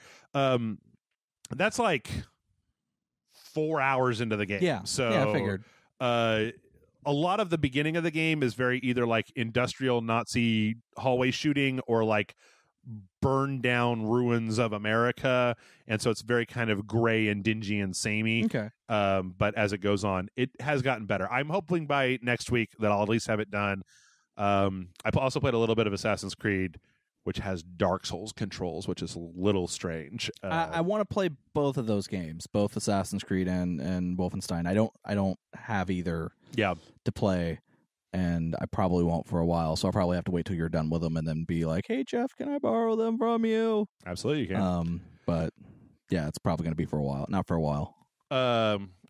A: That's like 4 hours into the game.
B: Yeah.
A: So
B: yeah, I figured.
A: A lot of the beginning of the game is very either like industrial Nazi hallway shooting or like burned down ruins of America, and so it's very kind of gray and dingy and samey.
B: Okay.
A: But as it goes on, it has gotten better. I'm hoping by next week that I'll at least have it done. I also played a little bit of Assassin's Creed, which has Dark Souls controls, which is a little strange.
B: I want to play both of those games, both Assassin's Creed and Wolfenstein. I don't have either to play, and I probably won't for a while, so I'll probably have to wait till you're done with them and then be like, hey, Jeff, can I borrow them from you?
A: Absolutely, you can.
B: But, yeah, it's probably going to be for a while. Not for a while.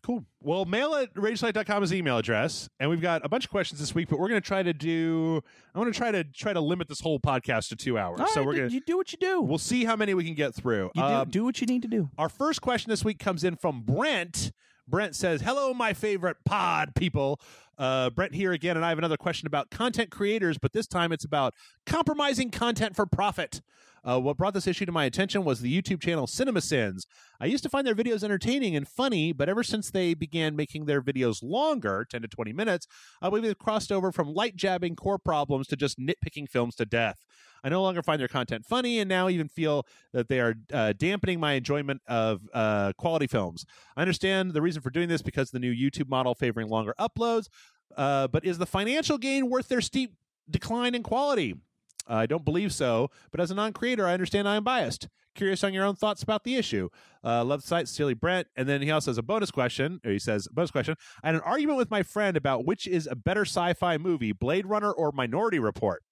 A: Cool. Well, mail@RageSite.com is the email address, and we've got a bunch of questions this week, but we're going to try to I want to try to limit this whole podcast to 2 hours.
B: So we're going to do what you do.
A: We'll see how many we can get through.
B: You do what you need to do.
A: Our first question this week comes in from Brent. Brent says, hello, my favorite pod people. Brent here again, and I have another question about content creators, but this time it's about compromising content for profit. What brought this issue to my attention was the YouTube channel CinemaSins. I used to find their videos entertaining and funny, but ever since they began making their videos longer, 10 to 20 minutes, I believe they've crossed over from light jabbing core problems to just nitpicking films to death. I no longer find their content funny and now even feel that they are dampening my enjoyment of quality films. I understand the reason for doing this because of the new YouTube model favoring longer uploads, but is the financial gain worth their steep decline in quality? I don't believe so, but as a non-creator, I understand I am biased. Curious on your own thoughts about the issue. Love the site, sincerely, Brent. And then he also has a bonus question. Or he says, bonus question. I had an argument with my friend about which is a better sci-fi movie, Blade Runner or Minority Report.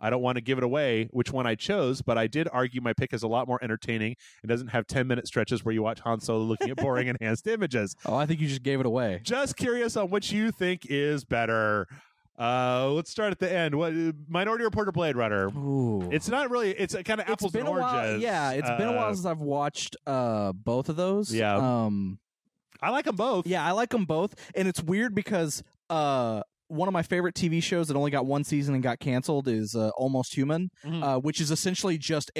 A: I don't want to give it away which one I chose, but I did argue my pick is a lot more entertaining and doesn't have 10-minute stretches where you watch Han Solo looking at boring enhanced images.
B: Oh, I think you just gave it away.
A: Just curious on which you think is better. Let's start at the end. What Minority Report or Blade Runner?
B: Ooh.
A: It's not really. It's kind of apples and oranges.
B: Yeah, it's been a while since I've watched both of those.
A: Yeah, I like them both.
B: Yeah, I like them both, and it's weird because one of my favorite TV shows that only got one season and got canceled is Almost Human, which is essentially just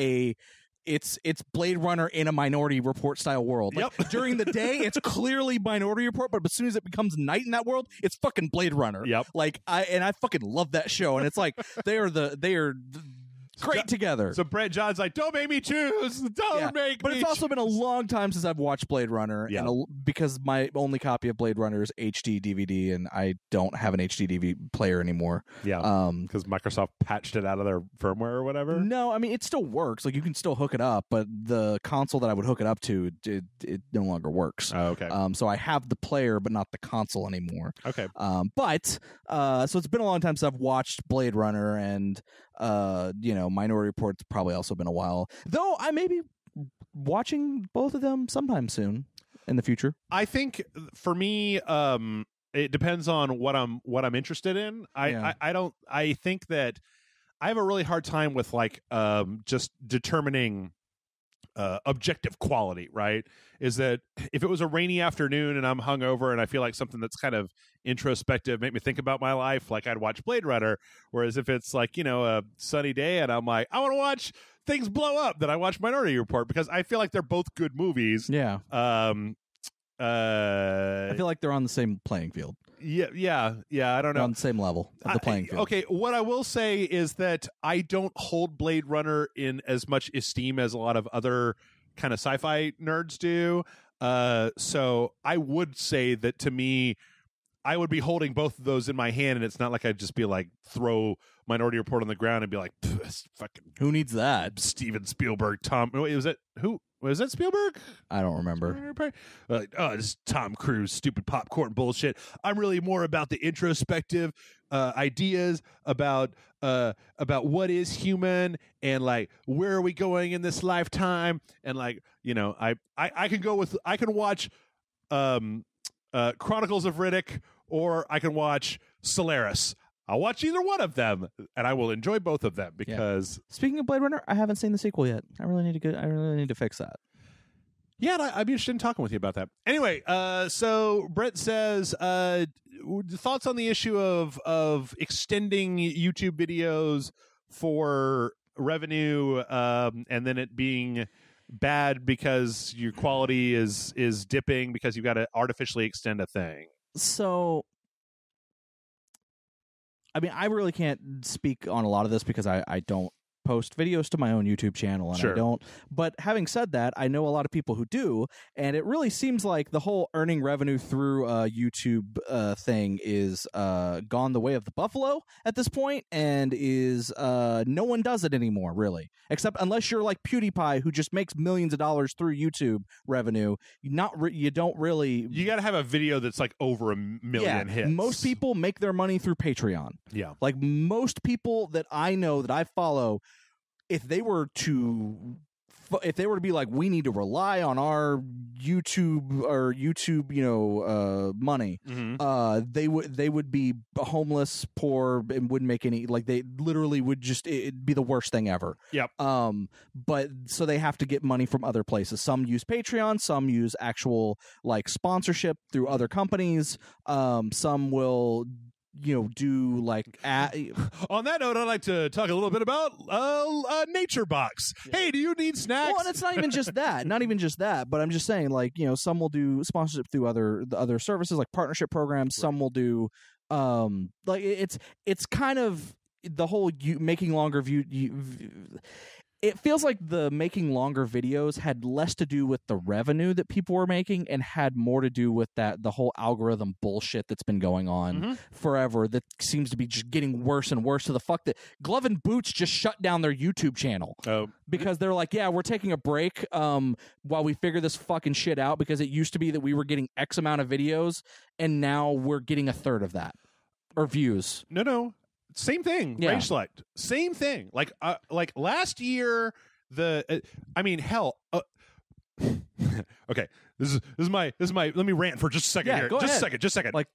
B: it's Blade Runner in a Minority Report style world. Like, during the day, it's clearly Minority Report, but as soon as it becomes night in that world, it's fucking Blade Runner.
A: Yep.
B: Like I fucking love that show, and it's like they are great together.
A: So Brett John's like, don't make me choose. Don't make me.
B: But it's also been a long time since I've watched Blade Runner, and because my only copy of Blade Runner is HD DVD, and I don't have an HD DVD player anymore.
A: Yeah, because Microsoft patched it out of their firmware or whatever.
B: No, I mean it still works. Like you can still hook it up, but the console that I would hook it up to, it no longer works.
A: Oh, okay.
B: So I have the player, but not the console anymore.
A: Okay.
B: So it's been a long time since I've watched Blade Runner, and Minority Report's probably also been a while. Though I may be watching both of them sometime soon in the future.
A: I think for me, it depends on what I'm interested in. I think that I have a really hard time with just determining objective quality, right? Is that if it was a rainy afternoon and I'm hungover and I feel like something that's kind of introspective, make me think about my life, like I'd watch Blade Runner. Whereas if it's like, a sunny day and I'm like, I want to watch things blow up, then I watch Minority Report, because I feel like they're both good movies.
B: Yeah. I feel like they're on the same playing field.
A: Yeah. I don't know.
B: They're on the same level of the playing field.
A: Okay, what I will say is that I don't hold Blade Runner in as much esteem as a lot of other kind of sci-fi nerds do. So I would say that to me, I would be holding both of those in my hand, and it's not like I'd just be like throw Minority Report on the ground and be like, fucking
B: who needs that?
A: Steven Spielberg, was that Spielberg?
B: I don't remember.
A: This Tom Cruise stupid popcorn bullshit. I'm really more about the introspective ideas about what is human, and like where are we going in this lifetime, and like I can watch Chronicles of Riddick, or I can watch Solaris. I'll watch either one of them, and I will enjoy both of them because.
B: Yeah. Speaking of Blade Runner, I haven't seen the sequel yet. I really need to fix that.
A: Yeah, I'd be interested in talking with you about that. Anyway, so Brett says, thoughts on the issue of extending YouTube videos for revenue, and then it being bad because your quality is dipping because you've got to artificially extend a thing.
B: So, I mean, I really can't speak on a lot of this because I don't post videos to my own YouTube channel, and
A: sure.
B: I don't. But having said that, I know a lot of people who do, and it really seems like the whole earning revenue through YouTube thing is gone the way of the buffalo at this point, and is no one does it anymore, really, except unless you're like PewDiePie, who just makes millions of dollars through YouTube revenue. You don't really.
A: You got to have a video that's like over 1 million hits.
B: Most people make their money through Patreon.
A: Yeah,
B: like most people that I know that I follow. If they were to be like, we need to rely on our YouTube money, mm-hmm. They would be homeless, poor, and wouldn't make any. Like they literally would it'd be the worst thing ever.
A: Yep.
B: But so they have to get money from other places. Some use Patreon, some use actual like sponsorship through other companies. Some will. Do like
A: on that note, I'd like to talk a little bit about Nature Box. Yeah. Hey, do you need snacks?
B: Well, and it's not even just that, but I'm just saying, like, some will do sponsorship through other services, like partnership programs. Right. Some will do like it's kind of the whole making longer it feels like the making longer videos had less to do with the revenue that people were making and had more to do with the whole algorithm bullshit that's been going on mm-hmm. forever, that seems to be just getting worse and worse, to the fuck that Glove and Boots just shut down their YouTube channel because they're like, yeah, we're taking a break while we figure this fucking shit out, because it used to be that we were getting X amount of videos and now we're getting a third of that, or views.
A: No. Same thing. Yeah. Rage Select. Same thing. Like last year, hell. Okay, this is my. Let me rant for just a second here. Just a second. Like,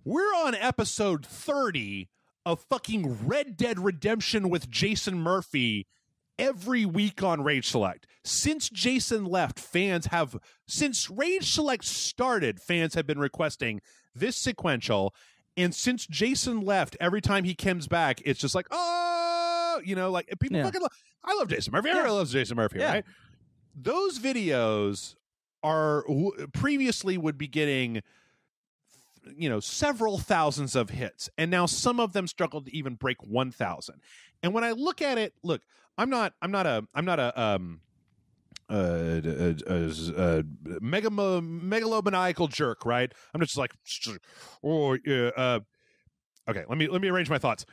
A: we're on episode 30 of fucking Red Dead Redemption with Jason Murphy every week on Rage Select. Since Jason left, since Rage Select started, fans have been requesting this sequential. And since Jason left, every time he comes back, it's just like, like people fucking I love Jason Murphy. Everybody loves Jason Murphy, right? Those videos previously would be getting several thousands of hits, and now some of them struggle to even break 1,000. And when I look at it, look, I'm not a megalomaniacal jerk, right? I'm just like, okay, let me arrange my thoughts.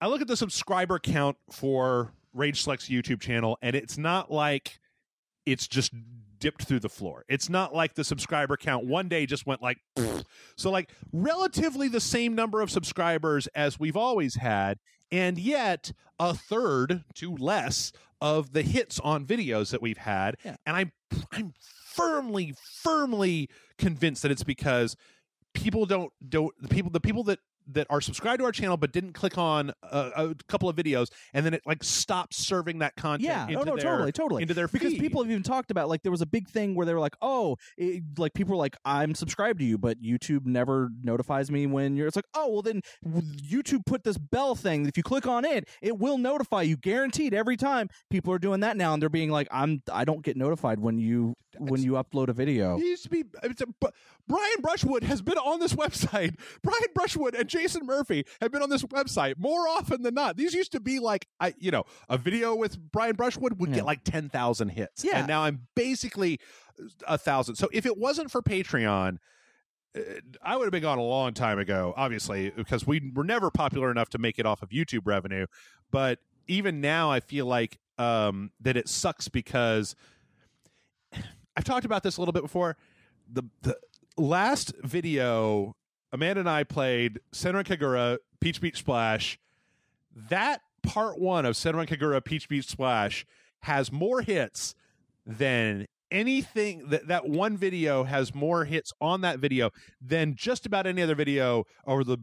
A: I look at the subscriber count for Rage Select's YouTube channel, and it's not like it's just dipped through the floor. It's not like the subscriber count one day just went like, pfft. So like relatively the same number of subscribers as we've always had, and yet a third to less of the hits on videos that we've had. Yeah. And I'm firmly convinced that it's because people the people that are subscribed to our channel but didn't click on a couple of videos, and then it like stopped serving that content totally into their feed.
B: Because people have even talked about, like, there was a big thing where they were like, like people were like, I'm subscribed to you, but YouTube never notifies me when you're, it's like, oh, well then YouTube put this bell thing, if you click on it, it will notify you, guaranteed every time. People are doing that now, and they're being like, I don't get notified when you upload a video.
A: It used to be, Brian Brushwood has been on this website. Brian Brushwood and Jason Murphy have been on this website more often than not. These used to be like, a video with Brian Brushwood would get like 10,000 hits.
B: Yeah.
A: And now I'm basically 1,000. So if it wasn't for Patreon, I would have been gone a long time ago, obviously, because we were never popular enough to make it off of YouTube revenue. But even now, I feel like that it sucks because I've talked about this a little bit before. The last video, Amanda and I played Senran Kagura, Peach Beach Splash. That part one of Senran Kagura, Peach Beach Splash has more hits than anything. That one video has more hits on that video than just about any other video over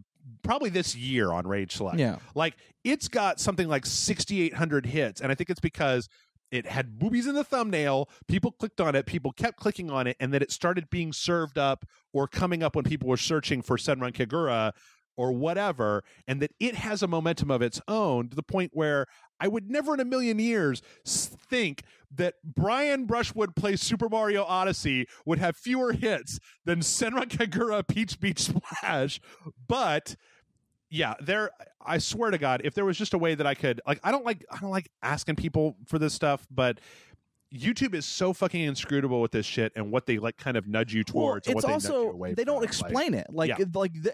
A: probably this year on Rage Select.
B: Yeah.
A: Like, it's got something like 6,800 hits, and I think it's because it had boobies in the thumbnail. People clicked on it. People kept clicking on it, and then it started being served up or coming up when people were searching for Senran Kagura or whatever, and that it has a momentum of its own to the point where I would never in a million years think that Brian Brushwood plays Super Mario Odyssey would have fewer hits than Senran Kagura Peach Beach Splash. But yeah, I swear to God, if there was just a way that I could, like, I don't like asking people for this stuff, but YouTube is so fucking inscrutable with this shit and what they like kind of nudge you towards.
B: Well,
A: and what they nudge you away
B: they
A: from.
B: don't explain it.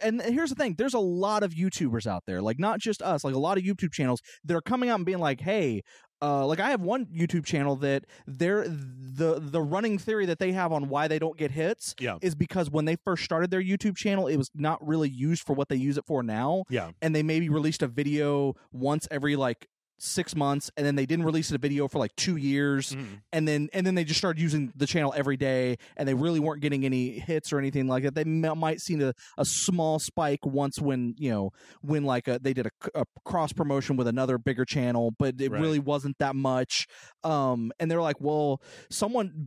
B: And here's the thing: there's a lot of YouTubers out there, like not just us, like a lot of YouTube channels that are coming out and being like, "Hey." Like I have one YouTube channel that the running theory that they have on why they don't get hits is because when they first started their YouTube channel, it was not really used for what they use it for now.
A: Yeah.
B: And they maybe released a video once every like 6 months, and then they didn't release a video for like 2 years, and then they just started using the channel every day, and they really weren't getting any hits or anything like that. They might see a small spike once when they did a cross promotion with another bigger channel, but it really wasn't that much. And they're like, well, someone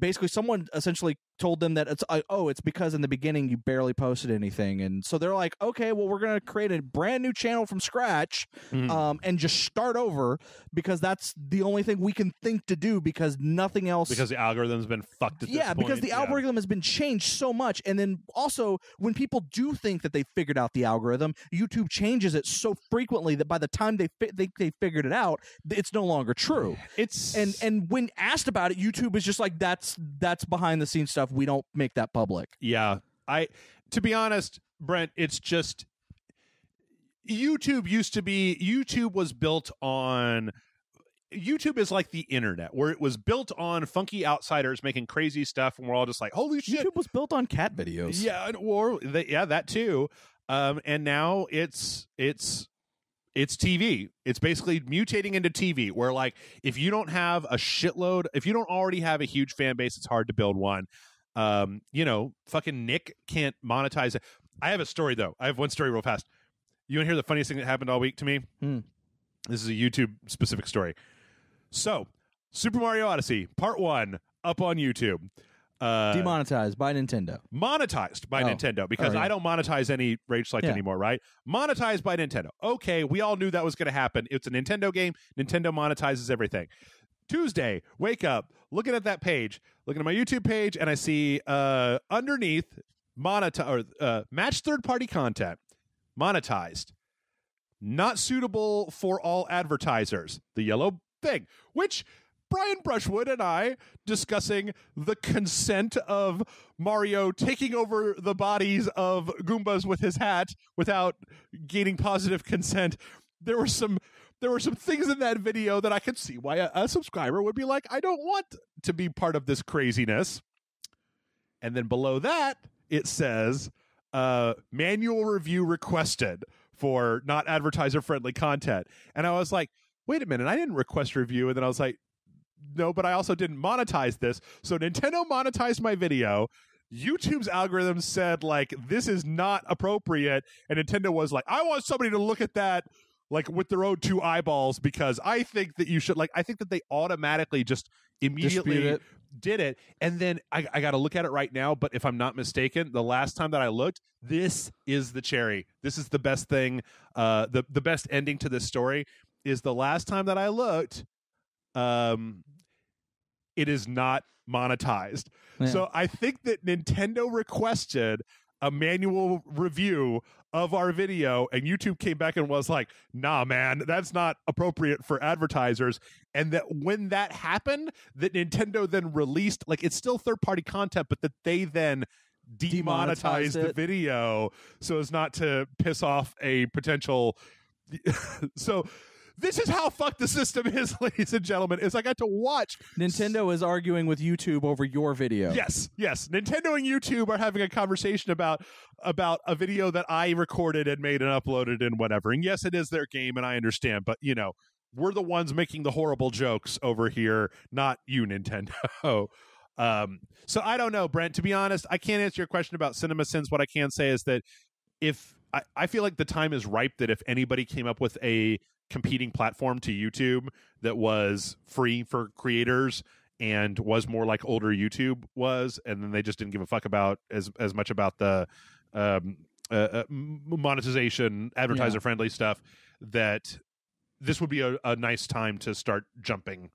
B: essentially told them that it's because in the beginning you barely posted anything, and so they're like, okay, well, we're gonna create a brand new channel from scratch, and just start over, because that's the only thing we can think to do, because nothing else,
A: because the algorithm's been fucked at this point.
B: Because the algorithm has been changed so much. And then also, when people do think that they figured out the algorithm, YouTube changes it so frequently that by the time they think they figured it out, it's no longer true. And when asked about it, YouTube is just like, that's behind the scenes stuff. We don't make that public.
A: Yeah. To be honest, Brent, it's just, YouTube was built on, YouTube is like the internet, where it was built on funky outsiders making crazy stuff, and we're all just like, holy shit.
B: YouTube was built on cat videos.
A: Yeah, that too. And now it's TV. It's basically mutating into TV, where like, if you don't have a shitload, if you don't already have a huge fan base, it's hard to build one. Fucking Nick can't monetize it. I have a story though. I have one story real fast. You want to hear the funniest thing that happened all week to me? This is a YouTube specific story. So, Super Mario Odyssey Part 1 up on YouTube.
B: Demonetized by Nintendo.
A: Monetized by Nintendo, because I don't monetize any Rage Select anymore, right? Monetized by Nintendo. Okay, we all knew that was going to happen. It's a Nintendo game. Nintendo monetizes everything. Tuesday, wake up, looking at that page, looking at my YouTube page, and I see underneath match third-party content, monetized, not suitable for all advertisers, the yellow thing, which Brian Brushwood and I discussing the consent of Mario taking over the bodies of Goombas with his hat without gaining positive consent. There were some things in that video that I could see why a subscriber would be like, I don't want to be part of this craziness. And then below that, it says, manual review requested for not advertiser-friendly content. And I was like, wait a minute, I didn't request review. And then I was like, no, but I also didn't monetize this. So Nintendo monetized my video. YouTube's algorithm said, like, this is not appropriate. And Nintendo was like, I want somebody to look at that, like, with their own two eyeballs, because I think that you should, like, I think that they automatically just immediately did it. And then I got to look at it right now. But if I'm not mistaken, the last time that I looked, this is the cherry. This is the best thing. The best ending to this story is the last time that I looked, it is not monetized. Yeah. So I think that Nintendo requested a manual review of our video, and YouTube came back and was like, nah, man, that's not appropriate for advertisers. And that when that happened, that Nintendo then released, like, it's still third-party content, but that they then demonetized the video so as not to piss off a potential... So... This is how fucked the system is, ladies and gentlemen, is I got to watch...
B: Nintendo is arguing with YouTube over your video.
A: Yes. Nintendo and YouTube are having a conversation about a video that I recorded and made and uploaded and whatever. And yes, it is their game, and I understand. But, you know, we're the ones making the horrible jokes over here, not you, Nintendo. So I don't know, Brent. To be honest, I can't answer your question about CinemaSins. What I can say is that if... I feel like the time is ripe that if anybody came up with a competing platform to YouTube that was free for creators and was more like older YouTube was, and then they just didn't give a fuck about as much about the monetization, advertiser friendly stuff, that this would be a nice time to start jumping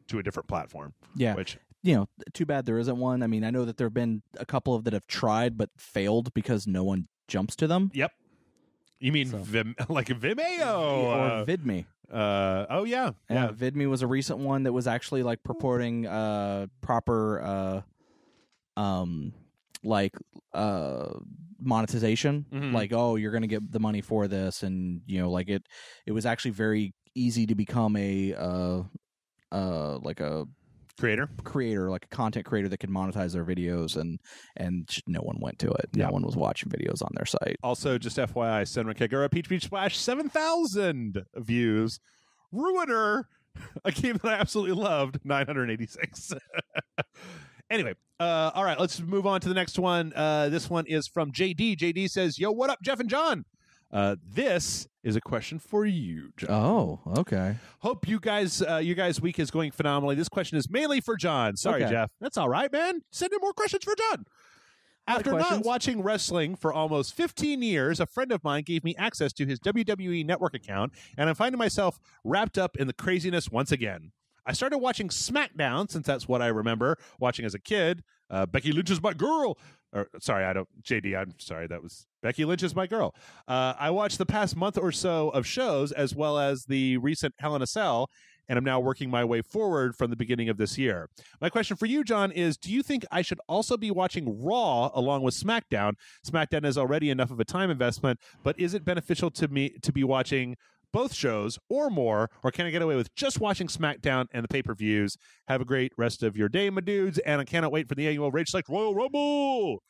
A: to a different platform.
B: Yeah.
A: Which,
B: you know, too bad there isn't one. I mean, I know that there have been a couple of that have tried but failed because no one jumps to them.
A: Yep. You mean like Vimeo
B: or VidMe?
A: Oh yeah.
B: VidMe was a recent one that was actually like purporting proper monetization. Mm-hmm. Like, oh, you're going to get the money for this, and you know, like it was actually very easy to become a like a creator, like a content creator that could monetize their videos, and no one went to it. No one was watching videos on their site.
A: Also, just FYI, Senran Kagura, Peach Peach Splash, 7,000 views. Ruiner, a game that I absolutely loved, 986. Anyway, all right, let's move on to the next one. This one is from JD. JD says, yo, what up, Jeff and John? This is a question for you, John.
B: Oh, okay.
A: Hope you guys' week is going phenomenally. This question is mainly for John. Sorry, Jeff. That's all right, man. Send in more questions for John. After not watching wrestling for almost 15 years, a friend of mine gave me access to his WWE Network account, and I'm finding myself wrapped up in the craziness once again. I started watching SmackDown, since that's what I remember watching as a kid. Becky Lynch is my girl. JD, I'm sorry, that was Becky Lynch is my girl. I watched the past month or so of shows, as well as the recent Hell in a Cell, and I'm now working my way forward from the beginning of this year. My question for you, John, is do you think I should also be watching Raw along with SmackDown? SmackDown is already enough of a time investment, but is it beneficial to me to be watching both shows or more, or can I get away with just watching SmackDown and the pay-per-views? Have a great rest of your day, my dudes, and I cannot wait for the annual Rage Select Royal Rumble.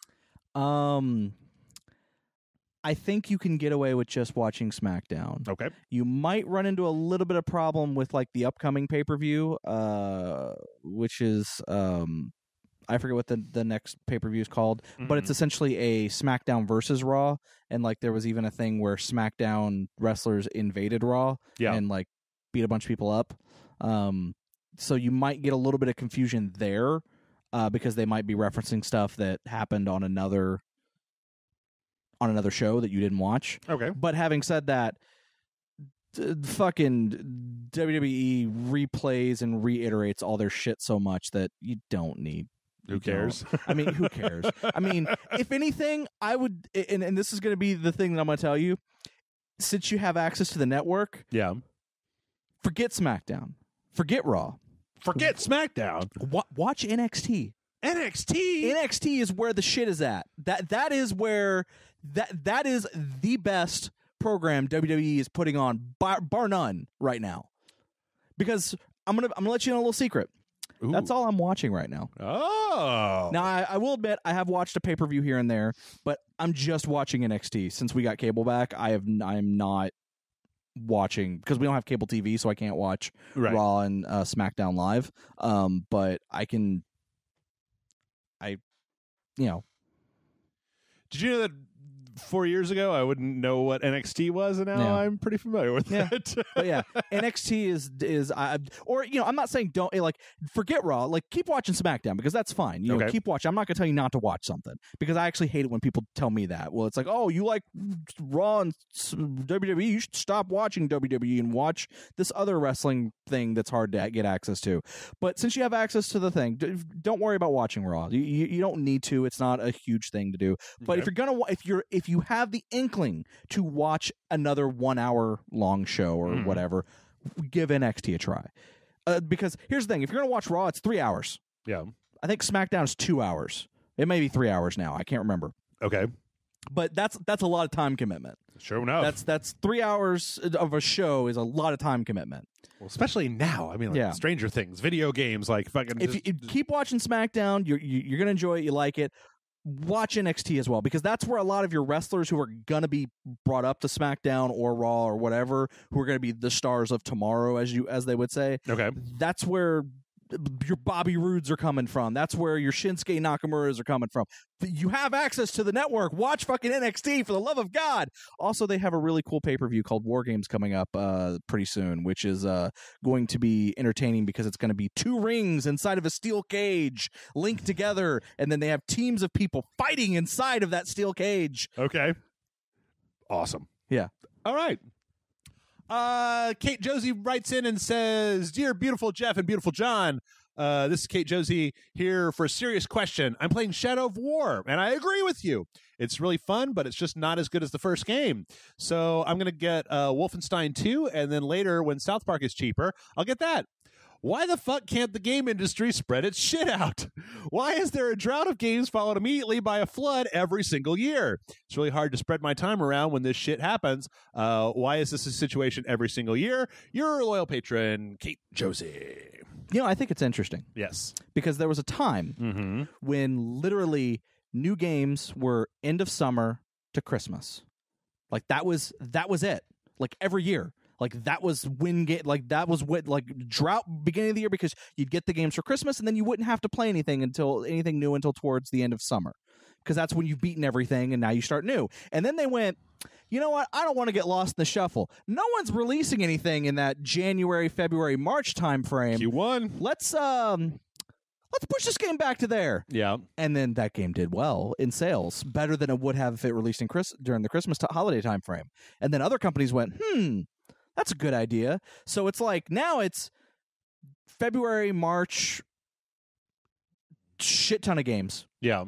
B: I think you can get away with just watching SmackDown.
A: Okay.
B: You might run into a little bit of problem with like the upcoming pay-per-view, which is I forget what the next pay-per-view is called, but it's essentially a SmackDown versus Raw, and like there was even a thing where SmackDown wrestlers invaded Raw and like beat a bunch of people up. So you might get a little bit of confusion there because they might be referencing stuff that happened on another show that you didn't watch.
A: Okay.
B: But having said that, fucking WWE replays and reiterates all their shit so much that you don't need
A: Who cares?
B: I mean, who cares? I mean, if anything, I would, and this is going to be the thing that I'm going to tell you, since you have access to the network, forget SmackDown, forget Raw,
A: forget SmackDown,
B: watch NXT. NXT is where the shit is at. That is where that is the best program WWE is putting on, bar none, right now. Because I'm gonna let you know a little secret. Ooh. That's all I'm watching right now.
A: Oh.
B: Now, I will admit, I have watched a pay-per-view here and there, but I'm just watching NXT. Since we got cable back, I am not watching, because we don't have cable TV, so I can't watch Raw and SmackDown live. But you know. Did
A: you know that 4 years ago I wouldn't know what NXT was, and now I'm pretty familiar with it.
B: But NXT is I'm not saying don't, like, forget Raw, like, keep watching SmackDown, because that's fine. You know, keep watching. I'm not gonna tell you not to watch something, because I actually hate it when people tell me that. Well, it's like, oh, you like Raw and WWE, you should stop watching WWE and watch this other wrestling thing that's hard to get access to. But since you have access to the thing, don't worry about watching Raw. You don't need to. It's not a huge thing to do. But if you're gonna, if you have the inkling to watch another 1 hour long show or whatever, give NXT a try. Because here's the thing: if you're gonna watch Raw, it's 3 hours.
A: Yeah,
B: I think SmackDown is 2 hours. It may be 3 hours now. I can't remember.
A: Okay,
B: but that's a lot of time commitment.
A: Sure enough,
B: that's 3 hours of a show is a lot of time commitment.
A: Well, especially now. I mean, like Stranger Things, video games, like fucking.
B: If you keep watching SmackDown, you're gonna enjoy it. You like it. Watch NXT as well, because that's where a lot of your wrestlers who are going to be brought up to SmackDown or Raw or whatever, who are going to be the stars of tomorrow, as they would say.
A: Okay.
B: That's where your Bobby Roodes are coming from. That's where your Shinsuke Nakamura's are coming from. You have access to the network. Watch fucking NXT, for the love of God. Also, they have a really cool pay-per-view called War Games coming up pretty soon, which is going to be entertaining, because it's going to be 2 rings inside of a steel cage linked together, and then they have teams of people fighting inside of that steel cage.
A: Okay. Awesome.
B: Yeah.
A: All right. Kate Josie writes in and says, "Dear beautiful Jeff and beautiful John, this is Kate Josie here for a serious question. I'm playing Shadow of War, and I agree with you. It's really fun, but it's just not as good as the first game. So I'm going to get Wolfenstein 2, and then later, when South Park is cheaper, I'll get that. Why the fuck can't the game industry spread its shit out? Why is there a drought of games followed immediately by a flood every single year? It's really hard to spread my time around when this shit happens. Why is this a situation every single year? Your loyal patron, Kate Josie."
B: You know, I think it's interesting.
A: Yes.
B: Because there was a time when literally new games were end of summer to Christmas. Like, that was it. Like, every year. Like, that was drought beginning of the year, because you'd get the games for Christmas, and then you wouldn't have to play anything new until towards the end of summer, because that's when you've beaten everything and now you start new. And then they went, you know what? I don't want to get lost in the shuffle. No one's releasing anything in that January, February, March time frame.
A: Q1.
B: Let's push this game back to there.
A: Yeah.
B: And then that game did well in sales, better than it would have if it released during the Christmas holiday time frame. And then other companies went, that's a good idea. So it's like, now it's February, March, shit ton of games.
A: Yeah.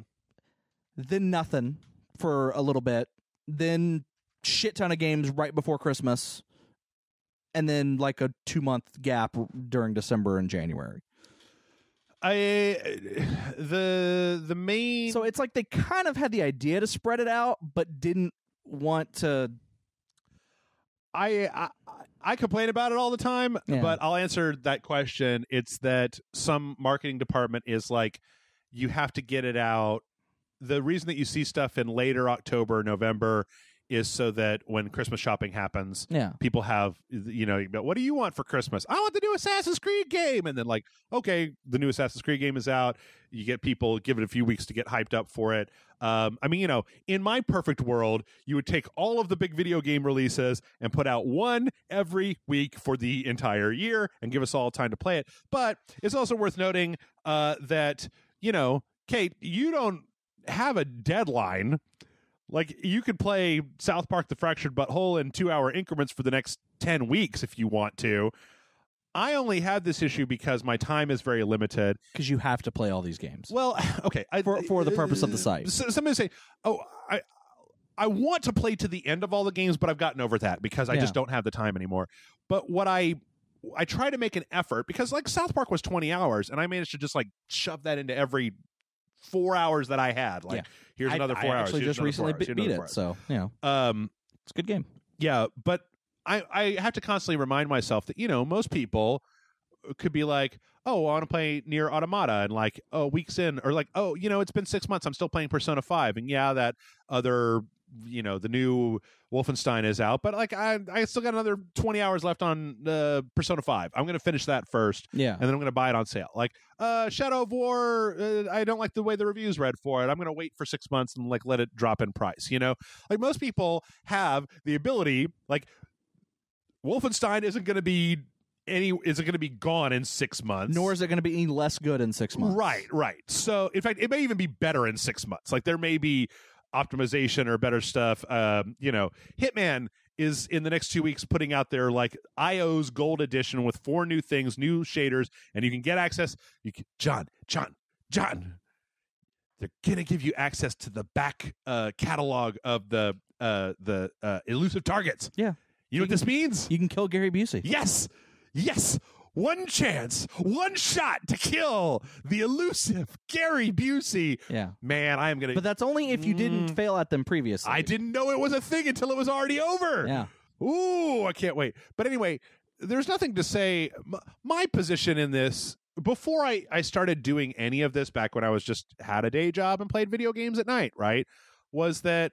B: Then nothing for a little bit. Then shit ton of games right before Christmas. And then like a 2-month gap during December and January.
A: The main...
B: So it's like they kind of had the idea to spread it out, but didn't want to...
A: I complain about it all the time, but I'll answer that question. It's that some marketing department is like, you have to get it out. The reason that you see stuff in later October, November is so that when Christmas shopping happens, people have, what do you want for Christmas? I want the new Assassin's Creed game. And then like, okay, the new Assassin's Creed game is out. You get people, give it a few weeks to get hyped up for it. In my perfect world, you would take all of the big video game releases and put out one every week for the entire year and give us all time to play it. But it's also worth noting that, Kate, you don't have a deadline. Like, you could play South Park: The Fractured Butthole in 2-hour increments for the next 10 weeks if you want to. I only have this issue because my time is very limited.
B: Because you have to play all these games.
A: Well, okay.
B: For the purpose of the site.
A: Somebody say, oh, I want to play to the end of all the games, but I've gotten over that because I just don't have the time anymore. But what I try to make an effort, because like South Park was 20 hours, and I managed to just like shove that into every 4 hours that I had. Like, here's another 4 hours.
B: I actually just recently beat it, so, you know. It's a good game.
A: Yeah, but I have to constantly remind myself that, you know, most people could be like, oh, I want to play Nier Automata, and like, oh, weeks in, or like, oh, you know, it's been 6 months, I'm still playing Persona 5, and yeah, that other, you know, the new Wolfenstein is out, but like I still got another 20 hours left on Persona 5. I'm going to finish that first, and then I'm going to buy it on sale. Like Shadow of War, I don't like the way the reviews read for it. I'm going to wait for 6 months and like let it drop in price, you know? Like most people have the ability, like Wolfenstein isn't going to be gone in 6 months,
B: nor is it going to be any less good in 6 months.
A: Right. So in fact, it may even be better in 6 months. Like there may be optimization or better stuff. You know, Hitman is in the next 2 weeks putting out their like IO's Gold Edition with 4 new things, new shaders, and you can get access. John, they're gonna give you access to the back catalog of the elusive targets.
B: Yeah.
A: You know what this means?
B: You can kill Gary Busey.
A: Yes. One chance, one shot to kill the elusive Gary Busey.
B: Yeah.
A: Man, I am going to...
B: But that's only if you didn't fail at them previously.
A: I didn't know it was a thing until it was already over.
B: Yeah.
A: Ooh, I can't wait. But anyway, there's nothing to say. My position in this, before I started doing any of this, back when I was just had a day job and played video games at night, right, was that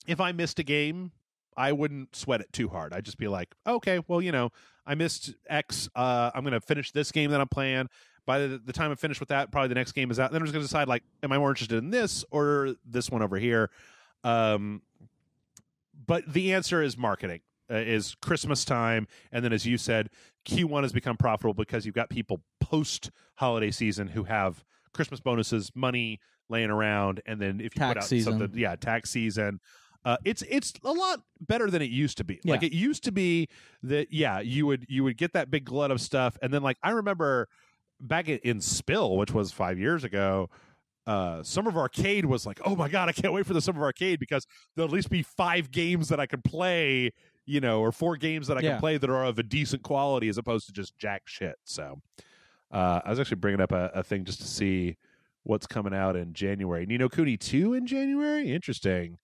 A: if I missed a game, I wouldn't sweat it too hard. I'd just be like, okay, well, you know, I missed X. I'm going to finish this game that I'm playing. By the time I'm finished with that, probably the next game is out. And then I'm just going to decide, like, am I more interested in this or this one over here? But the answer is marketing, is Christmas time. And then, as you said, Q1 has become profitable because you've got people post-holiday season who have Christmas bonuses, money laying around. And then if you put out something, tax season. It's a lot better than it used to be. Like it used to be that you would get that big glut of stuff, and then like I remember back in Spill, which was 5 years ago, Summer of Arcade was like, oh my god, I can't wait for the Summer of Arcade because there'll at least be 5 games that I can play, you know, or 4 games that I can play that are of a decent quality as opposed to just jack shit. So I was actually bringing up a thing just to see what's coming out in January. Ni no Kuni 2 in January? Interesting.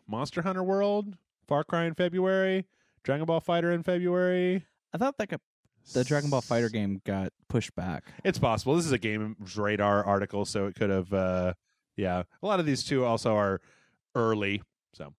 A: Monster Hunter World, Far Cry in February, Dragon Ball Fighter in February.
B: I thought that the Dragon Ball Fighter game got pushed back.
A: It's possible. This is a Games Radar article, so it could have. A lot of these two also are early. So,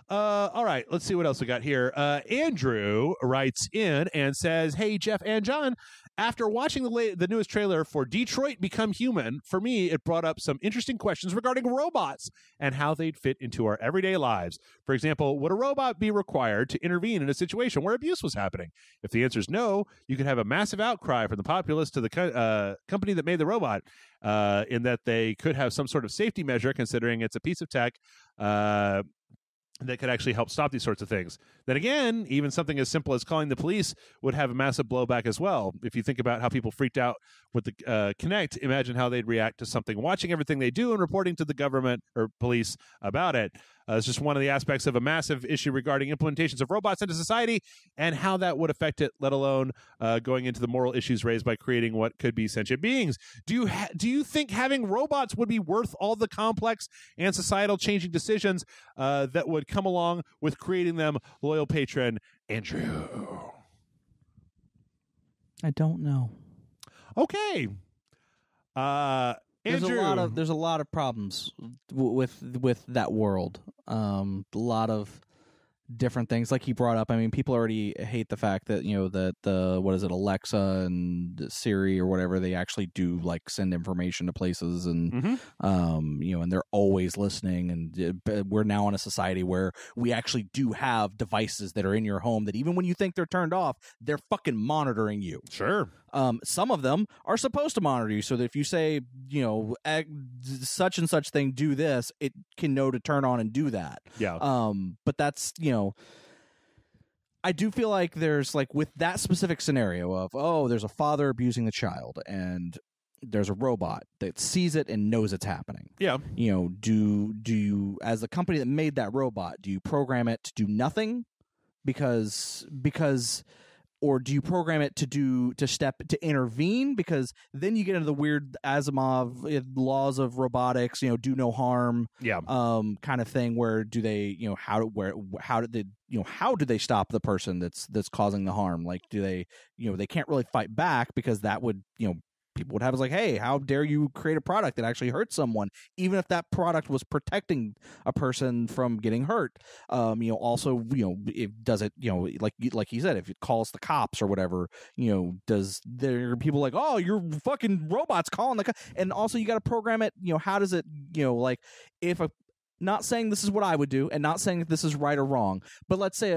A: all right, let's see what else we got here. Andrew writes in and says, "Hey Jeff and John, after watching the newest trailer for Detroit Become Human, for me, it brought up some interesting questions regarding robots and how they'd fit into our everyday lives. For example, would a robot be required to intervene in a situation where abuse was happening? If the answer is no, you could have a massive outcry from the populace to the company that made the robot, in that they could have some sort of safety measure, considering it's a piece of tech that could actually help stop these sorts of things. Then again, even something as simple as calling the police would have a massive blowback as well. If you think about how people freaked out with the Kinect, imagine how they'd react to something watching everything they do and reporting to the government or police about it. It's just one of the aspects of a massive issue regarding implementations of robots into society and how that would affect it, let alone going into the moral issues raised by creating what could be sentient beings. Do you think having robots would be worth all the complex and societal changing decisions that would come along with creating them? Loyal patron, Andrew.
B: I don't know.
A: Okay. Andrew.
B: There's a lot of problems with that world. A lot of different things, like he brought up. I mean, people already hate the fact that, you know, that the Alexa and Siri or whatever, they actually do like send information to places, and you know, and they're always listening. And we're now in a society where we actually do have devices that are in your home that even when you think they're turned off, they're fucking monitoring you.
A: Sure.
B: Some of them are supposed to monitor you, so that if you say, you know, such and such thing, do this, it can know to turn on and do that.
A: Yeah.
B: But that's, you know, I do feel like there's like with that specific scenario of there's a father abusing the child and there's a robot that sees it and knows it's happening.
A: Yeah.
B: Do you, as the company that made that robot, do you program it to do nothing because or do you program it to intervene? Because then you get into the weird Asimov laws of robotics, do no harm, kind of thing. Where do they, how do they stop the person that's causing the harm? Like, do they, they can't really fight back because that would, people would have is like, hey, how dare you create a product that actually hurts someone, even if that product was protecting a person from getting hurt. Also, it does it, like you said, if it calls the cops or whatever, does there are people like, oh, your fucking robot's calling the cops, and also you got to program it. How does it, like if not saying this is what I would do, and not saying that this is right or wrong, but let's say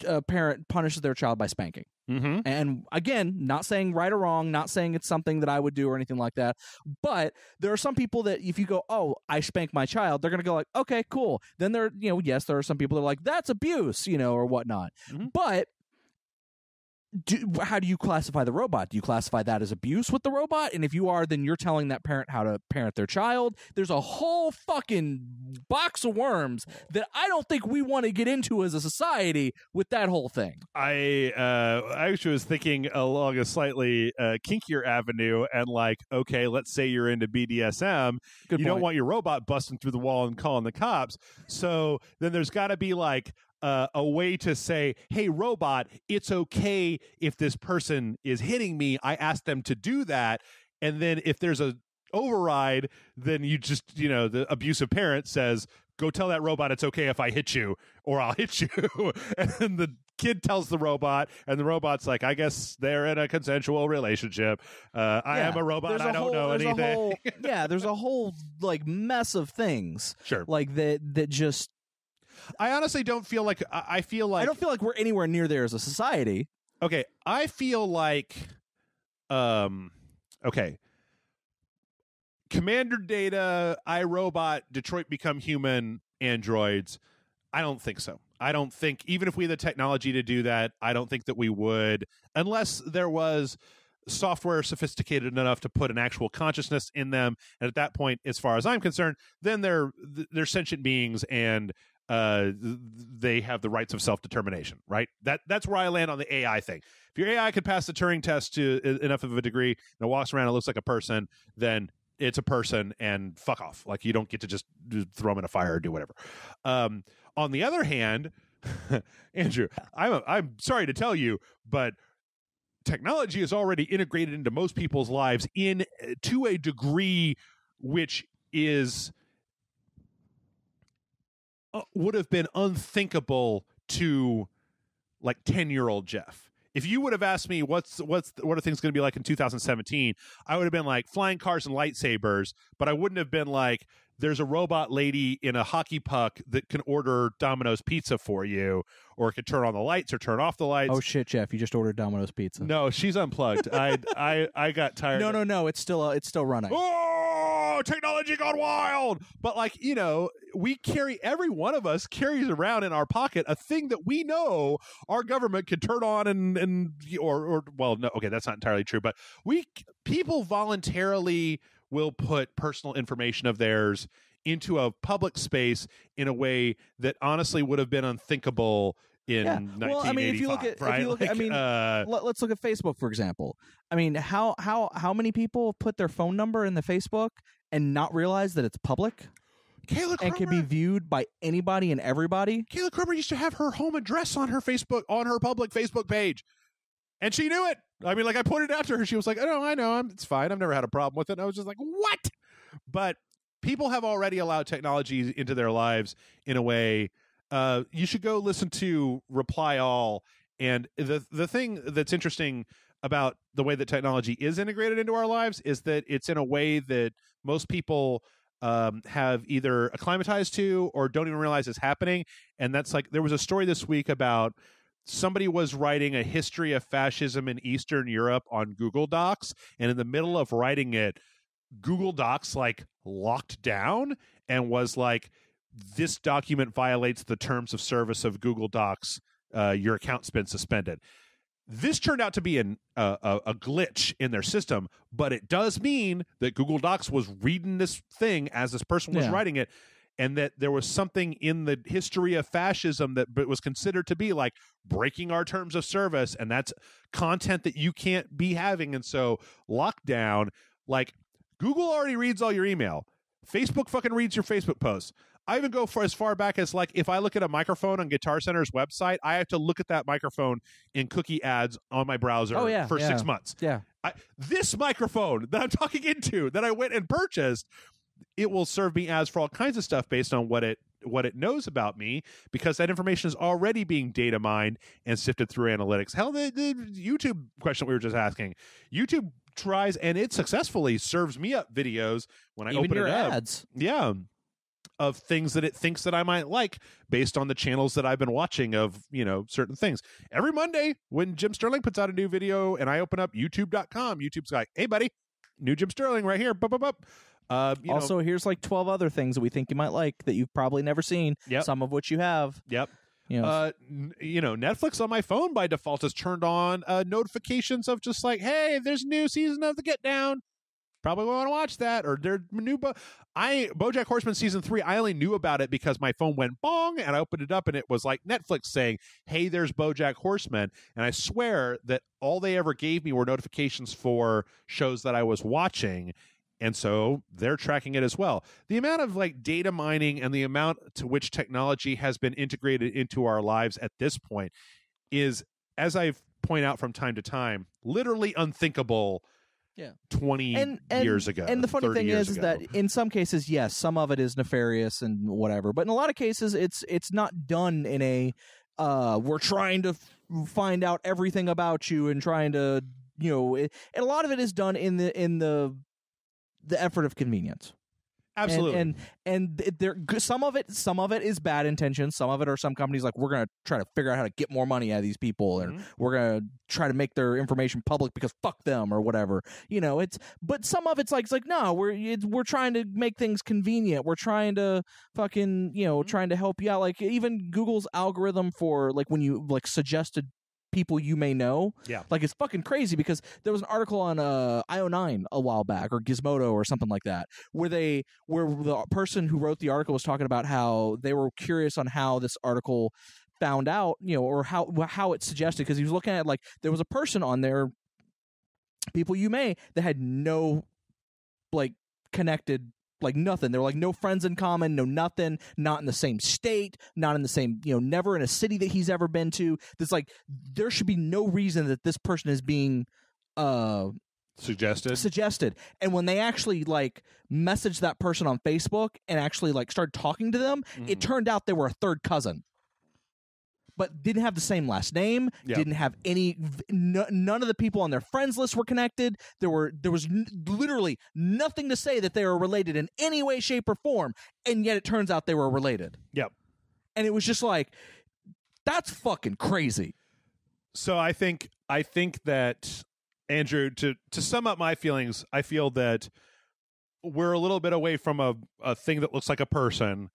B: a parent punishes their child by spanking.
A: Mm-hmm.
B: And again, not saying right or wrong, not saying it's something that I would do or anything like that. But there are some people that if you go, oh, I spank my child, they're going to go like, okay, cool. Then yes, there are some people that are like, that's abuse, or whatnot. Mm-hmm. But how do you classify the robot? Do you classify that as abuse with the robot? And if you are, then you're telling that parent how to parent their child. There's a whole fucking box of worms that I don't think we want to get into as a society with that whole thing.
A: I actually was thinking along a slightly kinkier avenue, and like, okay, let's say you're into BDSM.
B: Good
A: you
B: point.
A: Don't want your robot busting through the wall and calling the cops. So then there's got to be like a way to say, hey, robot, it's okay if this person is hitting me. I asked them to do that. And then if there's a override, then you just, the abusive parent says, go tell that robot it's okay if I hit you or I'll hit you. And then the kid tells the robot, and the robot's like, I guess they're in a consensual relationship. I am a robot. I don't know anything.
B: There's a whole like mess of things.
A: Sure.
B: Like that just.
A: I honestly don't feel like I don't
B: feel like we're anywhere near there as a society.
A: Okay, I feel like okay. Commander Data, iRobot, Detroit Become Human androids. I don't think so. I don't think, even if we had the technology to do that, I don't think that we would, unless there was software sophisticated enough to put an actual consciousness in them. And at that point, as far as I'm concerned, then they're sentient beings, and they have the rights of self-determination, right? That's where I land on the AI thing. If your AI could pass the Turing test to enough of a degree and it walks around and looks like a person, then it's a person, and fuck off. Like, you don't get to just throw them in a fire or do whatever. On the other hand, Andrew, I'm sorry to tell you, but technology is already integrated into most people's lives to a degree which is would have been unthinkable to like 10-year-old Jeff. If you would have asked me what are things going to be like in 2017, I would have been like flying cars and lightsabers, but I wouldn't have been like, there's a robot lady in a hockey puck that can order Domino's pizza for you, or can turn on the lights or turn off the lights.
B: Oh shit, Jeff, you just ordered Domino's pizza.
A: No, she's unplugged. I got tired.
B: No, it's still running.
A: Oh, technology gone wild. But like, every one of us carries around in our pocket a thing that we know our government can turn on well, no, okay, that's not entirely true, but people voluntarily will put personal information of theirs into a public space in a way that honestly would have been unthinkable in 1985. Well, I mean,
B: let's look at Facebook, for example. I mean, how many people put their phone number in the Facebook and not realize that it's public?
A: Kayla Cromer,
B: and can be viewed by anybody and everybody.
A: Kayla Cromer used to have her home address on her public Facebook page. And she knew it. I mean, like, I pointed it out to her. She was like, oh, I know. It's fine. I've never had a problem with it. And I was just like, what? But people have already allowed technology into their lives in a way. You should go listen to Reply All. And the thing that's interesting about the way that technology is integrated into our lives is that it's in a way that most people have either acclimatized to or don't even realize is happening. And that's like, there was a story this week about somebody was writing a history of fascism in Eastern Europe on Google Docs, and in the middle of writing it, Google Docs like locked down and was like, this document violates the terms of service of Google Docs your account's been suspended. This turned out to be a glitch in their system, but it does mean that Google Docs was reading this thing as this person was writing it, and that there was something in the history of fascism that was considered to be like breaking our terms of service, and that's content that you can't be having. And so lockdown, like Google already reads all your email. Facebook fucking reads your Facebook posts. I even go for as far back as like if I look at a microphone on Guitar Center's website, I have to look at that microphone in cookie ads on my browser for 6 months.
B: Yeah.
A: This microphone that I'm talking into that I went and purchased, it will serve me ads for all kinds of stuff based on what it knows about me, because that information is already being data mined and sifted through analytics. Hell, the YouTube question we were just asking, YouTube tries and it successfully serves me up videos when I
B: even
A: open
B: your
A: it up.
B: ads.
A: Yeah. Of things that it thinks that I might like based on the channels that I've been watching of, certain things. Every Monday when Jim Sterling puts out a new video and I open up youtube.com, YouTube's like, hey, buddy, new Jim Sterling right here. Also,
B: here's like 12 other things that we think you might like that you've probably never seen, some of which you have.
A: Yep. Netflix on my phone by default has turned on notifications of just like, hey, there's a new season of The Get Down. Probably want to watch that. Or their new BoJack Horseman season 3. I only knew about it because my phone went bong and I opened it up and it was like Netflix saying, hey, there's BoJack Horseman. And I swear that all they ever gave me were notifications for shows that I was watching. And so they're tracking it as well. The amount of like data mining and the amount to which technology has been integrated into our lives at this point is, as I point out from time to time, literally unthinkable 20 years ago.
B: And the funny thing is
A: ago.
B: that in some cases, yes, some of it is nefarious and whatever. But in a lot of cases, it's not done in a we're trying to find out everything about you and trying to, and a lot of it is done in the effort of convenience.
A: Absolutely.
B: And there some of it is bad intentions. Some of it are some companies like, we're going to try to figure out how to get more money out of these people, and we're going to try to make their information public because fuck them or whatever. But some of it's like no, we're trying to make things convenient. We're trying to fucking trying to help you out. Like even Google's algorithm for like when you like suggested people you may know.
A: Yeah.
B: Like it's fucking crazy because there was an article on IO9 a while back, or Gizmodo or something like that, where the person who wrote the article was talking about how they were curious on how this article found out, or how it suggested, because he was looking at like there was a person on there, people you may, that had no like connected, like nothing. They were like no friends in common, no nothing, not in the same state, not in the same, never in a city that he's ever been to. There's like, there should be no reason that this person is being suggested. And when they actually like messaged that person on Facebook and actually like started talking to them, it turned out they were a third cousin, but didn't have the same last name, didn't have any, none of the people on their friends list were connected. There was literally nothing to say that they were related in any way, shape, or form, and yet it turns out they were related.
A: Yep.
B: And it was just like, that's fucking crazy.
A: So I think that, Andrew, to sum up my feelings, I feel that we're a little bit away from a thing that looks like a person,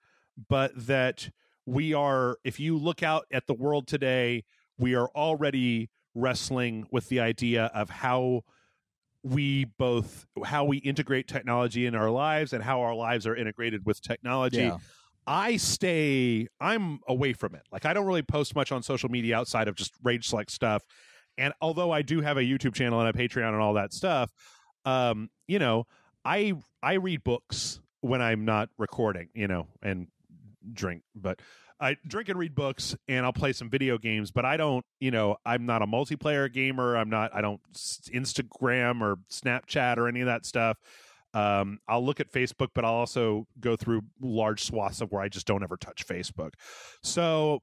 A: but that we are, if you look out at the world today, we are already wrestling with the idea of how we integrate technology in our lives and how our lives are integrated with technology.
B: Yeah.
A: I'm away from it. Like I don't really post much on social media outside of just Rage Select stuff. And although I do have a YouTube channel and a Patreon and all that stuff, I read books when I'm not recording, and drink, but I drink and read books, and I'll play some video games, but I don't, I'm not a multiplayer gamer. I don't Instagram or Snapchat or any of that stuff. I'll look at Facebook, but I'll also go through large swaths of where I just don't ever touch Facebook. So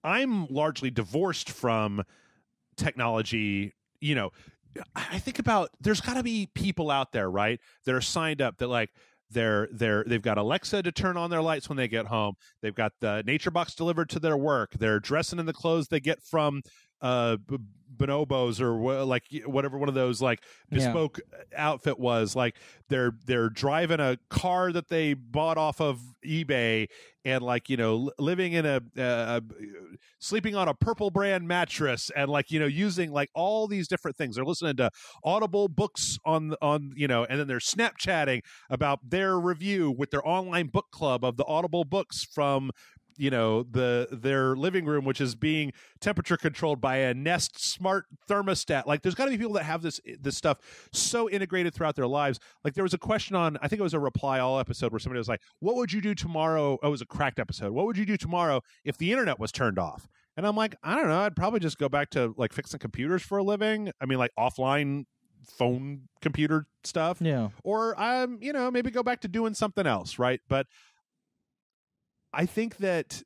A: I'm largely divorced from technology. I think about, there's got to be people out there, right, that are signed up that like they've got Alexa to turn on their lights when they get home. They've got the Nature Box delivered to their work. They're dressing in the clothes they get from bonobos or like whatever one of those like bespoke outfit was. Like they're driving a car that they bought off of eBay and like, living in a sleeping on a purple brand mattress and like, using like all these different things. They're listening to Audible books on, and then they're Snapchatting about their review with their online book club of the Audible books from, their living room, which is being temperature controlled by a Nest smart thermostat. Like there's got to be people that have this stuff so integrated throughout their lives. Like there was a question on, I think it was a Reply All episode where somebody was like, what would you do tomorrow? Oh, it was a Cracked episode. What would you do tomorrow if the internet was turned off? And I'm like, I don't know. I'd probably just go back to like fixing computers for a living. I mean, like offline phone computer stuff.
B: Yeah.
A: Or maybe go back to doing something else, right? But I think that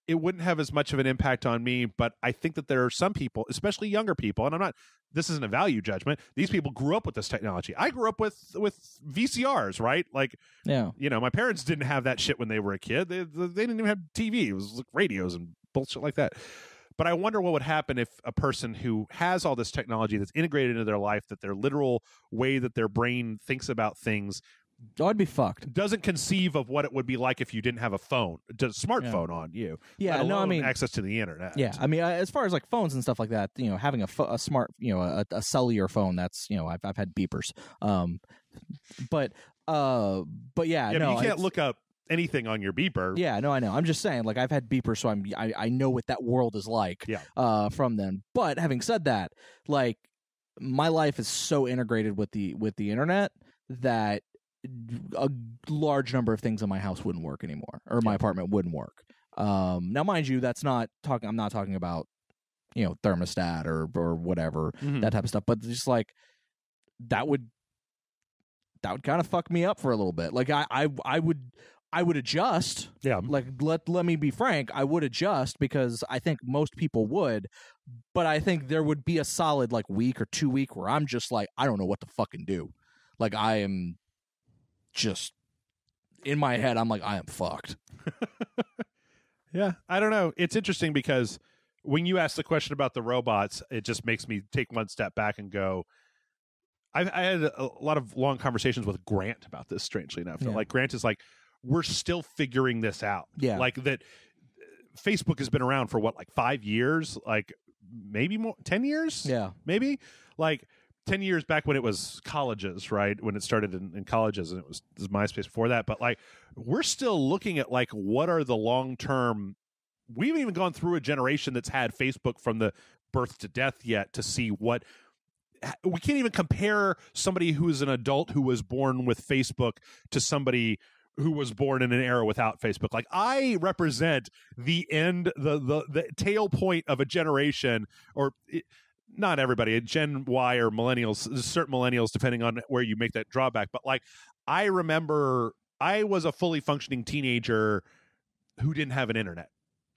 A: it wouldn't have as much of an impact on me, but I think that there are some people, especially younger people, and this isn't a value judgment. These people grew up with this technology. I grew up with VCRs, right? Like, my parents didn't have that shit when they were a kid. They didn't even have TV. It was like radios and bullshit like that. But I wonder what would happen if a person who has all this technology that's integrated into their life, that their literal way that their brain thinks about things,
B: I'd be fucked.
A: Doesn't conceive of what it would be like if you didn't have a smartphone on you.
B: Yeah, no, I mean
A: access to the internet.
B: Yeah, I mean, as far as like phones and stuff like that, having a smart, a cellular phone, that's I've had beepers. But yeah, no,
A: you can't look up anything on your beeper.
B: Yeah, no, I know. I'm just saying, like I've had beepers, so I know what that world is like.
A: Yeah.
B: From them. But having said that, like my life is so integrated with the internet that a large number of things in my house wouldn't work anymore, or my apartment wouldn't work. Now, mind you, I'm not talking about, thermostat or whatever, that type of stuff, but just like that would kind of fuck me up for a little bit. Like I would adjust.
A: Yeah.
B: Like let me be frank, I would adjust because I think most people would, but I think there would be a solid like week or 2 week where I'm just like, I don't know what to fucking do. Like I am just in my head, I'm like, I am fucked.
A: Yeah, I don't know. It's interesting because when you ask the question about the robots, it just makes me take one step back and go, I had a lot of long conversations with Grant about this, strangely enough. Yeah. Like Grant is like, we're still figuring this out.
B: Yeah.
A: Like that Facebook has been around for what, like 5 years? Like maybe more, 10 years?
B: Yeah.
A: Maybe? Like 10 years back when it was colleges, right? When it started in colleges, and it was MySpace before that. But like, we're still looking at like, what are the long-term, we haven't even gone through a generation that's had Facebook from the birth to death yet to see what, we can't even compare somebody who's an adult who was born with Facebook to somebody who was born in an era without Facebook. Like I represent the end, the tail point of a generation, or not everybody, Gen Y or millennials, certain millennials, depending on where you make that drawback. But like, I remember I was a fully functioning teenager who didn't have an internet.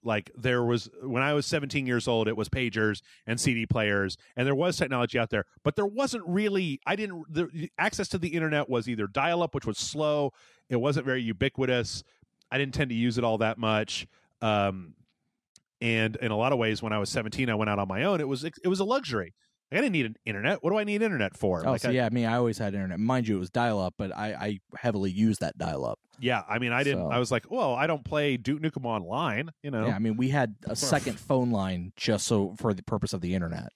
A: Like there was, when I was 17 years old, it was pagers and CD players, and there was technology out there, but there wasn't really, the access to the internet was either dial-up, which was slow. It wasn't very ubiquitous. I didn't tend to use it all that much. And in a lot of ways, when I was 17, I went out on my own. It was a luxury. Like, I didn't need an internet. What do I need internet for?
B: Oh, like so I always had internet. Mind you, it was dial-up, but I heavily used that dial-up.
A: Yeah, I mean, I didn't. So. I was like, well, I don't play Duke Nukem Online,
B: Yeah, I mean, we had a second phone line just so for the purpose of the internet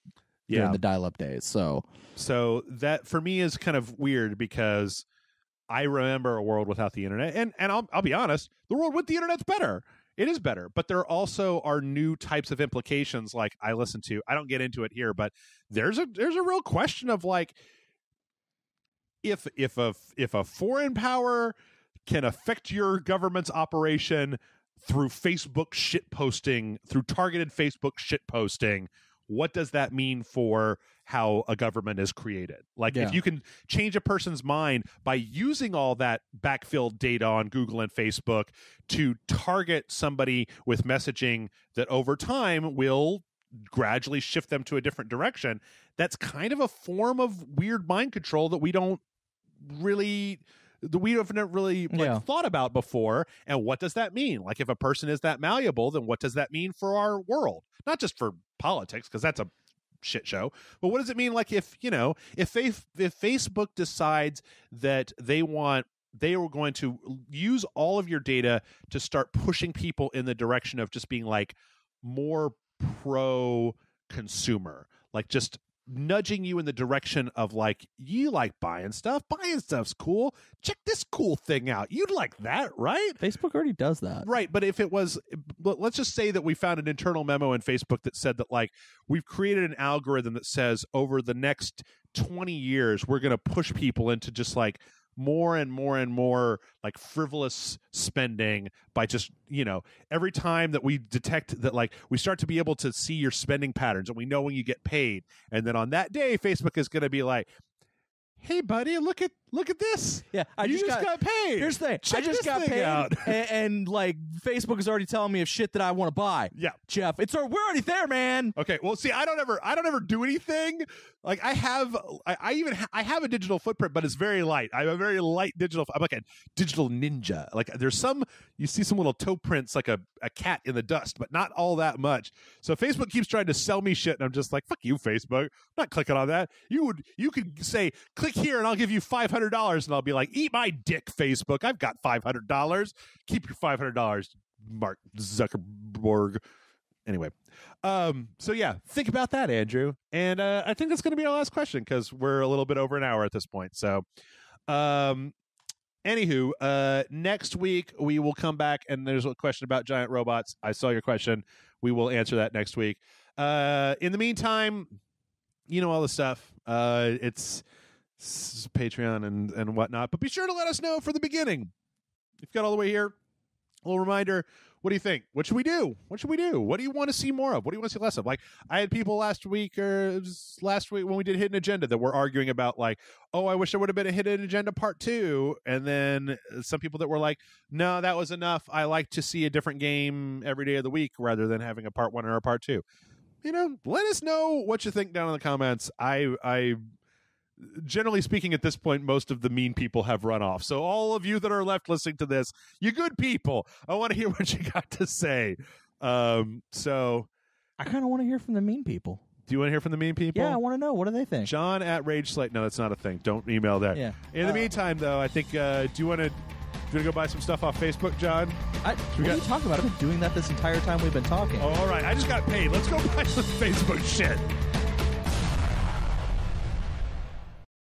B: during the dial-up days. So that for me is kind of weird because I remember a world without the internet, and I'll be honest, the world with the internet's better. It is better, but there also are new types of implications. Like I don't get into it here, but there's a real question of like, if a foreign power can affect your government's operation through Facebook shit posting, through targeted Facebook shit posting, what does that mean for how a government is created? Like if you can change a person's mind by using all that backfilled data on Google and Facebook to target somebody with messaging that over time will gradually shift them to a different direction, that's kind of a form of weird mind control that we haven't really thought about before. And what does that mean? Like if a person is that malleable, then what does that mean for our world? Not just for politics, because that's a
A: shit show. But what does it mean? Like if Facebook decides that they are going to use all of your data to start pushing people in the direction of just being like more pro consumer, like just nudging you in the direction of like, you like buying stuff's cool, check this cool thing out, you'd like that, right?
B: Facebook already does that,
A: right? But if it was, let's just say that we found an internal memo in Facebook that said that like, we've created an algorithm that says over the next 20 years we're going to push people into just like more and more and more like frivolous spending by just, every time that we detect that, like, we start to be able to see your spending patterns and we know when you get paid. And then on that day, Facebook is going to be like, hey buddy, look at this.
B: Yeah, I
A: just got paid.
B: Here's the thing.
A: Check
B: I just got paid
A: out.
B: and like Facebook is already telling me of shit that I want to buy.
A: Yeah.
B: Jeff, we're already there, man.
A: Okay. Well, see, I don't ever do anything. Like I have a digital footprint, but it's very light. I have a very light digital. I'm like a digital ninja. Like you see some little toe prints, like a cat in the dust, but not all that much. So Facebook keeps trying to sell me shit, and I'm just like, fuck you, Facebook. I'm not clicking on that. You could say, click here, and I'll give you $500, and I'll be like, eat my dick, Facebook. I've got $500. Keep your $500, Mark Zuckerberg. Anyway, so yeah, think about that, Andrew. And I think that's going to be our last question because we're a little bit over an hour at this point. So, anywho, next week we will come back and there's a question about giant robots. I saw your question. We will answer that next week. In the meantime, all the stuff. It's Patreon and whatnot. But be sure to let us know for the beginning. If you got all the way here, a little reminder. What do you think? What should we do? What do you want to see more of? What do you want to see less of? Like, I had people last week when we did Hidden Agenda that were arguing about like, oh, I wish there would have been a Hidden Agenda Part 2. And then some people that were like, no, that was enough. I like to see a different game every day of the week rather than having a Part 1 or a Part 2. Let us know what you think down in the comments. I generally speaking, at this point, most of the mean people have run off. So all of you that are left listening to this, you good people, I want to hear what you got to say. So
B: I kind of want to hear from the mean people.
A: Do you want to hear from the mean people?
B: Yeah, I want to know. What do they think?
A: John at Rage Slate. No, that's not a thing. Don't email that.
B: Yeah.
A: In the meantime, though, I think, do you want to go buy some stuff off Facebook, John?
B: What are you talking about? I've been doing that this entire time we've been talking.
A: Oh, all right. I just got paid. Let's go buy some Facebook shit.